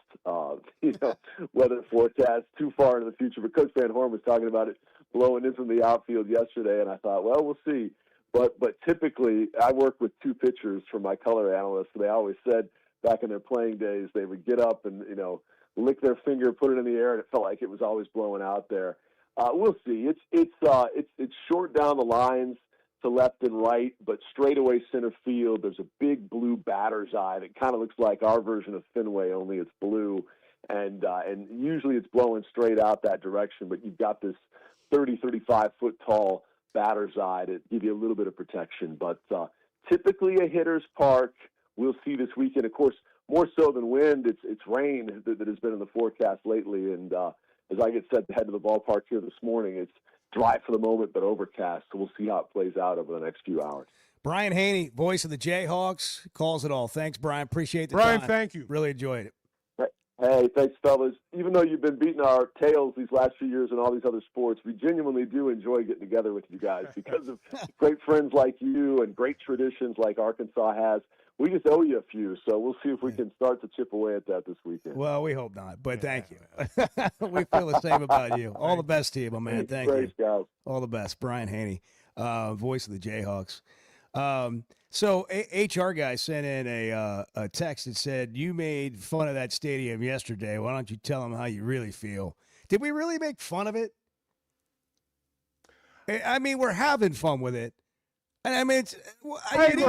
Speaker 12: weather forecasts too far into the future. But Coach Van Horn was talking about it blowing in from the outfield yesterday, and I thought, well, we'll see. But typically, I work with 2 pitchers for my color analysts, and they always said back in their playing days they would get up and lick their finger, put it in the air, and it felt like it was always blowing out there. We'll see. It's short down the lines to left and right, but straightaway center field, there's a big blue batter's eye that kind of looks like our version of Fenway, only it's blue, and usually it's blowing straight out that direction, but you've got this 35 foot tall batter's eye to give you a little bit of protection. But typically a hitter's park. We'll see this weekend, of course, more so than wind, it's rain that has been in the forecast lately, and as I get set to head to the ballpark here this morning, it's dry for the moment, but overcast. So we'll see how it plays out over the next few hours.
Speaker 4: Brian Haney, voice of the Jayhawks, calls it all. Thanks, Brian. Appreciate the
Speaker 1: Brian,
Speaker 4: time.
Speaker 1: thank you.
Speaker 4: Really enjoyed it.
Speaker 12: Hey, thanks, fellas. Even though you've been beating our tails these last few years in all these other sports, we genuinely do enjoy getting together with you guys because of great friends like you and great traditions like Arkansas has. We just owe you a few, so we'll see if we can start to chip away at that this weekend.
Speaker 4: Well, we hope not, but thank you. We feel the same about you. All the best to you, my man. Thank you.
Speaker 12: Guys.
Speaker 4: All the best. Brian Haney, voice of the Jayhawks. So HR guy sent in a text that said, you made fun of that stadium yesterday. Why don't you tell them how you really feel? Did we really make fun of it? I mean, we're having fun with it. And I mean,
Speaker 1: we're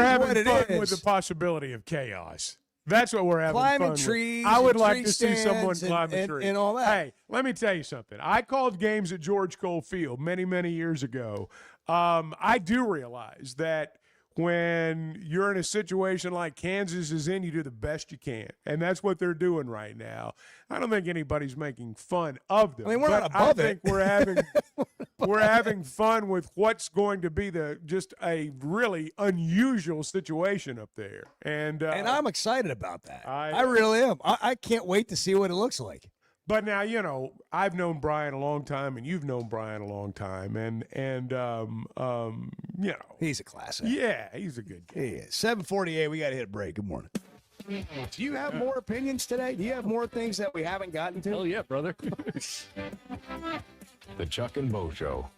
Speaker 1: having fun with the possibility of chaos. That's what we're having
Speaker 4: climbing
Speaker 1: fun
Speaker 4: trees.
Speaker 1: with. I would like
Speaker 4: tree
Speaker 1: to see someone
Speaker 4: stands
Speaker 1: climb a tree
Speaker 4: and all that.
Speaker 1: Hey, let me tell you something. I called games at George Cole Field many, many years ago. I do realize that when you're in a situation like Kansas is in, you do the best you can. And that's what they're doing right now. I don't think anybody's making fun of them.
Speaker 4: I mean, we're not above
Speaker 1: I think we're having fun with what's going to be just a really unusual situation up there. And
Speaker 4: I'm excited about that. I really am. I can't wait to see what it looks like.
Speaker 1: But now, I've known Brian a long time, and you've known Brian a long time, and
Speaker 4: he's a class act.
Speaker 1: Yeah, he's a good guy.
Speaker 4: He is. 7:48. We got to hit a break. Good morning. Do you have more opinions today? Do you have more things that we haven't gotten to?
Speaker 18: Oh yeah, brother. The Chuck and Bo Show.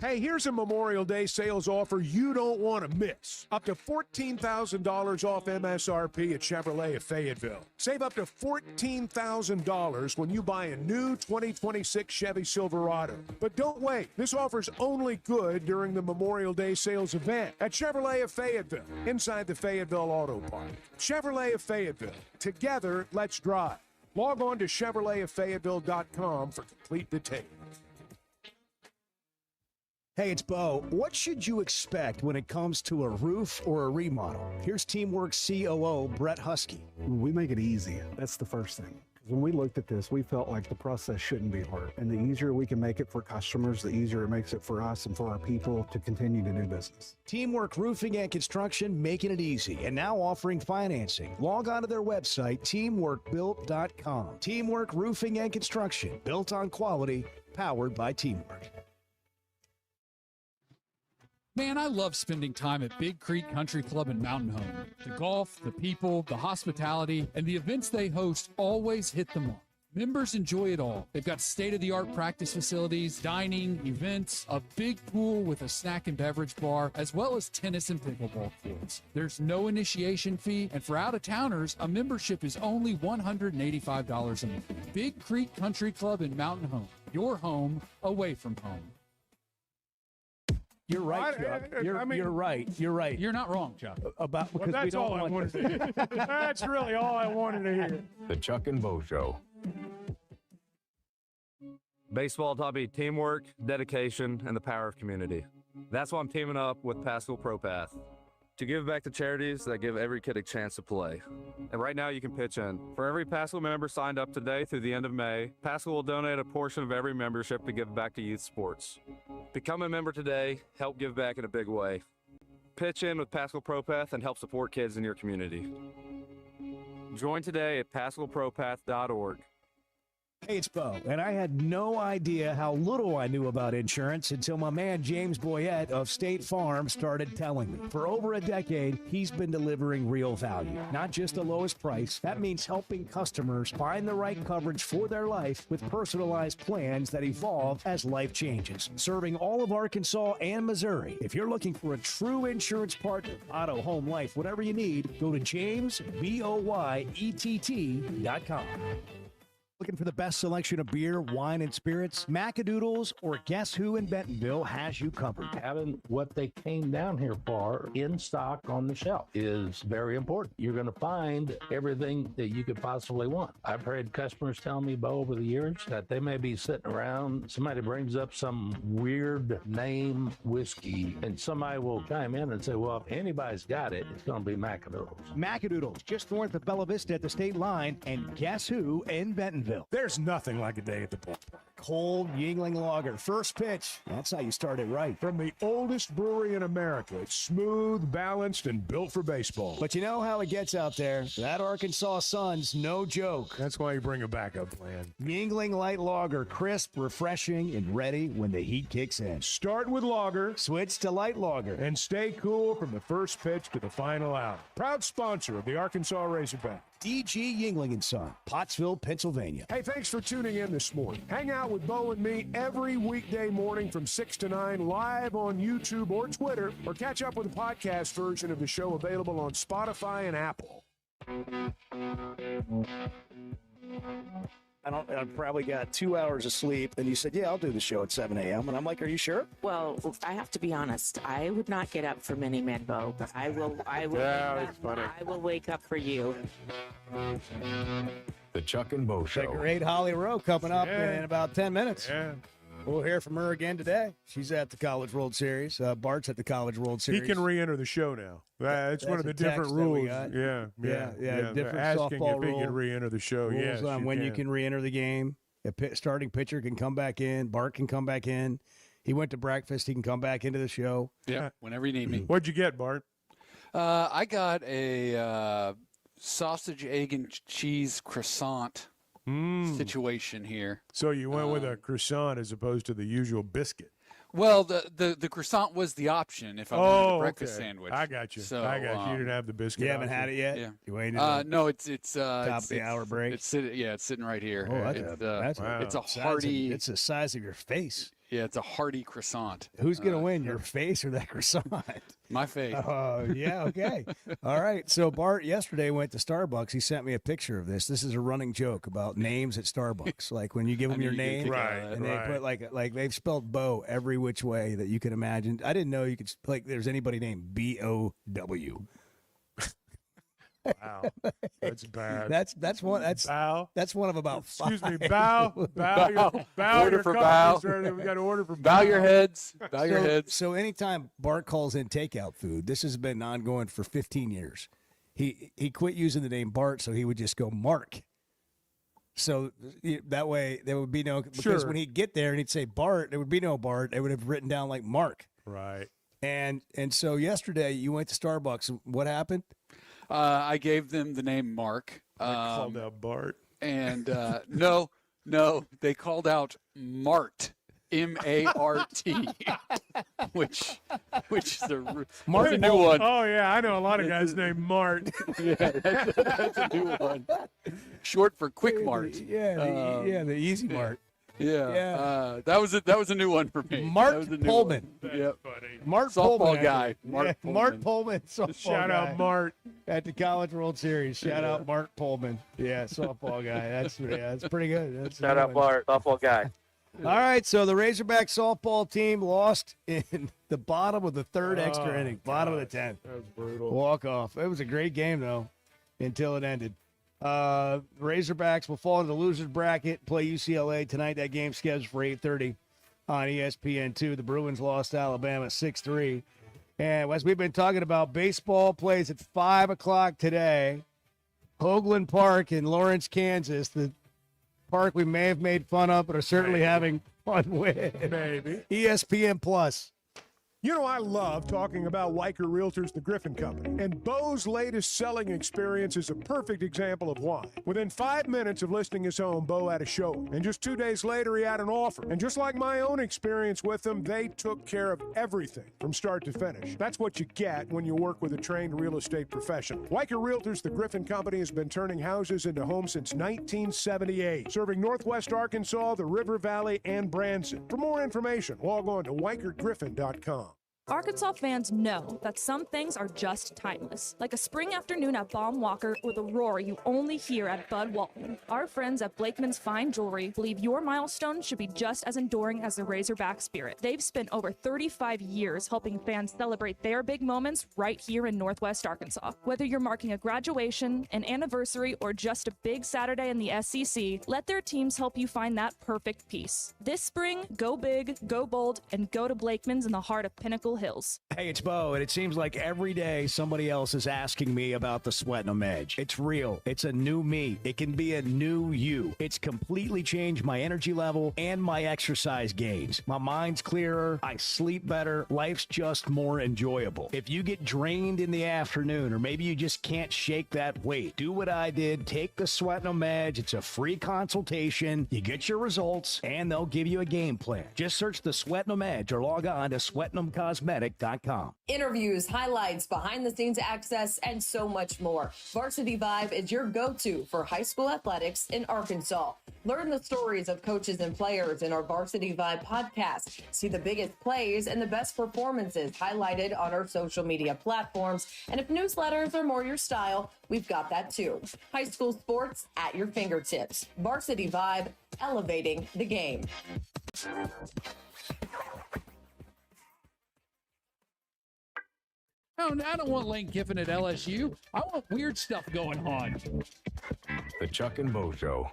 Speaker 1: Hey, here's a Memorial Day sales offer you don't want to miss. Up to $14,000 off MSRP at Chevrolet of Fayetteville. Save up to $14,000 when you buy a new 2026 Chevy Silverado. But don't wait. This offer's only good during the Memorial Day sales event at Chevrolet of Fayetteville, inside the Fayetteville Auto Park. Chevrolet of Fayetteville. Together, let's drive. Log on to ChevroletofFayetteville.com for complete details.
Speaker 15: Hey, it's Bo. What should you expect when it comes to a roof or a remodel? Here's Teamwork COO Brett Husky.
Speaker 13: We make it easy. That's the first thing. When we looked at this, we felt like the process shouldn't be hard. And the easier we can make it for customers, the easier it makes it for us and for our people to continue to do business.
Speaker 15: Teamwork Roofing and Construction, making it easy and now offering financing. Log on to their website, teamworkbuilt.com. Teamwork Roofing and Construction, built on quality, powered by Teamwork.
Speaker 3: Man, I love spending time at Big Creek Country Club and Mountain Home. The golf, the people, the hospitality, and the events they host always hit the mark. Members enjoy it all. They've got state-of-the-art practice facilities, dining, events, a big pool with a snack and beverage bar, as well as tennis and pickleball courts. There's no initiation fee, and for out-of-towners, a membership is only $185 a month. Big Creek Country Club and Mountain Home. Your home away from home.
Speaker 15: You're right, Chuck. You're right. You're right.
Speaker 3: You're not wrong, Chuck.
Speaker 15: Because
Speaker 1: that's
Speaker 15: we don't
Speaker 1: all I
Speaker 15: want
Speaker 1: wanted to hear. That's really all I wanted to hear.
Speaker 18: The Chuck and Bo Show.
Speaker 21: Baseball taught me teamwork, dedication, and the power of community. That's why I'm teaming up with Pascal ProPath to give back to charities that give every kid a chance to play. And right now you can pitch in. For every Pascal member signed up today through the end of May, Pascal will donate a portion of every membership to give back to youth sports. Become a member today, help give back in a big way. Pitch in with Pascal ProPath and help support kids in your community. Join today at PascalProPath.org.
Speaker 15: Hey, it's Bo, and I had no idea how little I knew about insurance until my man James Boyette of State Farm started telling me. For over a decade, he's been delivering real value, not just the lowest price. That means helping customers find the right coverage for their life with personalized plans that evolve as life changes. Serving all of Arkansas and Missouri. If you're looking for a true insurance partner, auto, home, life, whatever you need, go to JamesBoyett.com. Looking for the best selection of beer, wine, and spirits? Macadoodles or Guess Who in Bentonville has you covered.
Speaker 5: Having what they came down here for in stock on the shelf is very important. You're going to find everything that you could possibly want. I've heard customers tell me, Bo, over the years that they may be sitting around, somebody brings up some weird name whiskey, and somebody will chime in and say, well, if anybody's got it, it's going to be Macadoodles.
Speaker 15: Macadoodles, just north of Bella Vista at the state line, and Guess Who in Bentonville.
Speaker 1: There's nothing like a day at the ballpark.
Speaker 15: Cold Yingling Lager, first pitch. That's how you start it right.
Speaker 1: From the oldest brewery in America, it's smooth, balanced, and built for baseball.
Speaker 15: But you know how it gets out there. That Arkansas sun's no joke.
Speaker 1: That's why you bring a backup plan.
Speaker 15: Yingling Light Lager, crisp, refreshing, and ready when the heat kicks in.
Speaker 1: Start with lager,
Speaker 15: switch to light lager,
Speaker 1: and stay cool from the first pitch to the final out. Proud sponsor of the Arkansas Razorbacks.
Speaker 15: DG Yingling & Son, Pottsville, Pennsylvania.
Speaker 1: Hey, thanks for tuning in this morning. Hang out with Bo and me every weekday morning from 6 to 9 live on YouTube or Twitter, or catch up with the podcast version of the show available on Spotify and Apple.
Speaker 15: I've probably got 2 hours of sleep, and you said, yeah, I'll do the show at 7 a.m. And I'm like, are you sure?
Speaker 22: Well, I have to be honest. I would not get up for Mini Man, Bo, but I will.
Speaker 11: Yeah, it's funny.
Speaker 22: I will wake up for you.
Speaker 18: The Chuck and Bo Show.
Speaker 15: The great Holly Rowe coming up in about 10 minutes.
Speaker 1: Yeah.
Speaker 15: We'll hear from her again today. She's at the College World Series. Bart's at the College World Series.
Speaker 1: He can re-enter the show now. That's one of the different rules.
Speaker 15: Yeah. Different
Speaker 1: They're asking
Speaker 15: softball
Speaker 1: if he can re-enter the show.
Speaker 15: Rules on when you can re-enter the game. A starting pitcher can come back in. Bart can come back in. He went to breakfast. He can come back into the show.
Speaker 3: Yeah, whenever you need me.
Speaker 1: What'd you get, Bart?
Speaker 3: I got a sausage, egg, and cheese croissant situation here.
Speaker 1: So you went with a croissant as opposed to the usual biscuit.
Speaker 3: Well, the croissant was the option if I wanted a breakfast sandwich.
Speaker 1: I got you.
Speaker 3: So,
Speaker 1: I got you. You didn't have the biscuit.
Speaker 15: You haven't had it yet?
Speaker 3: Yeah.
Speaker 15: You waited?
Speaker 3: No, it's
Speaker 15: top of the hour break.
Speaker 3: It's sitting right here.
Speaker 15: Oh,
Speaker 3: it's a hearty.
Speaker 15: It's the size of your face.
Speaker 3: Yeah, it's a hearty croissant.
Speaker 4: Who's going to win, your face or that croissant?
Speaker 3: My face.
Speaker 4: Yeah, okay. All right. So Bart yesterday went to Starbucks. He sent me a picture of this. This is a running joke about names at Starbucks. Like when you give them your name, and they put like they've spelled Bo every which way that you can imagine. I didn't know you could there's anybody named B-O-W.
Speaker 1: Wow, that's bad.
Speaker 4: That's one. That's one of about.
Speaker 1: Excuse me,
Speaker 4: 5.
Speaker 1: bow
Speaker 3: Order
Speaker 1: your
Speaker 3: for
Speaker 1: coffee,
Speaker 3: bow.
Speaker 1: sir. We got to order for
Speaker 3: Bow your heads. Bow your
Speaker 4: So-
Speaker 3: heads.
Speaker 4: So anytime Bart calls in takeout food, this has been ongoing for 15 years. He quit using the name Bart, so he would just go Mark. So that way there would be no, because
Speaker 1: Sure.
Speaker 4: when he'd get there and he'd say Bart, there would be no Bart. They would have written down like Mark.
Speaker 1: Right.
Speaker 4: And so yesterday you went to Starbucks. What happened?
Speaker 3: I gave them the name Mark.
Speaker 1: Called out Bart.
Speaker 3: And no, they called out Mart, M-A-R-T, which is a new one.
Speaker 1: Oh yeah, I know a lot of guys named Mart.
Speaker 3: Yeah, that's a new one. Short for Quick Mart.
Speaker 4: The Easy Mart.
Speaker 3: Yeah. That was a new one for me.
Speaker 4: Mart
Speaker 3: That was a new
Speaker 4: Pullman.
Speaker 3: one. Yep.
Speaker 4: Mart
Speaker 3: Softball
Speaker 4: Pullman.
Speaker 3: guy.
Speaker 4: Mart Pullman. Softball
Speaker 1: Shout out
Speaker 4: guy.
Speaker 1: Mart
Speaker 4: at the College World Series. Shout out Mart Pullman. Yeah, softball guy. That's pretty good. That's
Speaker 6: Shout out Bart, softball guy.
Speaker 4: All right, so the Razorback softball team lost in the bottom of the third extra inning, bottom of the 10th.
Speaker 1: That was brutal.
Speaker 4: Walk off. It was a great game though, until it ended. Razorbacks will fall into the losers bracket. Play UCLA tonight. That game's scheduled for 8:30 on ESPN2. The Bruins lost to Alabama 6-3. And as we've been talking about, baseball plays at 5 o'clock today. Hoagland Park in Lawrence, Kansas. The park we may have made fun of, but are certainly having fun with.
Speaker 1: Maybe.
Speaker 4: ESPN Plus.
Speaker 1: You know, I love talking about Weicker Realtors, the Griffin Company, and Bo's latest selling experience is a perfect example of why. Within 5 minutes of listing his home, Bo had a showing, and just 2 days later, he had an offer. And just like my own experience with them, they took care of everything from start to finish. That's what you get when you work with a trained real estate professional. Weicker Realtors, the Griffin Company, has been turning houses into homes since 1978, serving Northwest Arkansas, the River Valley, and Branson. For more information, log on to WeicherGriffin.com.
Speaker 19: Arkansas fans know that some things are just timeless, like a spring afternoon at Baum Walker or the roar you only hear at Bud Walton. Our friends at Blakeman's Fine Jewelry believe your milestone should be just as enduring as the Razorback spirit. They've spent over 35 years helping fans celebrate their big moments right here in Northwest Arkansas. Whether you're marking a graduation, an anniversary, or just a big Saturday in the SEC, let their teams help you find that perfect piece. This spring, go big, go bold, and go to Blakeman's in the heart of Pinnacle Hills.
Speaker 4: Hey, it's Bo, and it seems like every day somebody else is asking me about the Sweat and Edge. It's real. It's a new me. It can be a new you. It's completely changed my energy level and my exercise gains. My mind's clearer. I sleep better. Life's just more enjoyable. If you get drained in the afternoon, or maybe you just can't shake that weight, do what I did. Take the Sweat and Edge. It's a free consultation. You get your results, and they'll give you a game plan. Just search the Sweat and Edge or log on to SweatnumCosmetics.com.
Speaker 7: Interviews, highlights, behind-the-scenes access, and so much more. Varsity Vibe is your go-to for high school athletics in Arkansas. Learn the stories of coaches and players in our Varsity Vibe podcast. See the biggest plays and the best performances highlighted on our social media platforms. And if newsletters are more your style, we've got that too. High school sports at your fingertips. Varsity Vibe, elevating the game.
Speaker 3: Oh, I don't want Lane Kiffin at LSU. I want weird stuff going on.
Speaker 18: The Chuck and Bo Show.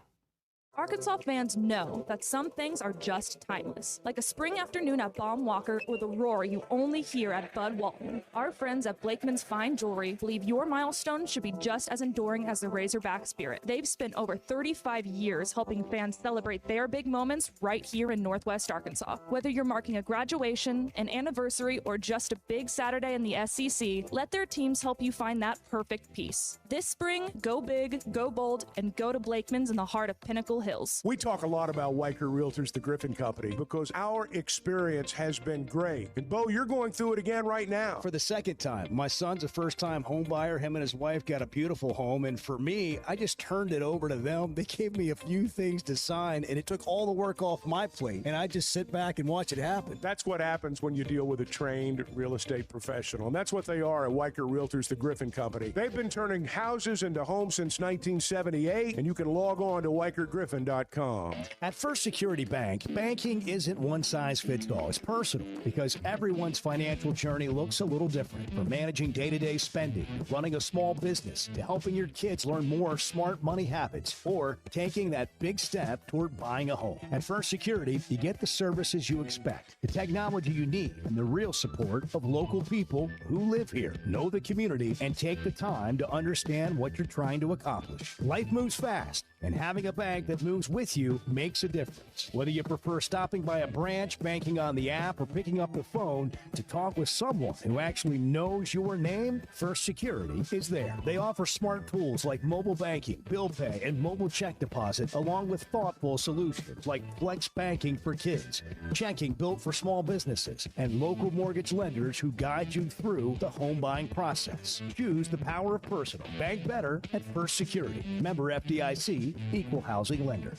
Speaker 19: Arkansas fans know that some things are just timeless, like a spring afternoon at Baum Walker or the roar you only hear at Bud Walton. Our friends at Blakeman's Fine Jewelry believe your milestone should be just as enduring as the Razorback spirit. They've spent over 35 years helping fans celebrate their big moments right here in Northwest Arkansas. Whether you're marking a graduation, an anniversary, or just a big Saturday in the SEC, let their teams help you find that perfect piece. This spring, go big, go bold, and go to Blakeman's in the heart of Pinnacle Hills.
Speaker 1: We talk a lot about Weicker Realtors, the Griffin Company, because our experience has been great. And Bo, you're going through it again right now.
Speaker 10: For the second time. My son's a first-time home buyer. Him and his wife got a beautiful home. And for me, I just turned it over to them. They gave me a few things to sign, and it took all the work off my plate. And I just sit back and watch it happen.
Speaker 1: That's what happens when you deal with a trained real estate professional. And that's what they are at Weicker Realtors, the Griffin Company. They've been turning houses into homes since 1978, and you can log on to WeicherGriffin.com.
Speaker 15: At First Security Bank, banking isn't one size fits all. It's personal because everyone's financial journey looks a little different. From managing day-to-day spending, running a small business, to helping your kids learn more smart money habits, or taking that big step toward buying a home. At First Security, you get the services you expect, the technology you need, and the real support of local people who live here, know the community, and take the time to understand what you're trying to accomplish. Life moves fast, and having a bank that moves with you makes a difference. Whether you prefer stopping by a branch, banking on the app, or picking up the phone to talk with someone who actually knows your name, First Security is there. They offer smart tools like mobile banking, bill pay, and mobile check deposit, along with thoughtful solutions like flex banking for kids, checking built for small businesses, and local mortgage lenders who guide you through the home buying process. Choose the power of personal. Bank better at First Security. Member FDIC, equal housing lender.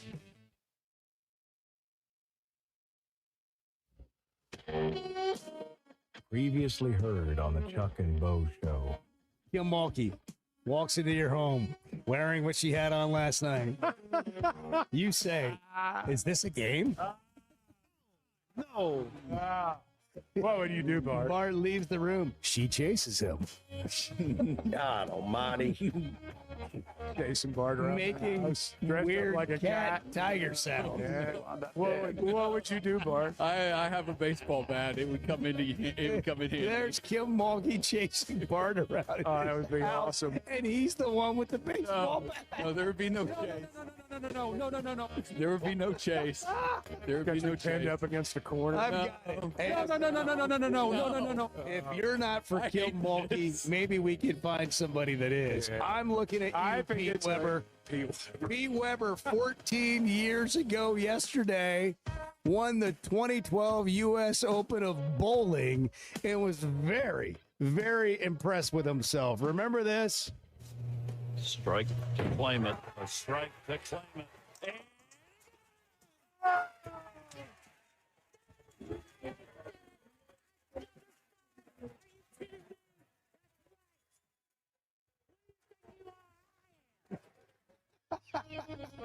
Speaker 18: Previously heard on the Chuck and Bo Show.
Speaker 10: Kim Mulkey walks into your home wearing what she had on last night. You say, is this a game?
Speaker 1: No. What would you do, Bart?
Speaker 10: Bart leaves the room. She chases him.
Speaker 5: God almighty.
Speaker 1: Jason Bart around
Speaker 10: Making
Speaker 1: the house, dressed up
Speaker 10: weird
Speaker 1: like a
Speaker 10: cat tiger sound.
Speaker 1: Yeah. What would you do, Bart?
Speaker 3: I have a baseball bat. It would come in handy.
Speaker 10: There's Kim Mulkey chasing Bart around.
Speaker 1: Oh, that would be awesome.
Speaker 10: And he's the one with the baseball bat.
Speaker 3: No, there would be no chase. No. There would be no chase. There would be no chase.
Speaker 1: Up against the corner.
Speaker 10: I've got it.
Speaker 3: No.
Speaker 10: If you're not for Kim Mulkey, maybe we can find somebody that is.
Speaker 1: Yeah.
Speaker 10: I'm looking at you, Pete Weber. Pete Weber, 14 years ago yesterday, won the 2012 U.S. Open of Bowling and was very, very impressed with himself. Remember this?
Speaker 5: Strike to claim it.
Speaker 18: A strike to claim it.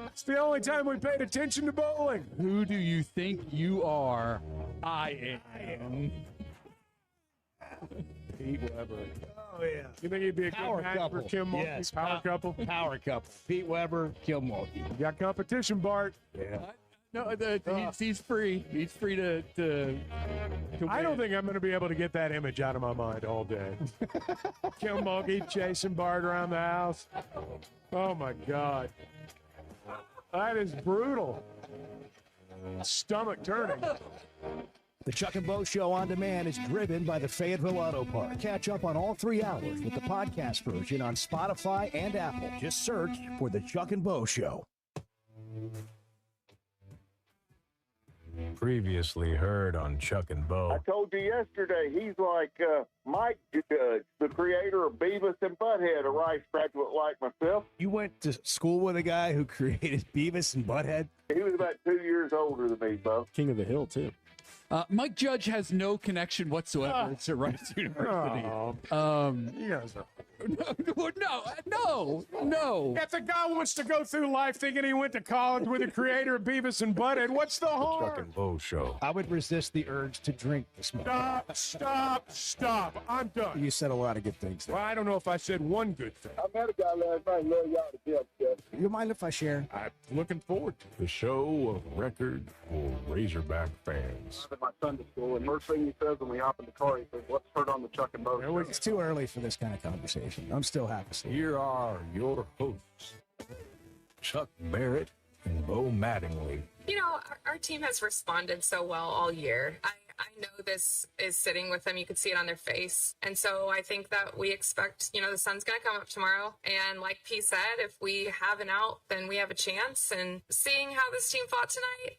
Speaker 1: It's the only time we paid attention to bowling.
Speaker 3: Who do you think you are? I am.
Speaker 1: Pete Weber.
Speaker 10: Oh, yeah.
Speaker 1: You think he'd be a good match for Kim Mulkey?
Speaker 10: Yes.
Speaker 1: Power couple?
Speaker 10: Power couple. Pete Weber, Kim Mulkey.
Speaker 1: You got competition, Bart.
Speaker 10: Yeah.
Speaker 3: No, he's free. He's free to
Speaker 1: I don't think I'm going to be able to get that image out of my mind all day. Kim Mulkey chasing Bart around the house. Oh, my God. That is brutal. Stomach turning.
Speaker 15: The Chuck and Bo Show on demand is driven by the Fayetteville Auto Park. Catch up on all 3 hours with the podcast version on Spotify and Apple. Just search for the Chuck and Bo Show.
Speaker 18: Previously heard on Chuck and Bo.
Speaker 16: I told you yesterday, he's like Mike Judge, the creator of Beavis and Butthead, a Rice graduate like myself.
Speaker 10: You went to school with a guy who created Beavis and Butthead?
Speaker 16: He was about 2 years older than me, Bo.
Speaker 2: King of the Hill, too.
Speaker 3: Mike Judge has no connection whatsoever to Rice University.
Speaker 1: You guys are...
Speaker 3: No.
Speaker 1: If the guy wants to go through life thinking he went to college with the creator of Beavis and Butthead, what's the harm?
Speaker 18: Chuck and Bo Show.
Speaker 10: I would resist the urge to drink this morning.
Speaker 1: Stop. I'm done.
Speaker 10: You said a lot of good things there.
Speaker 1: Well, I don't know if I said one good thing.
Speaker 16: I met a guy last night, love y'all to death, Jeff.
Speaker 10: You mind if I share?
Speaker 1: I'm looking forward to it.
Speaker 18: The show of record for Razorback fans.
Speaker 16: My Sunday school, and first thing he says when we hop in the car, he says, "What's heard on the Chuck and Bo Show?"
Speaker 10: It's too early for this kind of conversation. I'm still half asleep.
Speaker 18: Here are your hosts, Chuck Barrett and Bo Mattingly.
Speaker 22: You know, our team has responded so well all year.
Speaker 17: I know this is sitting with them. You could see it on their face. And so I think that we expect, the sun's going to come up tomorrow. And like P said, if we have an out, then we have a chance. And seeing how this team fought tonight,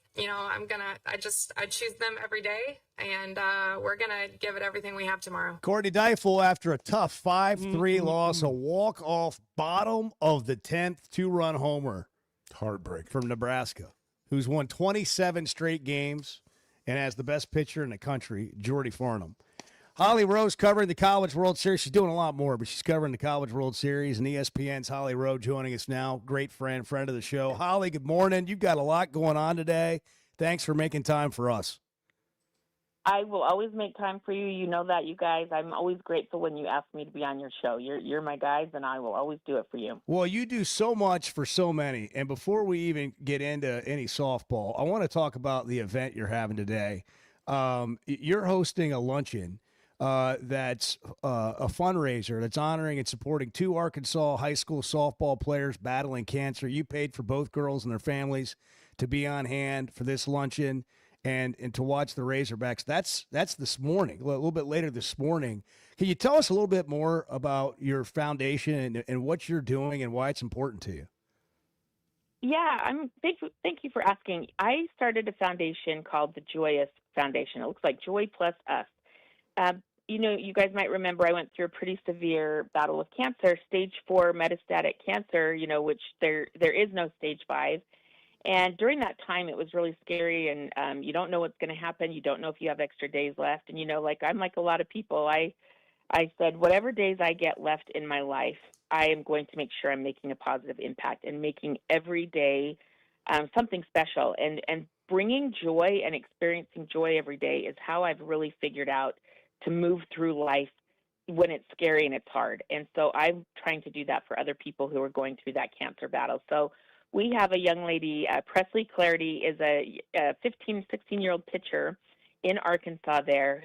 Speaker 17: I choose them every day. And we're going to give it everything we have tomorrow.
Speaker 10: Courtney Deifel, after a tough 5-3 loss, a walk-off bottom of the 10th 2-run homer.
Speaker 1: Heartbreak.
Speaker 10: From Nebraska, who's won 27 straight games and has the best pitcher in the country, Jordy Farnham. Holly Rose covering the College World Series. She's doing a lot more, but she's covering the College World Series, and ESPN's Holly Rowe joining us now. Great friend of the show. Holly, good morning. You've got a lot going on today. Thanks for making time for us.
Speaker 22: I will always make time for you. You know that, you guys. I'm always grateful when you ask me to be on your show. You're my guys, and I will always do it for you.
Speaker 10: Well, you do so much for so many. And before we even get into any softball, I want to talk about the event you're having today. You're hosting a luncheon that's a fundraiser that's honoring and supporting 2 Arkansas high school softball players battling cancer. You paid for both girls and their families to be on hand for this luncheon. And to watch the Razorbacks. That's this morning, a little bit later this morning. Can you tell us a little bit more about your foundation and what you're doing and why it's important to you?
Speaker 22: Yeah, thank you for asking. I started a foundation called the Joyous Foundation. It looks like Joy Plus Us. You guys might remember I went through a pretty severe battle with cancer, stage 4 metastatic cancer, which there is no stage 5. And during that time, it was really scary, and you don't know what's going to happen. You don't know if you have extra days left. And, I'm like a lot of people. I said, whatever days I get left in my life, I am going to make sure I'm making a positive impact and making every day something special. And bringing joy and experiencing joy every day is how I've really figured out to move through life when it's scary and it's hard. And so I'm trying to do that for other people who are going through that cancer battle. So we have a young lady, Presley Clarity is a 15, 16-year-old pitcher in Arkansas there,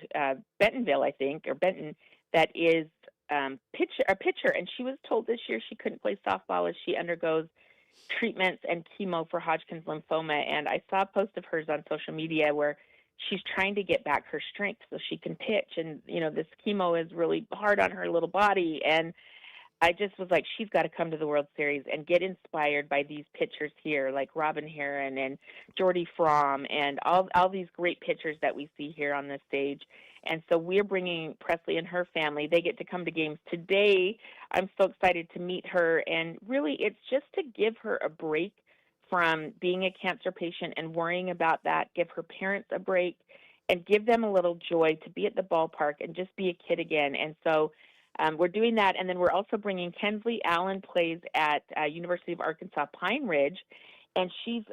Speaker 22: Bentonville, I think, or Benton, that is a pitcher. And she was told this year she couldn't play softball as she undergoes treatments and chemo for Hodgkin's lymphoma. And I saw a post of hers on social media where she's trying to get back her strength so she can pitch. And, this chemo is really hard on her little body. And I just was like, she's got to come to the World Series and get inspired by these pitchers here, like Robin Heron and Jordy Fromm and all these great pitchers that we see here on this stage. And so we're bringing Presley and her family. They get to come to games today. I'm so excited to meet her. And really, it's just to give her a break from being a cancer patient and worrying about that, give her parents a break, and give them a little joy to be at the ballpark and just be a kid again. And so we're doing that, and then we're also bringing Kensley Allen, plays at University of Arkansas Pine Ridge, and she's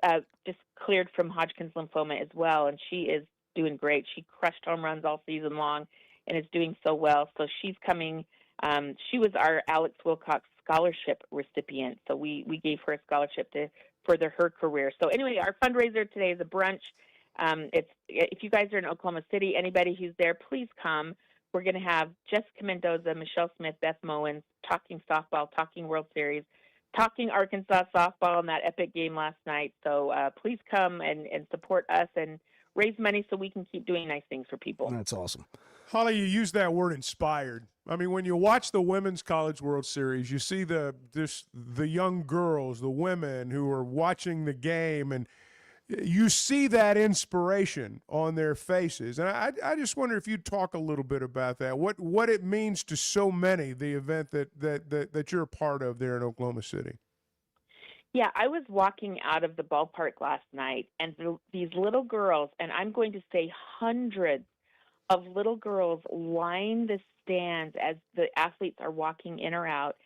Speaker 22: just cleared from Hodgkin's lymphoma as well, and she is doing great. She crushed home runs all season long and is doing so well. So she's coming. She was our Alex Wilcox Scholarship recipient, so we gave her a scholarship to further her career. So anyway, our fundraiser today is a brunch. If you guys are in Oklahoma City, anybody who's there, please come. We're going to have Jessica Mendoza, Michelle Smith, Beth Mowens, talking softball, talking World Series, talking Arkansas softball in that epic game last night. So please come and support us and raise money so we can keep doing nice things for people.
Speaker 10: That's awesome.
Speaker 1: Holly, you used that word inspired. I mean, when you watch the Women's College World Series, you see the young girls, the women who are watching the game, and you see that inspiration on their faces. And I just wonder if you'd talk a little bit about that, what it means to so many, the event that you're a part of there in Oklahoma City.
Speaker 22: Yeah, I was walking out of the ballpark last night, and these little girls, and I'm going to say hundreds of little girls line the stands as the athletes are walking in or out.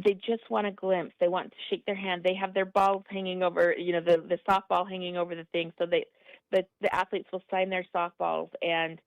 Speaker 22: They just want a glimpse. They want to shake their hand. They have their balls hanging over, the softball hanging over the thing, so the athletes will sign their softballs. And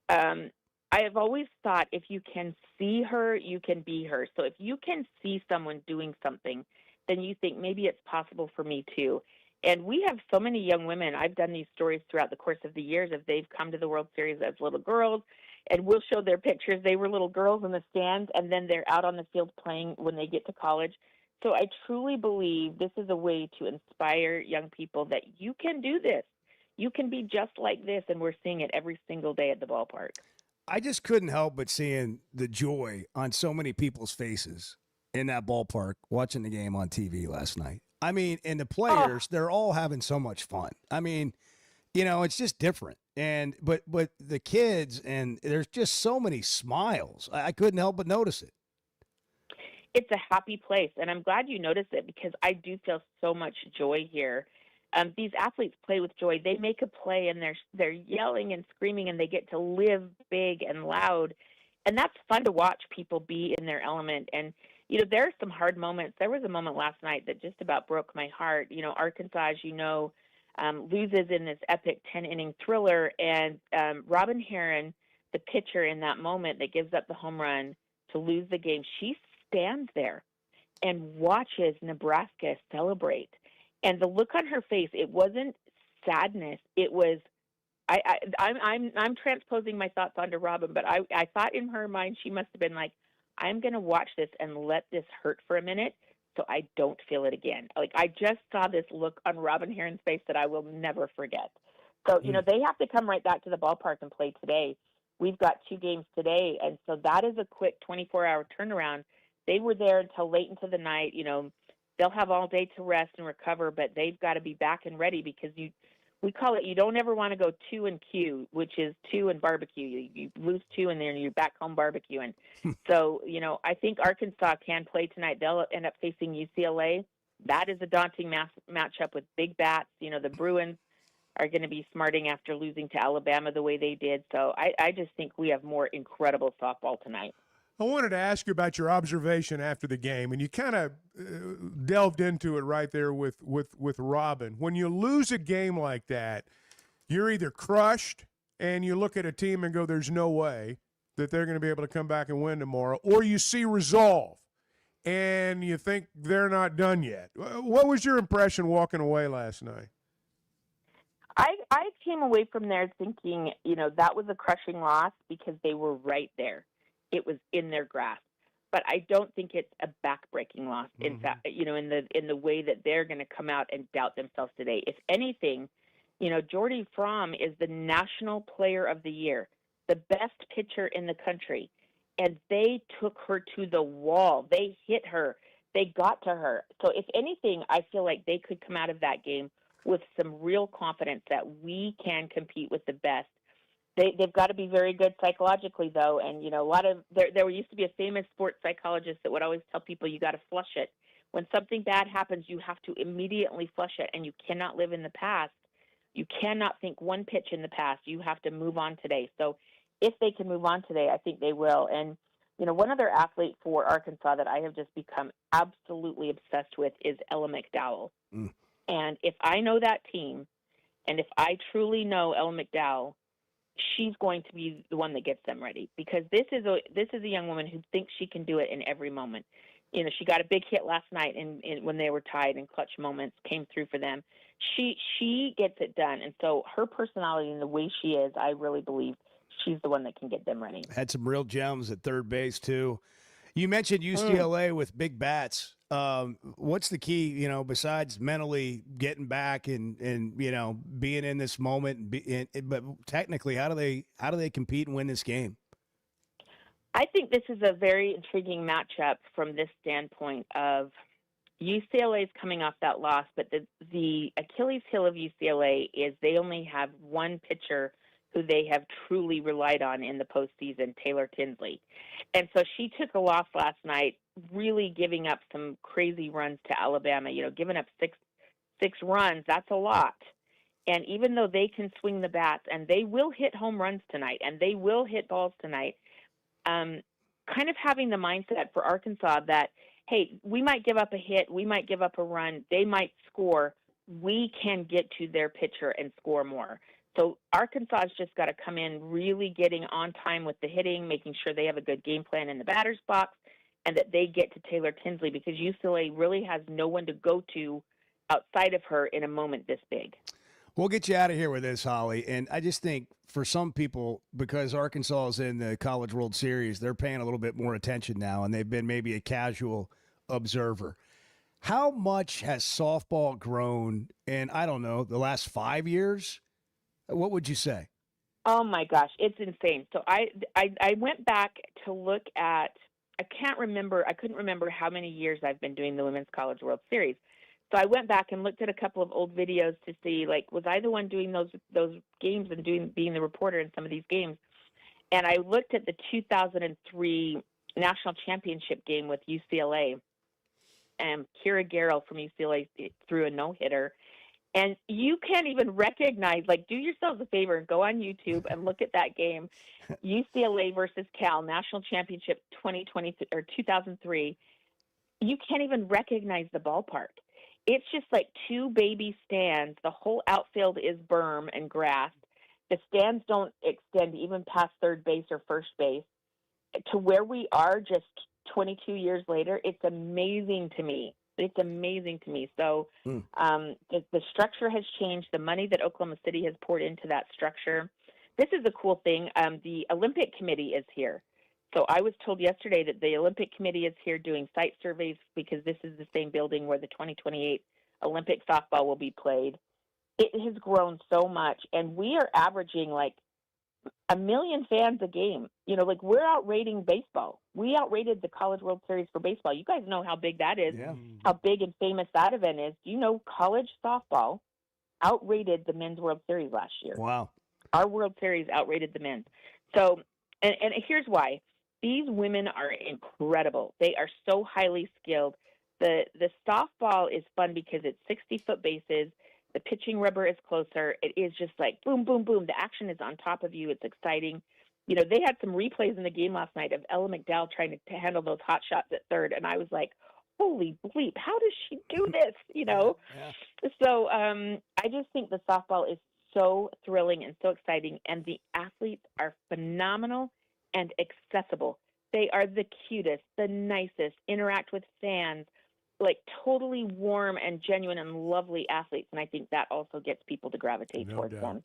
Speaker 22: I have always thought if you can see her, you can be her. So if you can see someone doing something, then you think maybe it's possible for me too. And we have so many young women. I've done these stories throughout the course of the years of they've come to the World Series as little girls, and we'll show their pictures. They were little girls in the stands, and then they're out on the field playing when they get to college. So I truly believe this is a way to inspire young people that you can do this. you can be just like this, and we're seeing it every single day at the ballpark.
Speaker 4: I just couldn't help but seeing the joy on so many people's faces in that ballpark watching the game on TV last night. I mean, and the players, they're all having so much fun. I mean, it's just different. And but the kids, and there's just so many smiles. I couldn't help but notice it.
Speaker 22: It's a happy place, and I'm glad you noticed it because I do feel so much joy here. These athletes play with joy. They make a play, and they're yelling and screaming, and they get to live big and loud, and that's fun to watch people be in their element. And there are some hard moments. There was a moment last night that just about broke my heart. Arkansas, as loses in this epic 10-inning thriller, and Robin Herron, the pitcher in that moment that gives up the home run to lose the game, she stands there and watches Nebraska celebrate. And the look on her face, it wasn't sadness. It was, I'm transposing my thoughts onto Robin, but I thought in her mind she must have been like, I'm going to watch this and let this hurt for a minute so I don't feel it again. Like, I just saw this look on Robin Herron's face that I will never forget. So, they have to come right back to the ballpark and play today. We've got 2 games today, and so that is a quick 24-hour turnaround. They were there until late into the night. They'll have all day to rest and recover, but they've got to be back and ready because we call it, you don't ever want to go 2 and Q, which is 2 and barbecue. You lose 2 and then you're back home barbecuing. So, I think Arkansas can play tonight. They'll end up facing UCLA. That is a daunting matchup with big bats. The Bruins are going to be smarting after losing to Alabama the way they did. So I just think we have more incredible softball tonight.
Speaker 1: I wanted to ask you about your observation after the game, and you kind of delved into it right there with Robin. When you lose a game like that, you're either crushed and you look at a team and go, there's no way that they're going to be able to come back and win tomorrow, or you see resolve and you think they're not done yet. What was your impression walking away last night?
Speaker 22: I came away from there thinking, that was a crushing loss because they were right there. It was in their grasp, but I don't think it's a backbreaking loss. In fact, in the way that they're going to come out and doubt themselves today. If anything, Jordy Fromm is the National Player of the Year, the best pitcher in the country, and they took her to the wall. They hit her. They got to her. So if anything, I feel like they could come out of that game with some real confidence that we can compete with the best. They've got to be very good psychologically, though. And, a lot of there used to be a famous sports psychologist that would always tell people you got to flush it. When something bad happens, you have to immediately flush it, and you cannot live in the past. You cannot think one pitch in the past. You have to move on today. So if they can move on today, I think they will. And, one other athlete for Arkansas that I have just become absolutely obsessed with is Ella McDowell. And if I know that team, and if I truly know Ella McDowell, she's going to be the one that gets them ready, because this is a young woman who thinks she can do it in every moment. She got a big hit last night when they were tied, and clutch moments came through for them. She gets it done, and so her personality and the way she is, I really believe she's the one that can get them ready.
Speaker 4: Had some real gems at third base too. You mentioned UCLA with big bats. What's the key, besides mentally getting back and being in this moment, but technically, how do they compete and win this game?
Speaker 22: I think this is a very intriguing matchup from this standpoint of UCLA is coming off that loss, but the Achilles heel of UCLA is they only have one pitcher who they have truly relied on in the postseason, Taylor Tinsley. And so she took a loss last night, really giving up some crazy runs to Alabama. Giving up six runs, that's a lot. And even though they can swing the bats, and they will hit home runs tonight, and they will hit balls tonight, kind of having the mindset for Arkansas that, hey, we might give up a hit, we might give up a run, they might score, we can get to their pitcher and score more. So Arkansas has just got to come in really getting on time with the hitting, making sure they have a good game plan in the batter's box, and that they get to Taylor Tinsley, because UCLA really has no one to go to outside of her in a moment this big.
Speaker 4: We'll get you out of here with this, Holly. And I just think for some people, because Arkansas is in the College World Series, they're paying a little bit more attention now, and they've been maybe a casual observer. How much has softball grown in, I don't know, the last 5 years? What would you say?
Speaker 22: Oh my gosh, it's insane. So I went back to look at, I couldn't remember how many years I've been doing the Women's College World Series. So I went back and looked at a couple of old videos to see, like, was I the one doing those games and being the reporter in some of these games? And I looked at the 2003 National Championship game with UCLA, and Kira Garrell from UCLA threw a no-hitter. And you can't even recognize, like, do yourselves a favor and go on YouTube and look at that game, UCLA versus Cal, National Championship 2003. You can't even recognize the ballpark. It's just like two baby stands. The whole outfield is berm and grass. The stands don't extend even past third base or first base. To where we are just 22 years later, it's amazing to me. It's amazing to me. So the structure has changed. The money that Oklahoma City has poured into that structure. This is the cool thing. The Olympic Committee is here. So I was told yesterday that the Olympic Committee is here doing site surveys because this is the same building where the 2028 Olympic softball will be played. It has grown so much, and we are averaging like 1 million fans a game. You know, like we're outrating baseball. We outrated the College World Series for baseball. You guys know how big that is, how big and famous that event is. You know, college softball outrated the Men's World Series last year.
Speaker 4: Wow.
Speaker 22: Our World Series outrated the men's. So, and here's why. These women are incredible. They are so highly skilled. The softball is fun because it's 60-foot bases. The pitching rubber is closer. It is just like boom, boom, boom. The action is on top of you. It's exciting. You know, they had some replays in the game last night of Ella McDowell trying to handle those hot shots at third. And I was like, holy bleep, how does she do this? You know? Yeah. So I just think the softball is so thrilling and so exciting. And the athletes are phenomenal and accessible. They are the cutest, the nicest, interact with fans, like totally warm and genuine and lovely athletes. And I think that also gets people to gravitate towards them.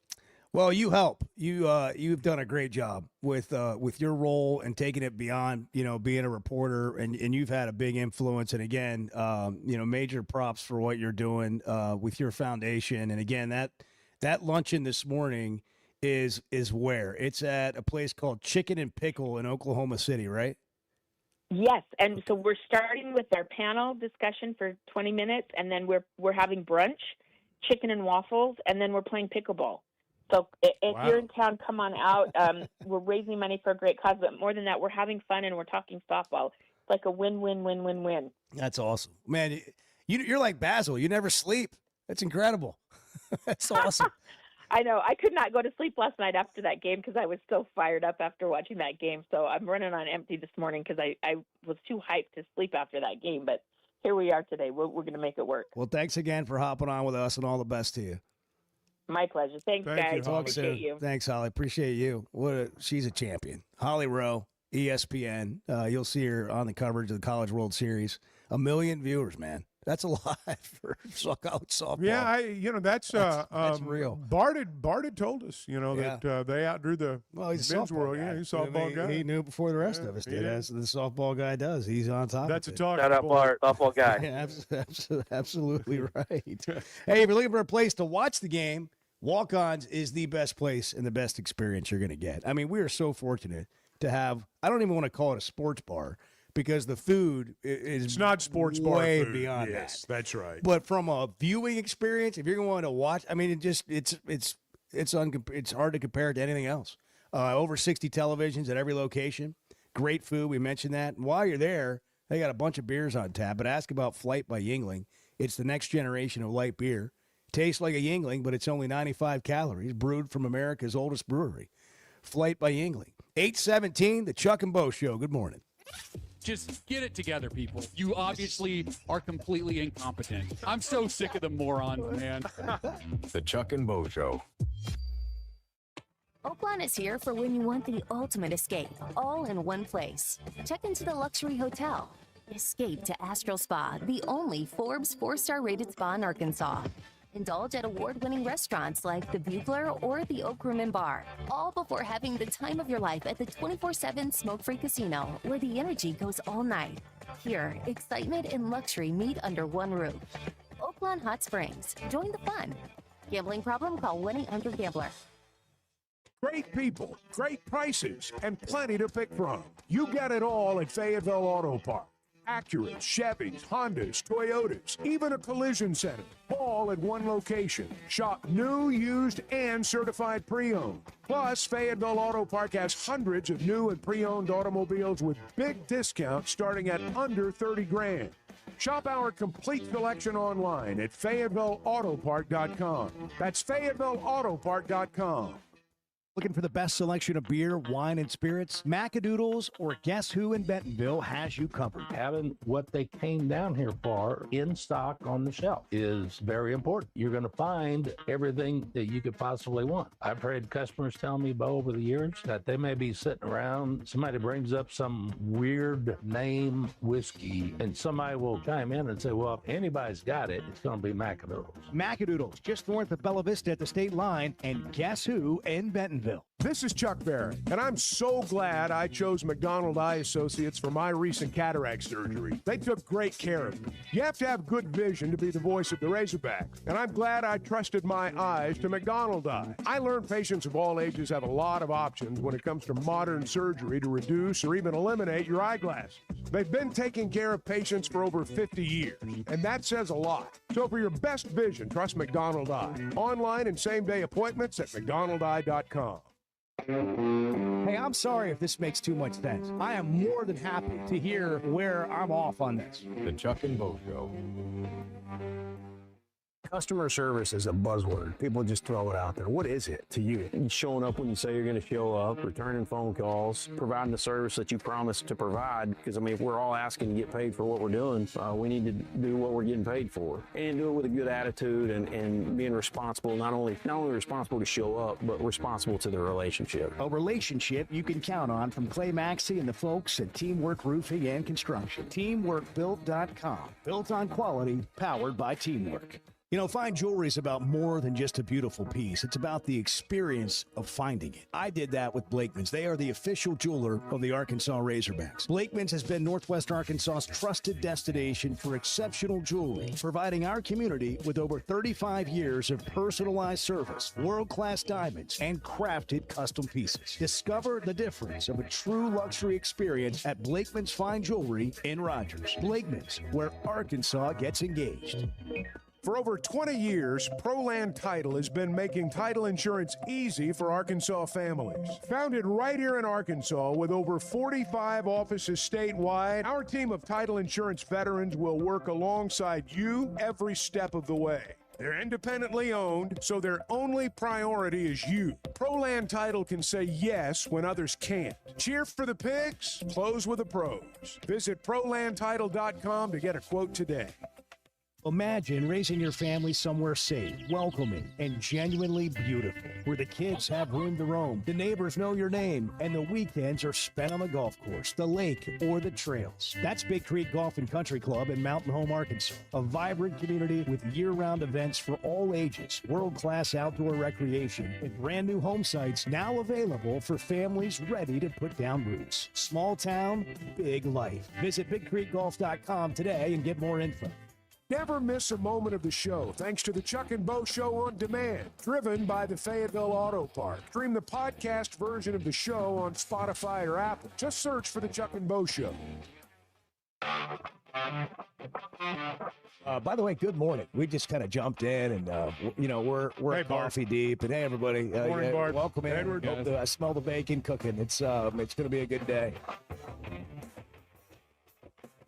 Speaker 4: Well, you help. You've done a great job with your role and taking it beyond, you know, being a reporter, and you've had a big influence. And again, you know, major props for what you're doing with your foundation. And again, that luncheon this morning is where? It's at a place called Chicken and Pickle in Oklahoma City, right?
Speaker 22: Yes, and so we're starting with our panel discussion for 20 minutes, and then we're having brunch, chicken and waffles, and then we're playing pickleball. So if you're in town, come on out. We're raising money for a great cause, but more than that, we're having fun and we're talking softball. It's like a win-win-win-win-win.
Speaker 4: That's awesome, man. You're like Basil. You never sleep. That's incredible. That's awesome.
Speaker 22: I know. I could not go to sleep last night after that game because I was so fired up after watching that game. So I'm running on empty this morning because I was too hyped to sleep after that game. But here we are today. We're going to make it work.
Speaker 4: Well, thanks again for hopping on with us, and all the best to you.
Speaker 22: My pleasure. Thanks, guys.
Speaker 4: Talk
Speaker 22: Appreciate
Speaker 4: soon.
Speaker 22: you.
Speaker 4: Thanks, Holly. Appreciate you. She's a champion. Holly Rowe, ESPN. You'll see her on the coverage of the College World Series. 1 million viewers, man. That's a lot for college softball.
Speaker 1: Yeah, that's
Speaker 4: real.
Speaker 1: Bart had told us, that they outdrew the
Speaker 4: he's a
Speaker 1: men's
Speaker 4: softball
Speaker 1: world.
Speaker 4: guy.
Speaker 1: Yeah, he's a softball guy.
Speaker 4: He knew before the rest of us did. As the softball guy does. He's on top
Speaker 1: That's
Speaker 4: of it.
Speaker 1: a talk.
Speaker 14: Shout out, Bart, softball guy.
Speaker 4: Yeah, absolutely right. Hey, if you're looking for a place to watch the game, Walk-Ons is the best place and the best experience you're going to get. I mean, we are so fortunate to have, I don't even want to call it a sports bar, because the food is
Speaker 1: it's not sports bar
Speaker 4: way
Speaker 1: food.
Speaker 4: beyond
Speaker 1: yes,
Speaker 4: that.
Speaker 1: That's right.
Speaker 4: But from a viewing experience, if you're going to watch, I mean, it's hard to compare it to anything else. Over 60 televisions at every location. Great food. We mentioned that. And while you're there, they got a bunch of beers on tap. But ask about Flight by Yuengling. It's the next generation of light beer. Tastes like a Yuengling, but it's only 95 calories. Brewed from America's oldest brewery. Flight by Yuengling. 8:17, the Chuck and Bo Show. Good morning.
Speaker 3: Just get it together, people. You obviously are completely incompetent. I'm so sick of the morons, man.
Speaker 18: The Chuck and Bo Show.
Speaker 8: Oaklawn is here for when you want the ultimate escape, all in one place. Check into the luxury hotel. Escape to Astral Spa, the only Forbes 4-star rated spa in Arkansas. Indulge at award-winning restaurants like the Bugler or the Oak Room and Bar, all before having the time of your life at the 24/7 smoke-free casino, where the energy goes all night. Here, excitement and luxury meet under one roof. Oaklawn Hot Springs. Join the fun. Gambling problem? Call 1-800-GAMBLER.
Speaker 1: Great people, great prices, and plenty to pick from. You get it all at Fayetteville Auto Park. Acuras, Chevys, Hondas, Toyotas, even a collision center, all at one location. Shop new, used, and certified pre-owned. Plus, Fayetteville Auto Park has hundreds of new and pre-owned automobiles with big discounts starting at under $30,000. Shop our complete selection online at FayettevilleAutopark.com. That's FayettevilleAutopark.com.
Speaker 15: Looking for the best selection of beer, wine, and spirits? Macadoodles or Guess Who in Bentonville has you covered.
Speaker 5: Having what they came down here for in stock on the shelf is very important. You're going to find everything that you could possibly want. I've heard customers tell me over the years that they may be sitting around, somebody brings up some weird name whiskey, and somebody will chime in and say, well, if anybody's got it, it's going to be Macadoodles.
Speaker 15: Macadoodles, just north of Bella Vista at the state line, and Guess Who in Bentonville.
Speaker 1: This is Chuck Barrett, and I'm so glad I chose McDonald Eye Associates for my recent cataract surgery. They took great care of me. You have to have good vision to be the voice of the Razorbacks, and I'm glad I trusted my eyes to McDonald Eye. I learned patients of all ages have a lot of options when it comes to modern surgery to reduce or even eliminate your eyeglasses. They've been taking care of patients for over 50 years, and that says a lot. So for your best vision, trust McDonald Eye. Online and same-day appointments at McDonaldEye.com.
Speaker 15: Hey, I'm sorry if this makes too much sense. I am more than happy to hear where I'm off on this.
Speaker 18: The Chuck and Bo Show.
Speaker 11: Customer service is a buzzword. People just throw it out there. What is it to you? Showing up when you say you're going to show up, returning phone calls, providing the service that you promised to provide. Because, I mean, if we're all asking to get paid for what we're doing, we need to do what we're getting paid for. And do it with a good attitude and being responsible, not only responsible to show up, but responsible to the relationship.
Speaker 15: A relationship you can count on from Clay Maxey and the folks at Teamwork Roofing and Construction. TeamworkBuilt.com. Built on quality, powered by teamwork. You know, fine jewelry is about more than just a beautiful piece. It's about the experience of finding it. I did that with Blakeman's. They are the official jeweler of the Arkansas Razorbacks. Blakeman's has been Northwest Arkansas's trusted destination for exceptional jewelry, providing our community with over 35 years of personalized service, world-class diamonds, and crafted custom pieces. Discover the difference of a true luxury experience at Blakeman's Fine Jewelry in Rogers. Blakeman's, where Arkansas gets engaged.
Speaker 1: For over 20 years, ProLand Title has been making title insurance easy for Arkansas families. Founded right here in Arkansas with over 45 offices statewide, our team of title insurance veterans will work alongside you every step of the way. They're independently owned, so their only priority is you. ProLand Title can say yes when others can't. Cheer for the pigs, close with the pros. Visit ProLandTitle.com to get a quote today.
Speaker 15: Imagine raising your family somewhere safe, welcoming, and genuinely beautiful, where the kids have room to roam, the neighbors know your name, and the weekends are spent on the golf course, the lake, or the trails. That's Big Creek Golf and Country Club in Mountain Home, Arkansas, a vibrant community with year-round events for all ages, world-class outdoor recreation, and brand-new home sites now available for families ready to put down roots. Small town, big life. Visit BigCreekGolf.com today and get more info.
Speaker 1: Never miss a moment of the show thanks to the Chuck and Bo Show on Demand, driven by the Fayetteville Auto Park. Stream the podcast version of the show on Spotify or Apple. Just search for the Chuck and Bo Show.
Speaker 15: By the way, good morning. We just kind of jumped in, and we're coffee deep. And hey, everybody,
Speaker 1: Morning, Bart.
Speaker 15: welcome in.
Speaker 1: Edward.
Speaker 15: I smell the bacon cooking. It's going to be a good day.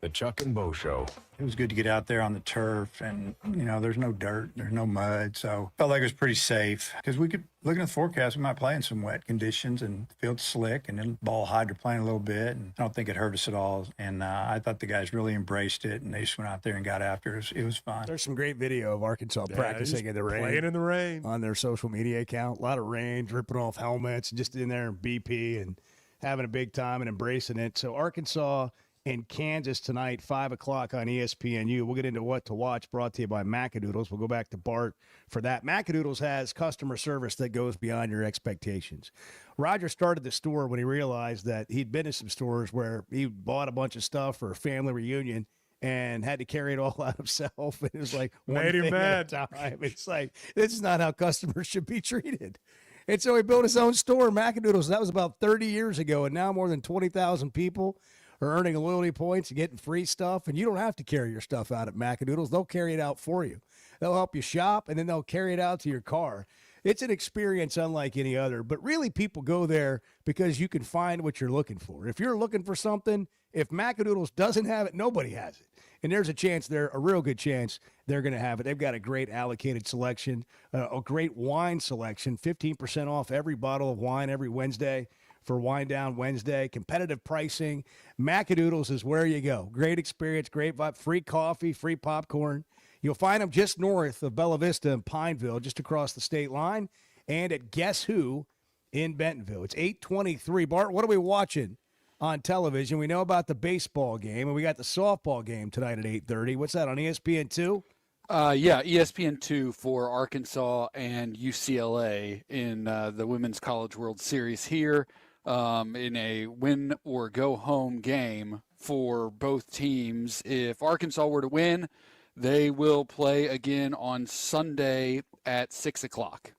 Speaker 18: The Chuck and Bo Show.
Speaker 14: It was good to get out there on the turf, and there's no dirt, there's no mud, so felt like it was pretty safe because we could, looking at the forecast, we might play in some wet conditions and the field's slick and then ball hydroplaned a little bit, and I don't think it hurt us at all. And I thought the guys really embraced it, and they just went out there and got after it. It was fun.
Speaker 4: There's some great video of Arkansas practicing in the rain,
Speaker 1: playing in the rain
Speaker 4: on their social media account. A lot of rain, ripping off helmets, just in there in BP and having a big time and embracing it. So Arkansas in Kansas tonight, 5 o'clock on ESPNU. We'll get into what to watch, brought to you by Macadoodles. We'll go back to Bart for that. Macadoodles has customer service that goes beyond your expectations. Roger started the store when he realized that he'd been to some stores where he bought a bunch of stuff for a family reunion and had to carry it all out himself. And it was like one
Speaker 1: Made him
Speaker 4: thing
Speaker 1: mad.
Speaker 4: at a time. It's like, this is not how customers should be treated.
Speaker 10: And so he built his own store in Macadoodles. That was about 30 years ago, and now more than 20,000 people are earning loyalty points and getting free stuff. And you don't have to carry your stuff out at Macadoodles. They'll carry it out for you. They'll help you shop, and then they'll carry it out to your car. It's an experience unlike any other. But really, people go there because you can find what you're looking for. If you're looking for something, if Macadoodles doesn't have it, nobody has it. And there's a chance there, a real good chance they're going to have it. They've got a great allocated selection, a great wine selection, 15% off every bottle of wine every Wednesday for Wine Down Wednesday. Competitive pricing. Macadoodles is where you go. Great experience, great vibe, free coffee, free popcorn. You'll find them just north of Bella Vista in Pineville, just across the state line, and at Guess Who in Bentonville. It's 8:23. Bart, what are we watching on television? We know about the baseball game, and we got the softball game tonight at 8:30. What's that, on ESPN2?
Speaker 3: Yeah, ESPN2 for Arkansas and UCLA in the Women's College World Series here in a win-or-go-home game for both teams. If Arkansas were to win, they will play again on Sunday at 6 o'clock.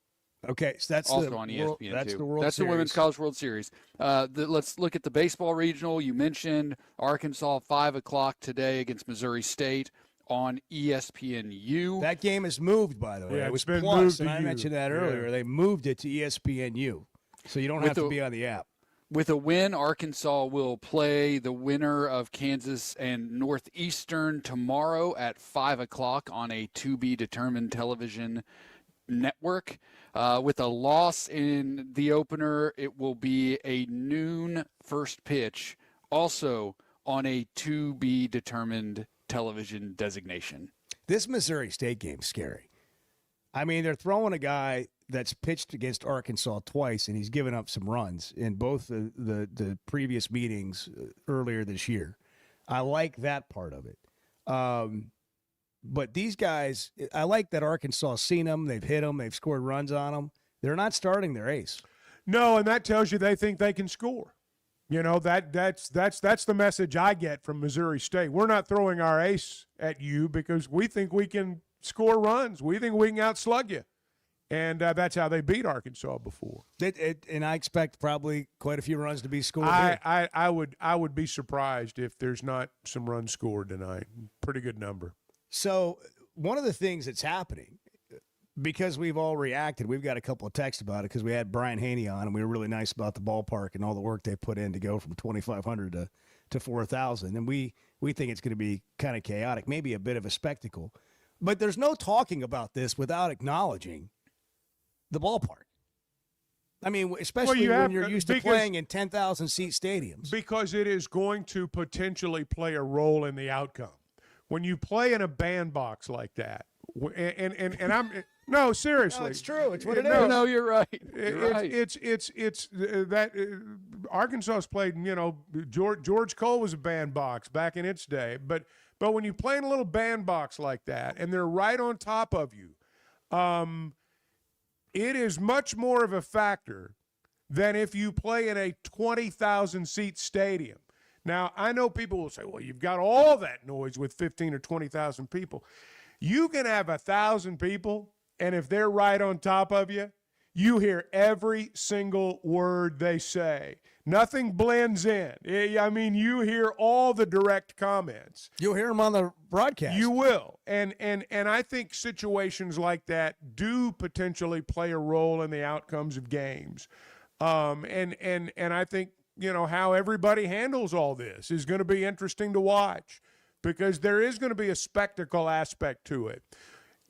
Speaker 10: Okay, so that's
Speaker 3: also
Speaker 10: the
Speaker 3: on
Speaker 10: World,
Speaker 3: ESPN2.
Speaker 10: that's the World
Speaker 3: That's
Speaker 10: Series.
Speaker 3: the Women's College World Series. Let's look at the baseball regional. You mentioned Arkansas 5 o'clock today against Missouri State on ESPNU.
Speaker 10: That game is moved, by the way.
Speaker 1: Yeah,
Speaker 10: it was
Speaker 1: it's been
Speaker 10: Plus,
Speaker 1: moved to
Speaker 10: and I
Speaker 1: you.
Speaker 10: mentioned that
Speaker 1: Yeah.
Speaker 10: earlier. They moved it to ESPNU, so you don't
Speaker 3: With
Speaker 10: have to
Speaker 3: the-
Speaker 10: be on the app.
Speaker 3: With a win, Arkansas will play the winner of Kansas and Northeastern tomorrow at 5 o'clock on a to-be-determined television network. With a loss in the opener, it will be a noon first pitch, also on a to-be-determined television designation.
Speaker 10: This Missouri State game's scary. I mean, they're throwing a guy that's pitched against Arkansas twice, and he's given up some runs in both the previous meetings earlier this year. I like that part of it. But these guys, I like that Arkansas seen them. They've hit them. They've scored runs on them. They're not starting their ace.
Speaker 1: No, and that tells you they think they can score. You know, that's the message I get from Missouri State. We're not throwing our ace at you because we think we can score runs. We think we can outslug you. And that's how they beat Arkansas before.
Speaker 10: And I expect probably quite a few runs to be scored here.
Speaker 1: I would be surprised if there's not some runs scored tonight. Pretty good number.
Speaker 10: So one of the things that's happening, because we've all reacted, we've got a couple of texts about it because we had Brian Haney on, and we were really nice about the ballpark and all the work they put in to go from 2,500 to 4,000. And we think it's going to be kind of chaotic, maybe a bit of a spectacle. But there's no talking about this without acknowledging the ballpark. I mean, especially when you're used to playing in 10,000-seat stadiums.
Speaker 1: Because it is going to potentially play a role in the outcome. When you play in a bandbox like that, and I'm no, seriously,
Speaker 10: No, it's true. It's what it
Speaker 3: No,
Speaker 10: is.
Speaker 3: no, you're right.
Speaker 1: It's that Arkansas's played. You know, George Cole was a bandbox back in its day, but when you play in a little bandbox like that, and they're right on top of you, it is much more of a factor than if you play in a 20,000-seat stadium. Now, I know people will say, well, you've got all that noise with 15 or 20,000 people. You can have 1,000 people, and if they're right on top of you, you hear every single word they say. Nothing blends in. I mean, you hear all the direct comments.
Speaker 10: You'll hear them on the broadcast.
Speaker 1: You will. And I think situations like that do potentially play a role in the outcomes of games. And I think, you know, how everybody handles all this is going to be interesting to watch because there is going to be a spectacle aspect to it.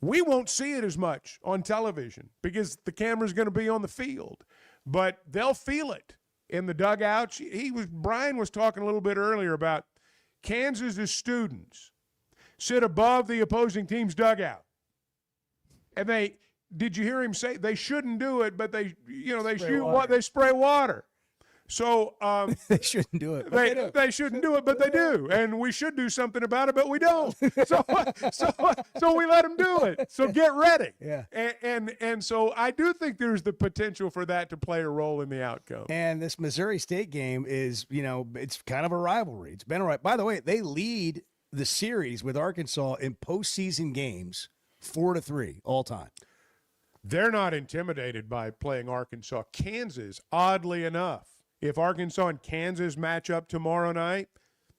Speaker 1: We won't see it as much on television because the camera's going to be on the field, but they'll feel it in the dugouts. Brian was talking a little bit earlier about Kansas's students sit above the opposing team's dugout. And did you hear him say they shouldn't do it, but they spray water. So
Speaker 10: they shouldn't do it.
Speaker 1: They shouldn't do it, but they do, and we should do something about it, but we don't. So we let them do it. So get ready.
Speaker 10: Yeah.
Speaker 1: And so I do think there's the potential for that to play a role in the outcome.
Speaker 10: And this Missouri State game is, you know, it's kind of a rivalry. It's been a rivalry. By the way, they lead the series with Arkansas in postseason games 4-3 all time.
Speaker 1: They're not intimidated by playing Arkansas. Kansas, oddly enough, if Arkansas and Kansas match up tomorrow night,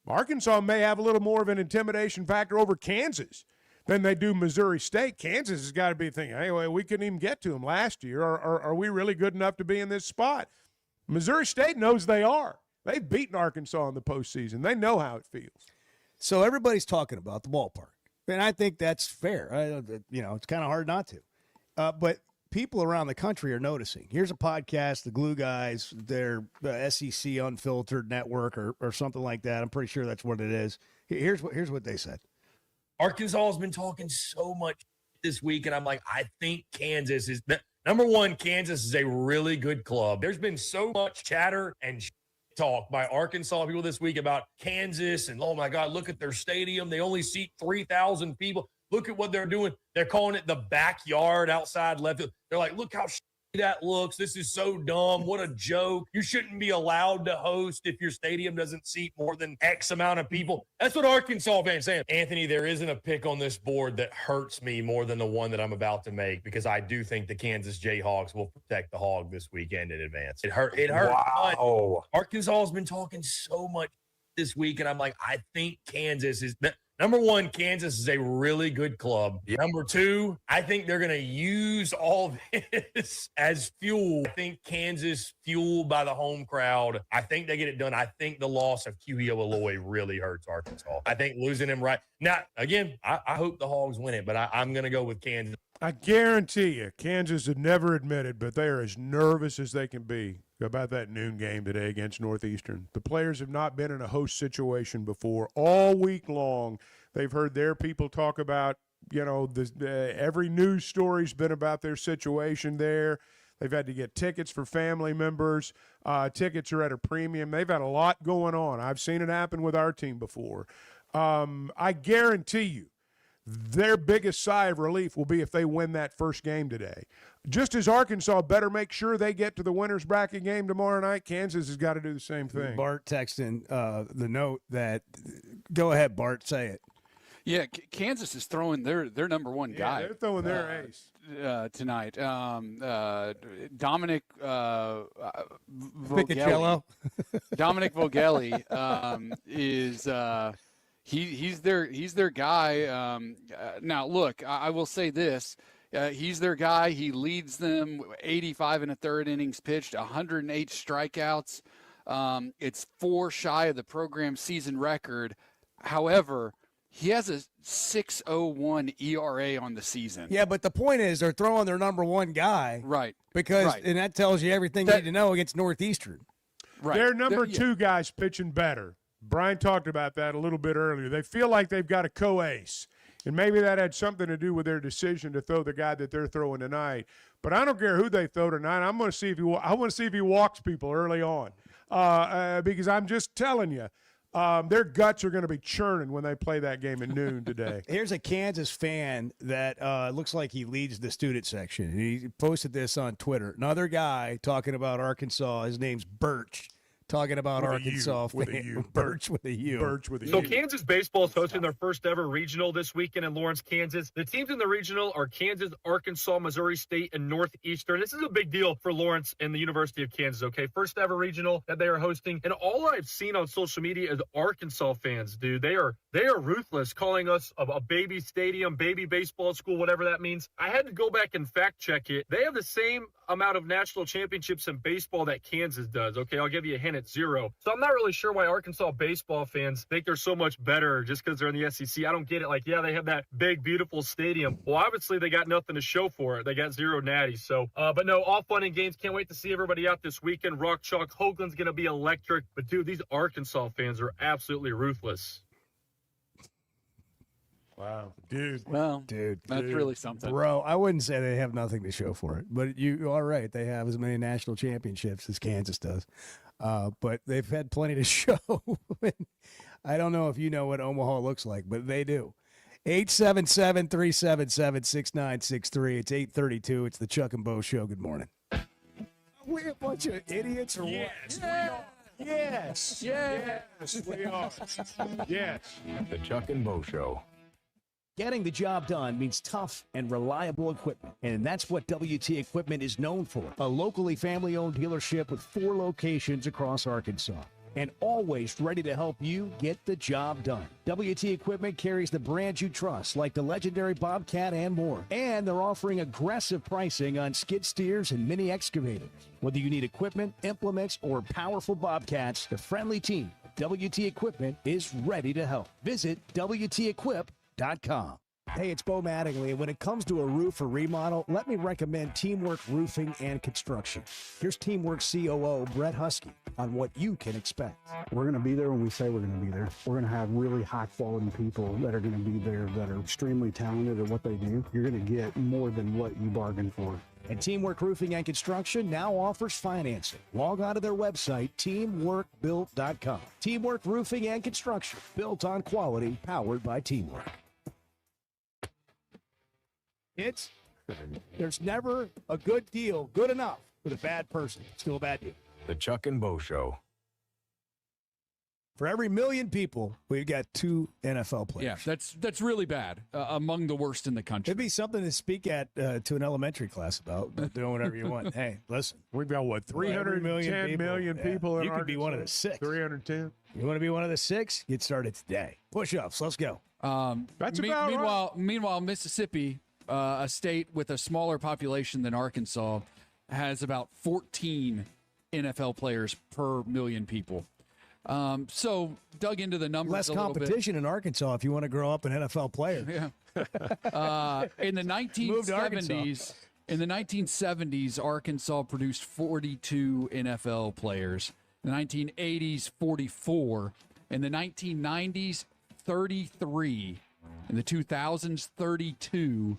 Speaker 1: Arkansas may have a little more of an intimidation factor over Kansas than they do Missouri State. Kansas has got to be thinking, hey, well, we couldn't even get to them last year. Are we really good enough to be in this spot? Missouri State knows they are. They've beaten Arkansas in the postseason. They know how it feels.
Speaker 4: So everybody's talking about the ballpark, and I think that's fair. It's kind of hard not to. But people around the country are noticing. Here's a podcast, the Glue Guys, their SEC Unfiltered Network or something like that. I'm pretty sure that's what it is. Here's what they said.
Speaker 9: Arkansas has been talking so much this week, and I'm like, I think Kansas is number one. Kansas is a really good club. There's been so much chatter and talk by Arkansas people this week about Kansas, and oh my God, look at their stadium. They only seat 3,000 people. Look at what they're doing. They're calling it the backyard outside left field. They're like, look how that looks. This is so dumb. What a joke. You shouldn't be allowed to host if your stadium doesn't seat more than X amount of people. That's what Arkansas fans saying. Anthony, there isn't a pick on this board that hurts me more than the one that I'm about to make, because I do think the Kansas Jayhawks will protect the Hog this weekend in advance. It hurt.
Speaker 18: Wow.
Speaker 9: Arkansas has been talking so much this week, and I'm like, I think Kansas is number one. Kansas is a really good club. Yep. Number two, I think they're going to use all this as fuel. I think Kansas, fueled by the home crowd, I think they get it done. I think the loss of QEO Alloy really hurts Arkansas. I think losing him right now, again, I hope the Hogs win it, but I'm going to go with Kansas.
Speaker 1: I guarantee you, Kansas had never admitted, but they are as nervous as they can be about that noon game today against Northeastern. The players have not been in a host situation before. All week long, they've heard their people talk about, every news story's been about their situation there. They've had to get tickets for family members. Tickets are at a premium. They've had a lot going on. I've seen it happen with our team before. I guarantee you, their biggest sigh of relief will be if they win that first game today. Just as Arkansas better make sure they get to the winner's bracket game tomorrow night, Kansas has got to do the same thing.
Speaker 4: Bart texting the note that – go ahead, Bart, say it.
Speaker 3: Yeah, Kansas is throwing their number one guy.
Speaker 1: They're throwing their ace
Speaker 3: tonight. Dominic
Speaker 4: Picciello.
Speaker 3: Dominic Vogelli is he's their guy. Now look, I will say this. He's their guy. He leads them 85 and a third innings pitched, 108 strikeouts. It's 4 shy of the program season record. However, he has a 6.01 ERA on the season.
Speaker 4: Yeah, but the point is they're throwing their number one guy.
Speaker 3: Right.
Speaker 4: And that tells you everything you need to know against Northeastern.
Speaker 3: Right.
Speaker 1: Their number two guy's pitching better. Brian talked about that a little bit earlier. They feel like they've got a co-ace, and maybe that had something to do with their decision to throw the guy that they're throwing tonight. But I don't care who they throw tonight. I want to see if he walks people early on, because I'm just telling you, their guts are going to be churning when they play that game at noon today.
Speaker 4: Here's a Kansas fan that looks like he leads the student section. He posted this on Twitter. Another guy talking about Arkansas. His name's Birch. Talking about
Speaker 1: With a
Speaker 4: Arkansas.
Speaker 1: U, with a U.
Speaker 4: Birch with a U.
Speaker 1: Birch with a
Speaker 20: So
Speaker 1: U.
Speaker 20: Kansas baseball is hosting their first ever regional this weekend in Lawrence, Kansas. The teams in the regional are Kansas, Arkansas, Missouri State, and Northeastern. This is a big deal for Lawrence and the University of Kansas, okay? First ever regional that they are hosting. And all I've seen on social media is Arkansas fans, dude. They are ruthless, calling us a baby stadium, baby baseball school, whatever that means. I had to go back and fact check it. They have the same amount of national championships in baseball that Kansas does, okay? I'll give you a hint, it's 0. So I'm not really sure why Arkansas baseball fans think they're so much better just because they're in the SEC. I don't get it. Like, yeah, they have that big, beautiful stadium. Well, obviously they got nothing to show for it. They got 0 natties. So, but no, all fun and games. Can't wait to see everybody out this weekend. Rock Chalk, Hoagland's going to be electric. But, dude, these Arkansas fans are absolutely ruthless.
Speaker 1: Wow, dude.
Speaker 3: Well,
Speaker 4: dude,
Speaker 3: that's really something.
Speaker 4: Bro, I wouldn't say they have nothing to show for it, but you are right. They have as many national championships as Kansas does. But they've had plenty to show. I don't know if you know what Omaha looks like, but they do. 877-377-6963. It's 8:32. It's the Chuck and Bo Show. Good morning. Are we a bunch of idiots or what?
Speaker 1: Yes. Yes, we are. Yes.
Speaker 18: The Chuck and Bo Show.
Speaker 15: Getting the job done means tough and reliable equipment, and that's what WT Equipment is known for. A locally family-owned dealership with 4 locations across Arkansas, and always ready to help you get the job done. WT Equipment carries the brands you trust, like the legendary Bobcat and more. And they're offering aggressive pricing on skid steers and mini excavators. Whether you need equipment, implements, or powerful Bobcats, the friendly team at WT Equipment is ready to help. Visit WTEquip.com. Hey, it's Bo Mattingly, and when it comes to a roof or remodel, let me recommend Teamwork Roofing and Construction. Here's Teamwork COO Brett Husky on what you can expect.
Speaker 12: We're going to be there when we say we're going to be there. We're going to have really high-quality people that are going to be there that are extremely talented at what they do. You're going to get more than what you bargained for.
Speaker 15: And Teamwork Roofing and Construction now offers financing. Log on to their website, teamworkbuilt.com. Teamwork Roofing and Construction, built on quality, powered by teamwork. There's never a good deal good enough with a bad person. Still a bad deal.
Speaker 18: The Chuck and Bo Show.
Speaker 15: For every million people, we've got 2 NFL players.
Speaker 3: Yeah, that's really bad. Among the worst in the country.
Speaker 15: It'd be something to speak at to an elementary class about doing whatever you want. Hey, listen.
Speaker 1: We've got, what, 310 million people in
Speaker 15: You could be one of the 6.
Speaker 1: 310.
Speaker 15: You want to be one of the 6? Get started today. Push-ups. Let's go.
Speaker 1: That's about right.
Speaker 3: Meanwhile, Mississippi, a state with a smaller population than Arkansas, has about 14 NFL players per million people. So dug into the numbers
Speaker 15: Less
Speaker 3: a little bit.
Speaker 15: competition in Arkansas if you want to grow up an NFL player.
Speaker 3: Yeah. In the 1970s, Arkansas produced 42 NFL players. In the 1980s, 44. In the 1990s, 33. In the 2000s, 32.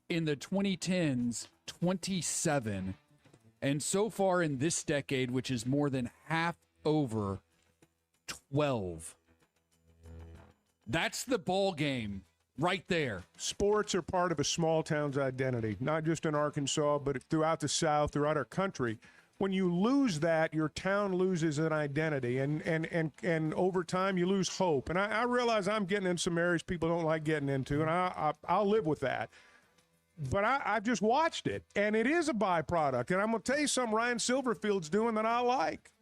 Speaker 3: In the 2010s, 27. And so far in this decade, which is more than half over, 12. That's the ball game right there.
Speaker 1: Sports are part of a small town's identity, not just in Arkansas, but throughout the South, throughout our country. When you lose that, your town loses an identity, and over time you lose hope. And I realize I'm getting in some areas people don't like getting into, and I'll live with that. But I've just watched it, and it is a byproduct. And I'm going to tell you something Ryan Silverfield's doing that I like.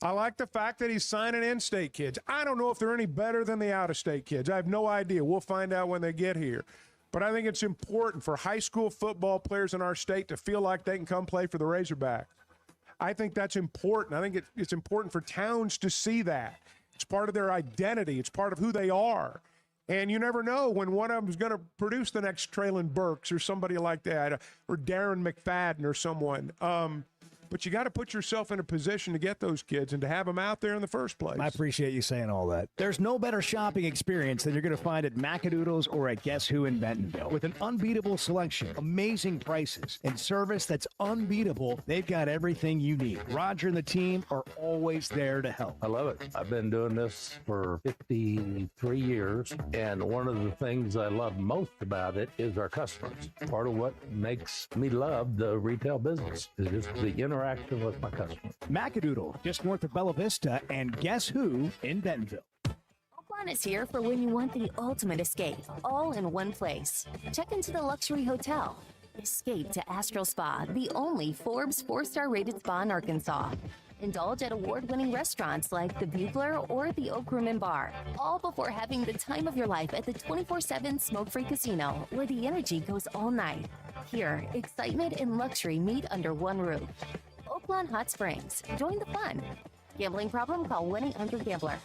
Speaker 1: I like the fact that he's signing in-state kids. I don't know if they're any better than the out-of-state kids. I have no idea. We'll find out when they get here. But I think it's important for high school football players in our state to feel like they can come play for the Razorbacks. I think that's important. I think it's important for towns to see that. It's part of their identity. It's part of who they are. And you never know when one of them is going to produce the next Traylon Burks or somebody like that, or Darren McFadden or someone. But you got to put yourself in a position to get those kids and to have them out there in the first place.
Speaker 15: I appreciate you saying all that. There's no better shopping experience than you're going to find at Macadoodles or at Guess Who in Bentonville. With an unbeatable selection, amazing prices, and service that's unbeatable, they've got everything you need. Roger and the team are always there to help.
Speaker 5: I love it. I've been doing this for 53 years, and one of the things I love most about it is our customers. Part of what makes me love the retail business is just the interaction with my customers.
Speaker 15: Macadoodle, just north of Bella Vista, and Guess Who in Bentonville.
Speaker 8: Oaklawn is here for when you want the ultimate escape, all in one place. Check into the luxury hotel. Escape to Astral Spa, the only Forbes 4-star rated spa in Arkansas. Indulge at award-winning restaurants like the Bugler or the Oak Room and Bar, all before having the time of your life at the 24/7 smoke-free casino, where the energy goes all night. Here, excitement and luxury meet under one roof. Oaklawn Hot Springs. Join the fun. Gambling problem? Call 1-800-GAMBLER.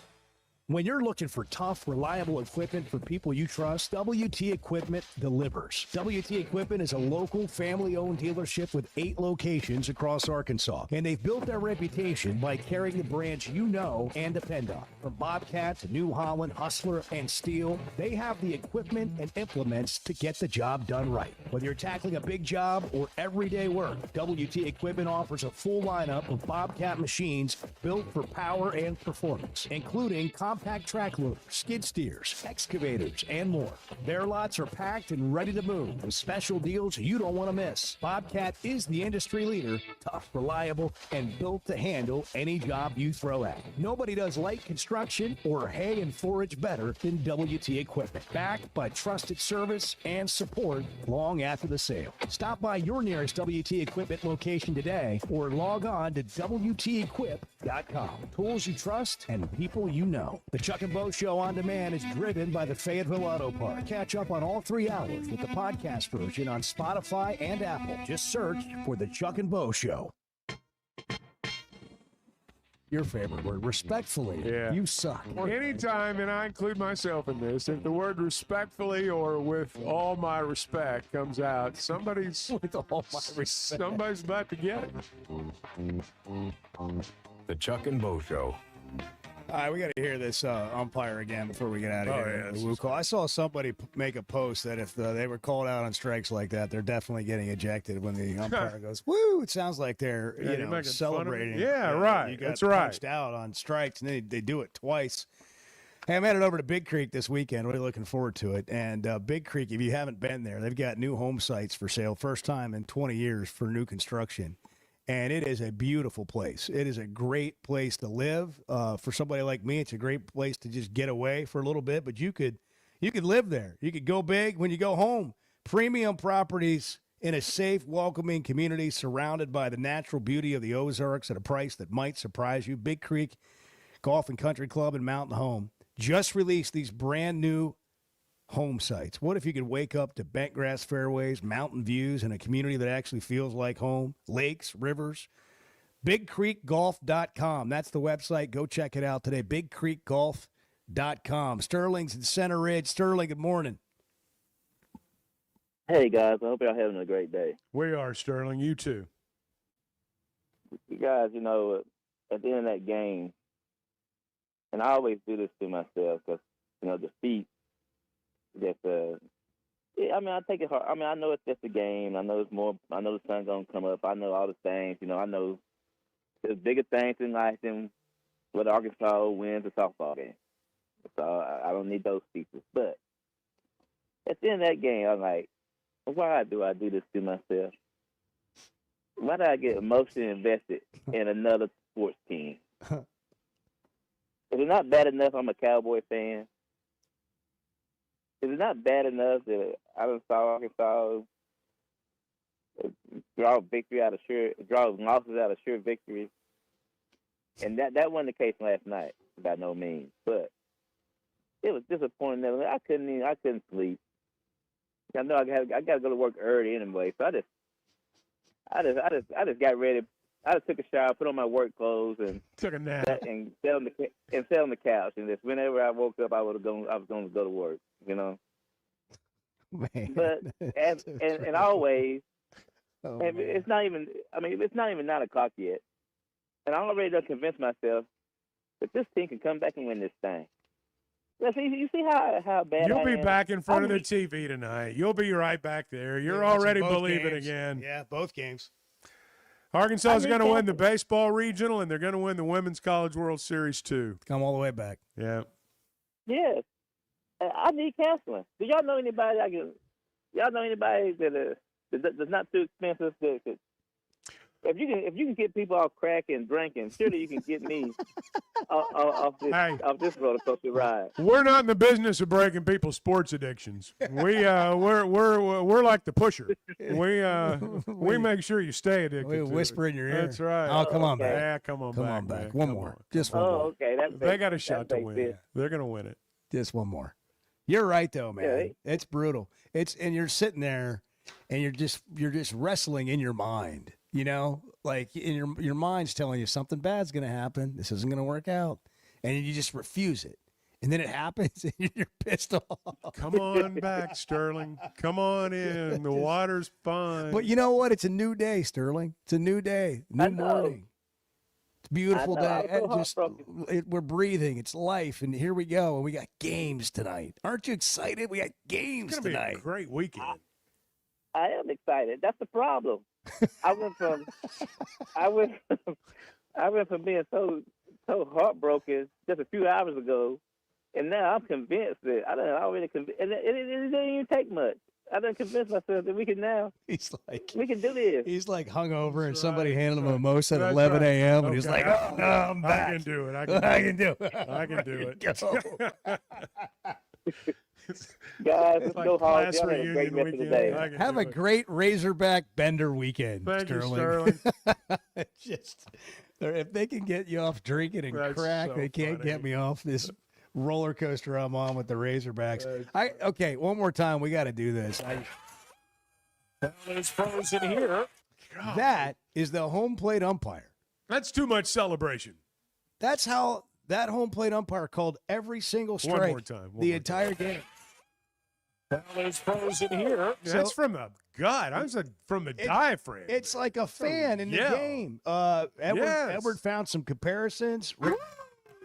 Speaker 15: When you're looking for tough, reliable equipment for people you trust, WT Equipment delivers. WT Equipment is a local, family-owned dealership with 8 locations across Arkansas, and they've built their reputation by carrying the brands you know and depend on. From Bobcat to New Holland, Hustler, and Steel, they have the equipment and implements to get the job done right. Whether you're tackling a big job or everyday work, WT Equipment offers a full lineup of Bobcat machines built for power and performance, including compact track loaders, skid steers, excavators, and more. Their lots are packed and ready to move with special deals you don't want to miss. Bobcat is the industry leader, tough, reliable, and built to handle any job you throw at. Nobody does light construction or hay and forage better than WT Equipment. Backed by trusted service and support long after the sale. Stop by your nearest WT Equipment location today or log on to WTEquip.com. Tools you trust and people you know. The Chuck and Bo Show on demand is driven by the Fayetteville Auto Park. Catch up on all 3 hours with the podcast version on Spotify and Apple. Just search for the Chuck and Bo Show. Your favorite word, respectfully.
Speaker 1: Yeah.
Speaker 15: You suck.
Speaker 1: Anytime, and I include myself in this, if the word respectfully or with all my respect comes out, somebody's
Speaker 15: with all my respect.
Speaker 1: Somebody's about to get it.
Speaker 18: The Chuck and Bo Show.
Speaker 4: All right, we got to hear this umpire again before we get out of
Speaker 1: Oh,
Speaker 4: here.
Speaker 1: yeah,
Speaker 4: Woo call. I saw somebody make a post that if they were called out on strikes like that, they're definitely getting ejected when the umpire goes, woo. It sounds like they're
Speaker 1: Yeah, you're making fun of
Speaker 4: celebrating.
Speaker 1: it. Yeah, right.
Speaker 4: You got
Speaker 1: That's right.
Speaker 4: punched out on strikes, and they do it twice. Hey, I'm headed over to Big Creek this weekend. Really looking forward to it. And Big Creek, if you haven't been there, they've got new home sites for sale. First time in 20 years for new construction. And it is a beautiful place. It is a great place to live. For somebody like me, it's a great place to just get away for a little bit. But you could live there. You could go big when you go home. Premium properties in a safe, welcoming community surrounded by the natural beauty of the Ozarks at a price that might surprise you. Big Creek Golf and Country Club and Mountain Home just released these brand new home sites. What if you could wake up to bent grass fairways, mountain views, and a community that actually feels like home? Lakes, rivers. BigCreekGolf.com. That's the website. Go check it out today. BigCreekGolf.com. Sterling's in Center Ridge. Sterling, good morning.
Speaker 13: Hey, guys. I hope y'all having a great day.
Speaker 1: We are, Sterling. You too.
Speaker 13: You guys, at the end of that game, and I always do this to myself because, defeat, I take it hard. I know it's just a game. I know it's more. I know the sun's gonna come up. I know all the things. I know there's bigger things in life than whether Arkansas wins a softball game. So I don't need those pieces. But at the end of that game, I'm like, why do I do this to myself? Why do I get emotionally invested in another sports team? Is it not bad enough I'm a Cowboy fan? Is it not bad enough that I done saw Arkansas draw losses out of sure victories? And that wasn't the case last night, by no means. But it was disappointing. I couldn't sleep. I know I got to go to work early anyway, so I just got ready. I just took a shower, put on my work clothes, and
Speaker 1: took a nap,
Speaker 13: and sat on the couch. And just whenever I woke up, I was going to go to work.
Speaker 4: Man,
Speaker 13: but and always, it's not even. It's not even 9 o'clock yet, and I already done convinced myself that this team can come back and win this thing. Yeah, see, you see how bad
Speaker 1: You'll be
Speaker 13: I am?
Speaker 1: back in front of the TV tonight. You'll be right back there. You're already believing
Speaker 4: games.
Speaker 1: again.
Speaker 4: Yeah, both games.
Speaker 1: Arkansas is going to win the baseball regional, and they're going to win the Women's College World Series too.
Speaker 4: Come all the way back.
Speaker 1: Yeah.
Speaker 13: Yes. I need counseling. Do y'all know anybody that's not too expensive? If you can get people off crack and drinking, surely you can get me off this roller coaster ride.
Speaker 1: We're not in the business of breaking people's sports addictions. We're like the pusher. We make sure you stay addicted.
Speaker 4: We
Speaker 1: to
Speaker 4: whisper
Speaker 1: it.
Speaker 4: in your ear.
Speaker 1: That's right.
Speaker 4: Oh, come on back.
Speaker 1: Yeah, come on back.
Speaker 4: back.
Speaker 1: man.
Speaker 4: One
Speaker 1: Come
Speaker 4: more.
Speaker 1: on.
Speaker 4: Just one more.
Speaker 13: Okay.
Speaker 1: They got a shot to win. They're going to win it.
Speaker 4: Just one more. You're right though, man.
Speaker 13: Yeah.
Speaker 4: It's brutal. And you're sitting there and you're just wrestling in your mind, like in your mind's telling you something bad's going to happen. This isn't going to work out. And you just refuse it. And then it happens and you're pissed off.
Speaker 1: Come on back, Sterling. Come on in. The water's fine.
Speaker 4: But you know what? It's a new day, Sterling. It's a new day. New morning. It's a beautiful day. We're breathing. It's life. And here we go. And we got games tonight. Aren't you excited? We got games
Speaker 1: It's going to be
Speaker 4: tonight.
Speaker 1: a great weekend.
Speaker 13: I am excited. That's the problem. I went from being so heartbroken just a few hours ago, and now I'm convinced that I already convinced, and it didn't even take much. I done convinced myself that we can do this.
Speaker 10: He's like hungover, and somebody handed him a mimosa at 11 a.m. and he's like, "Oh, no, I'm back.
Speaker 1: I can do it. I
Speaker 10: can do it.
Speaker 1: I can do it."
Speaker 13: Guys,
Speaker 1: It's
Speaker 13: let's go hard.
Speaker 1: class
Speaker 13: Y'all had a great
Speaker 1: reunion
Speaker 13: rest of the
Speaker 1: weekend.
Speaker 13: day.
Speaker 1: I can
Speaker 10: Have
Speaker 1: do
Speaker 10: a
Speaker 1: it.
Speaker 10: great Razorback Bender weekend,
Speaker 1: Thank you,
Speaker 10: Sterling.
Speaker 1: Sterling.
Speaker 10: Just if they can get you off drinking and
Speaker 1: That's
Speaker 10: crack,
Speaker 1: so
Speaker 10: they can't
Speaker 1: funny.
Speaker 10: get me off this roller coaster I'm on with the Razorbacks.
Speaker 1: That's
Speaker 10: Okay, one more time. We got to do this.
Speaker 1: It's frozen here.
Speaker 10: That is the home plate umpire.
Speaker 1: That's too much celebration.
Speaker 10: That's how that home plate umpire called every single strike.
Speaker 1: One more time.
Speaker 10: The entire game.
Speaker 1: It's frozen here. That's from the gut. I said from the diaphragm.
Speaker 10: It's like a fan in the
Speaker 1: Yeah.
Speaker 10: game. Edward found some comparisons.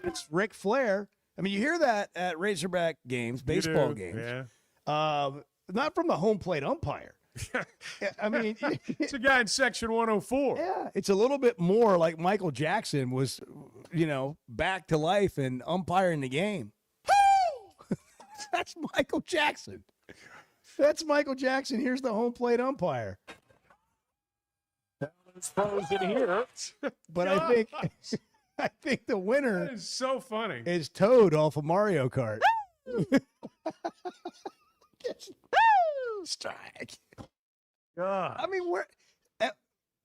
Speaker 10: It's Ric Flair. I mean, you hear that at Razorback games, baseball games.
Speaker 1: Yeah.
Speaker 10: Not from the home plate umpire. I mean,
Speaker 1: it's a guy in section 104.
Speaker 10: Yeah, it's a little bit more like Michael Jackson was, back to life and umpiring the game. That's Michael Jackson. That's Michael Jackson. Here's the home plate umpire.
Speaker 1: It's frozen here.
Speaker 10: But I think the winner
Speaker 1: That is so funny.
Speaker 10: is Toad off of Mario Kart. Strike.
Speaker 1: God.
Speaker 10: I mean,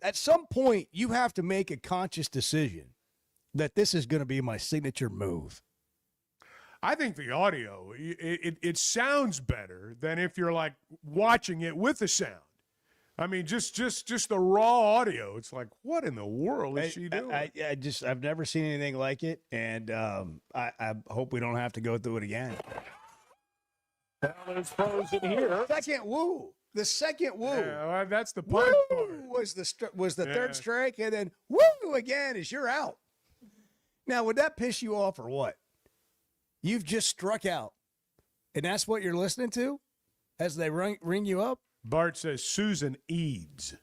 Speaker 10: at some point you have to make a conscious decision that this is going to be my signature move.
Speaker 1: I think the audio, it sounds better than if you're like watching it with the sound. I mean, just the raw audio. It's like, what in the world is she doing?
Speaker 10: I've never seen anything like it, and I hope we don't have to go through it again.
Speaker 1: It's frozen here.
Speaker 10: Second woo. The second woo.
Speaker 1: Yeah, well, that's the part.
Speaker 10: Woo was the
Speaker 1: Yeah.
Speaker 10: third strike, and then woo again is you're out. Now, would that piss you off or what? You've just struck out, and that's what you're listening to as they ring you up?
Speaker 1: Bart says Susan Eads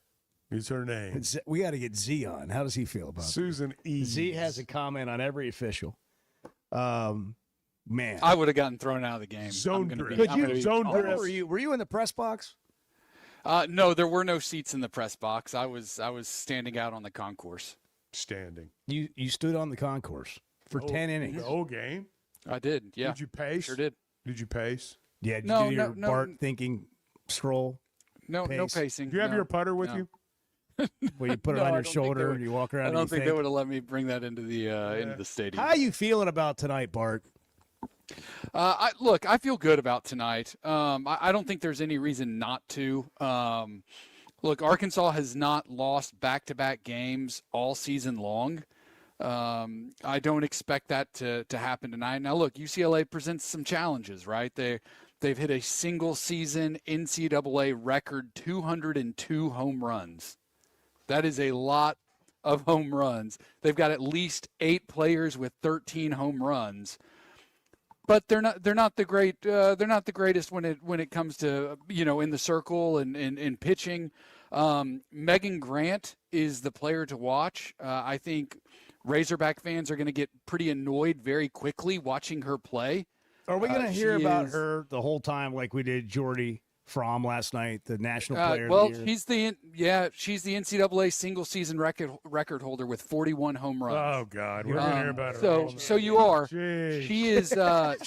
Speaker 1: is her name.
Speaker 10: We got to get Z on. How does he feel about
Speaker 1: Susan Eads?
Speaker 10: Z has a comment on every official. Man,
Speaker 3: I would have gotten thrown out of the game.
Speaker 1: Zone
Speaker 3: I'm gonna
Speaker 1: drift.
Speaker 3: be-
Speaker 10: Were you in the press box?
Speaker 3: No, there were no seats in the press box. I was standing out on the concourse.
Speaker 1: Standing.
Speaker 10: You stood on the concourse for 10 innings.
Speaker 1: The whole game?
Speaker 3: I did. Yeah.
Speaker 1: Did you pace?
Speaker 3: Sure did.
Speaker 1: Did you pace?
Speaker 10: Yeah. Did
Speaker 3: No,
Speaker 10: you do your
Speaker 3: no,
Speaker 10: Bart thinking stroll?
Speaker 3: No
Speaker 10: pace?
Speaker 3: pacing.
Speaker 1: Do you have
Speaker 3: no,
Speaker 1: your putter with
Speaker 3: no.
Speaker 1: you?
Speaker 10: Where you put it
Speaker 3: No,
Speaker 10: on
Speaker 3: I
Speaker 10: your
Speaker 3: don't think they
Speaker 10: shoulder
Speaker 3: would-
Speaker 10: and you walk around
Speaker 3: I
Speaker 10: and
Speaker 3: don't
Speaker 10: you
Speaker 3: think they would have let me bring that into the stadium.
Speaker 10: How are you feeling about tonight, Bart?
Speaker 3: Look, I feel good about tonight. I don't think there's any reason not to. Look, Arkansas has not lost back-to-back games all season long. I don't expect that to happen tonight. Now, look, UCLA presents some challenges, right? They've hit a single-season NCAA record 202 home runs. That is a lot of home runs. They've got at least 8 players with 13 home runs. But they're not the greatest when it comes to in the circle and in pitching. Megan Grant is the player to watch. I think Razorback fans are going to get pretty annoyed very quickly watching her play.
Speaker 10: Are we going to hear
Speaker 3: she
Speaker 10: about
Speaker 3: is-
Speaker 10: her the whole time like we did Jordy Fromm last night, the national player
Speaker 3: Well,
Speaker 10: of the year?
Speaker 3: she's the NCAA single season record holder with 41 home runs.
Speaker 1: Oh God, we're gonna hear about her.
Speaker 3: So you are.
Speaker 1: Jeez.
Speaker 3: She is.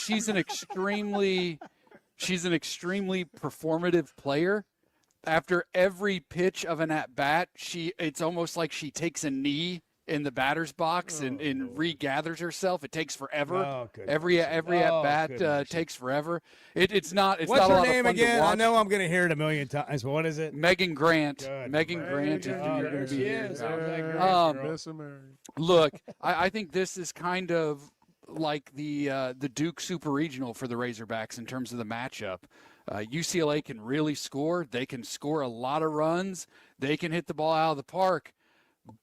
Speaker 3: She's an extremely performative player. After every pitch of an at bat, it's almost like she takes a knee in the batter's box and regathers herself. It takes forever.
Speaker 10: Oh, goodness.
Speaker 3: Every at bat
Speaker 10: goodness.
Speaker 3: takes forever. It's not. It's
Speaker 10: What's
Speaker 3: not a
Speaker 10: her
Speaker 3: lot
Speaker 10: name
Speaker 3: of fun to
Speaker 10: again? I
Speaker 3: watch.
Speaker 10: know I'm going to hear it a million times. What is it?
Speaker 3: Megan Grant.
Speaker 10: Good.
Speaker 3: Megan Grant is
Speaker 10: Oh,
Speaker 3: going
Speaker 10: there
Speaker 3: to be
Speaker 10: she
Speaker 3: here.
Speaker 10: is. There's that great
Speaker 1: Miss America.
Speaker 3: Look, I think this is kind of like the Duke Super Regional for the Razorbacks in terms of the matchup. UCLA can really score. They can score a lot of runs. They can hit the ball out of the park.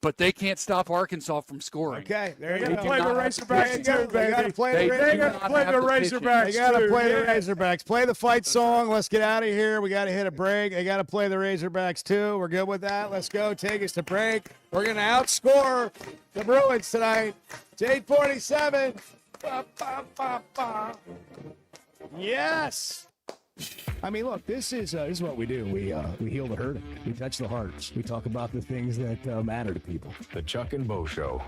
Speaker 3: but they can't stop Arkansas from scoring.
Speaker 4: Okay, there
Speaker 1: They
Speaker 4: you
Speaker 1: gotta
Speaker 4: go.
Speaker 1: play the Razorbacks too,
Speaker 4: They got to
Speaker 1: baby.
Speaker 4: play
Speaker 3: They
Speaker 4: the
Speaker 3: do
Speaker 1: They
Speaker 3: not
Speaker 1: gotta play the
Speaker 3: have the pitching.
Speaker 1: Razorbacks
Speaker 4: They got to
Speaker 1: too.
Speaker 4: play the
Speaker 1: Yeah.
Speaker 4: Razorbacks. Play the fight song. Let's get out of here. We got to hit a break. They got to play the Razorbacks too. We're good with that. Let's go. Take us to break. We're going to outscore the Bruins tonight. It's 8:47. Ba, ba, ba, ba. Yes.
Speaker 15: I mean, look, this is what we do. We heal the hurting. We touch the hearts. We talk about the things that matter to people.
Speaker 18: The Chuck and Bo Show.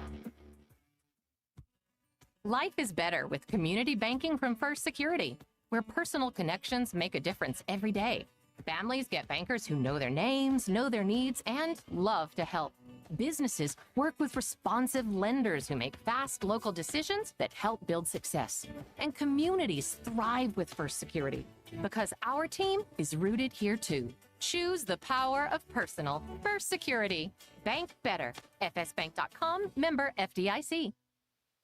Speaker 6: Life is better with community banking from First Security, where personal connections make a difference every day. Families get bankers who know their names, know their needs, and love to help. Businesses work with responsive lenders who make fast local decisions that help build success. And communities thrive with First Security because our team is rooted here too. Choose the power of personal. First Security. Bank better. FSbank.com, member FDIC.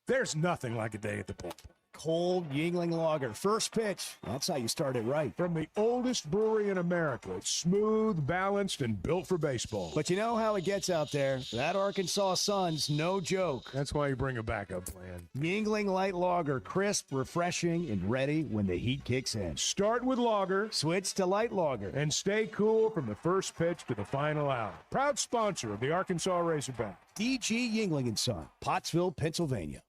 Speaker 1: There's nothing like a day at the ballpark.
Speaker 15: Cold Yingling Lager. First pitch. That's how you start it right.
Speaker 1: From the oldest brewery in America, it's smooth, balanced, and built for baseball.
Speaker 15: But you know how it gets out there. That Arkansas sun's no joke.
Speaker 1: That's why you bring a backup plan.
Speaker 15: Yingling Light Lager. Crisp, refreshing, and ready when the heat kicks in.
Speaker 1: Start with lager,
Speaker 15: Switch to Light Lager.
Speaker 1: and stay cool from the first pitch to the final out. Proud sponsor of the Arkansas Razorbacks.
Speaker 15: DG Yingling & Son, Pottsville, Pennsylvania.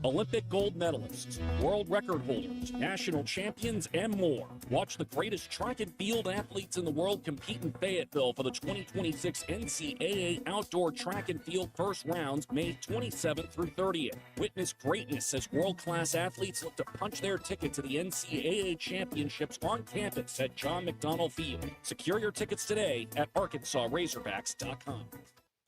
Speaker 21: Olympic gold medalists, world record holders, national champions, and more. Watch the greatest track and field athletes in the world compete in Fayetteville for the 2026 NCAA Outdoor Track and Field First Rounds, May 27th through 30th. Witness greatness as world-class athletes look to punch their ticket to the NCAA Championships on campus at John McDonnell Field. Secure your tickets today at ArkansasRazorbacks.com.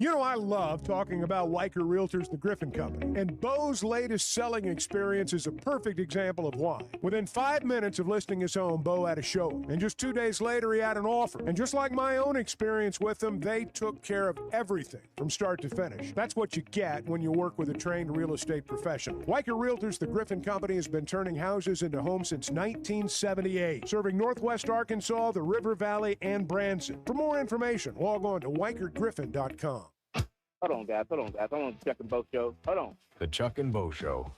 Speaker 1: You know, I love talking about Weicker Realtors, the Griffin Company, and Bo's latest selling experience is a perfect example of why. Within 5 minutes of listing his home, Bo had a showing, and just 2 days later, he had an offer. And just like my own experience with them, they took care of everything from start to finish. That's what you get when you work with a trained real estate professional. Weicker Realtors, the Griffin Company, has been turning houses into homes since 1978, serving Northwest Arkansas, the River Valley, and Branson. For more information, log on to WeicherGriffin.com.
Speaker 13: Hold on, guys. I want to check them both shows. Hold on.
Speaker 18: The Chuck and Bo Show.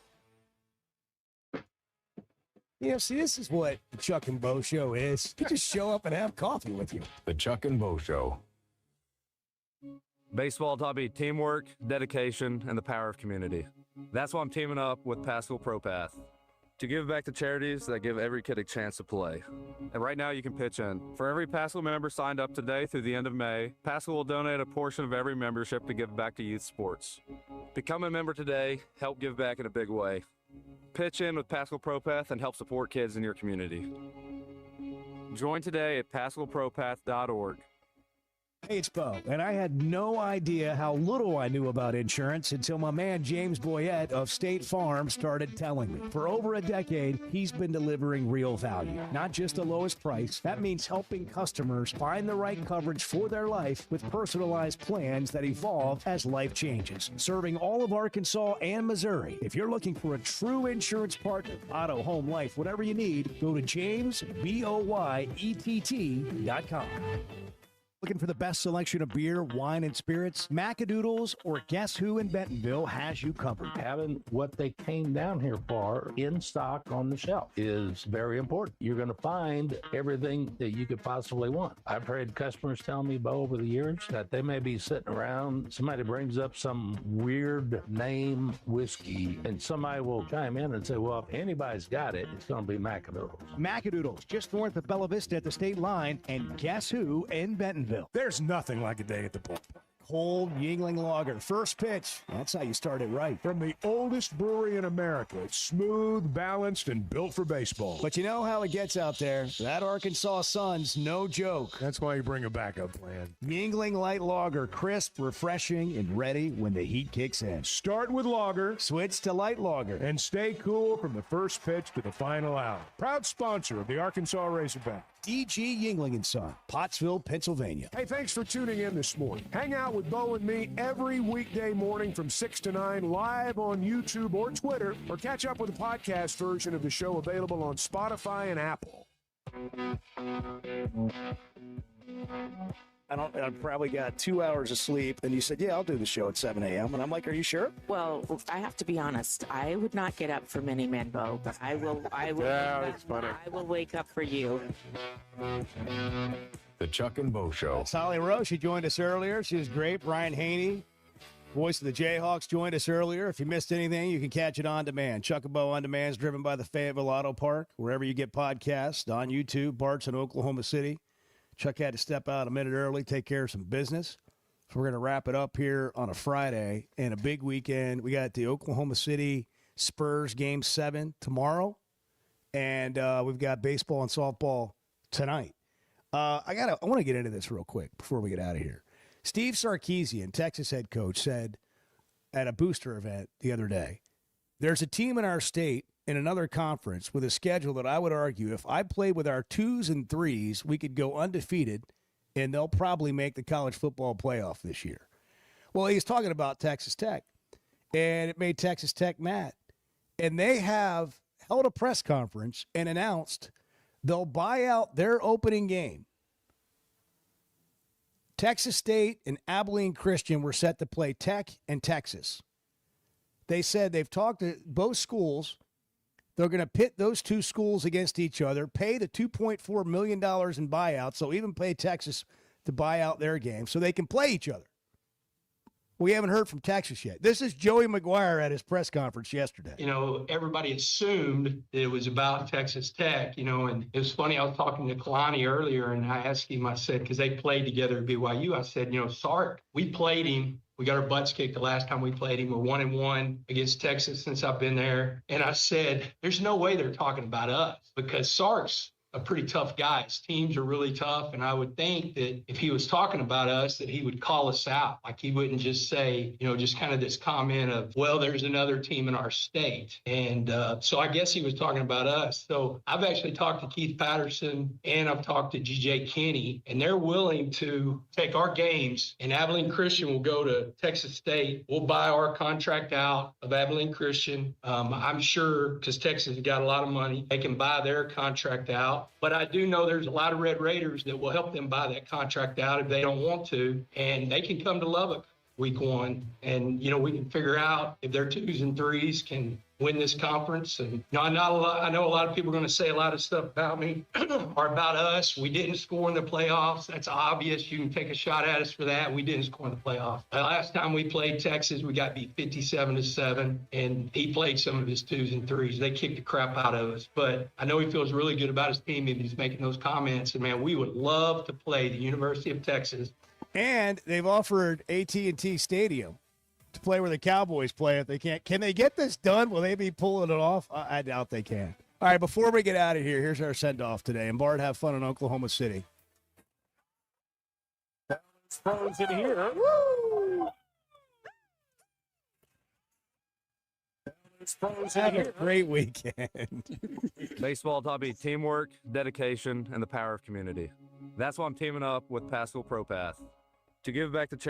Speaker 15: Yeah, see, this is what the Chuck and Bo Show is. You just show up and have coffee with you.
Speaker 18: The Chuck and Bo Show.
Speaker 23: Baseball taught me teamwork, dedication, and the power of community. That's why I'm teaming up with Pascal ProPath to give back to charities that give every kid a chance to play. And right now you can pitch in. For every Pascal member signed up today through the end of May, Pascal will donate a portion of every membership to give back to youth sports. Become a member today, help give back in a big way. Pitch in with Pascal ProPath and help support kids in your community. Join today at PascalProPath.org.
Speaker 15: Hey, it's Bo, and I had no idea how little I knew about insurance until my man James Boyette of State Farm started telling me. For over a decade, he's been delivering real value, not just the lowest price. That means helping customers find the right coverage for their life with personalized plans that evolve as life changes. Serving all of Arkansas and Missouri. If you're looking for a true insurance partner, auto, home, life, whatever you need, go to JamesBoyett.com. Looking for the best selection of beer, wine, and spirits? Macadoodles or Guess Who in Bentonville has you covered.
Speaker 5: Having what they came down here for in stock on the shelf is very important. You're going to find everything that you could possibly want. I've heard customers tell me, Bo, over the years that they may be sitting around, somebody brings up some weird name whiskey, and somebody will chime in and say, well, if anybody's got it, it's going to be Macadoodles.
Speaker 15: Macadoodles, just north of Bella Vista at the state line, and Guess Who in Bentonville.
Speaker 1: There's nothing like a day at the ballpark.
Speaker 15: Cold Yingling Lager. First pitch. That's how you start it right.
Speaker 1: From the oldest brewery in America, it's smooth, balanced, and built for baseball.
Speaker 15: But you know how it gets out there. That Arkansas sun's no joke.
Speaker 1: That's why you bring a backup plan.
Speaker 15: Yingling Light Lager. Crisp, refreshing, and ready when the heat kicks in.
Speaker 1: Start with lager,
Speaker 15: Switch to Light Lager.
Speaker 1: and stay cool from the first pitch to the final out. Proud sponsor of the Arkansas Razorbacks.
Speaker 15: DG Yingling & Son, Pottsville, Pennsylvania.
Speaker 1: Hey, thanks for tuning in this morning. Hang out with Bo and me every weekday morning from 6 to 9 live on YouTube or Twitter, or catch up with the podcast version of the show available on Spotify and Apple.
Speaker 15: I probably got 2 hours of sleep. And you said, yeah, I'll do the show at 7 a.m. And I'm like, are you sure?
Speaker 2: Well, I have to be honest. I would not get up for Mini Men, Bo, but I will.
Speaker 18: Yeah, it's funny.
Speaker 2: I will wake up for you.
Speaker 18: The Chuck and Bo Show.
Speaker 4: That's Holly Rowe. She joined us earlier. She was great. Brian Haney, voice of the Jayhawks, joined us earlier. If you missed anything, you can catch it on demand. Chuck and Bo on demand is driven by the Fayetteville Auto Park, wherever you get podcasts, on YouTube, Bart's in Oklahoma City. Chuck had to step out a minute early, take care of some business. So we're going to wrap it up here on a Friday and a big weekend. We got the Oklahoma City Spurs Game 7 tomorrow, and we've got baseball and softball tonight. I want to get into this real quick before we get out of here. Steve Sarkisian, Texas head coach, said at a booster event the other day, there's a team in our state in another conference with a schedule that I would argue if I played with our 2s and 3s, we could go undefeated, and they'll probably make the college football playoff this year. Well, he's talking about Texas Tech, and it made Texas Tech mad. And they have held a press conference and announced they'll buy out their opening game. Texas State and Abilene Christian were set to play Tech and Texas. They said they've talked to both schools. They're going to pit those two schools against each other, pay the $2.4 million in buyouts, so even pay Texas to buy out their game so they can play each other. We haven't heard from Texas yet. This is Joey McGuire at his press conference yesterday.
Speaker 7: You know, everybody assumed that it was about Texas Tech, you know, and it was funny. I was talking to Kalani earlier, and I asked him, I said, because they played together at BYU, I said, you know, Sark, we played him. We got our butts kicked the last time we played him. We're 1-1 against Texas since I've been there. And I said, there's no way they're talking about us because Sark's a pretty tough guy. His teams are really tough. And I would think that if he was talking about us, that he would call us out. Like he wouldn't just say, you know, just kind of this comment of, well, there's another team in our state. And so I guess he was talking about us. So I've actually talked to Keith Patterson and I've talked to G.J. Kinney, and they're willing to take our games, and Abilene Christian will go to Texas State. We'll buy our contract out of Abilene Christian. I'm sure because Texas has got a lot of money, they can buy their contract out. But I do know there's a lot of Red Raiders that will help them buy that contract out if they don't want to. And they can come to Lubbock week 1. And, you know, we can figure out if their 2s and 3s can win this conference. And you know, I know a lot of people are going to say a lot of stuff about me or about us. We didn't score in the playoffs. That's obvious. You can take a shot at us for that. We didn't score in the playoffs. The last time we played Texas, we got beat 57-7, and he played some of his 2s and 3s. They kicked the crap out of us. But I know he feels really good about his team if he's making those comments. And, man, we would love to play the University of Texas.
Speaker 4: And they've offered AT&T Stadium to play where the Cowboys play if they can't. Can they get this done? Will they be pulling it off? I doubt they can. All right, before we get out of here, here's our send-off today. And Bart, have fun in Oklahoma City.
Speaker 21: It's frozen here. Woo! It's frozen
Speaker 4: Have
Speaker 21: here.
Speaker 4: a great weekend.
Speaker 23: Baseball taught me teamwork, dedication, and the power of community. That's why I'm teaming up with Pascal ProPath to give back to charity.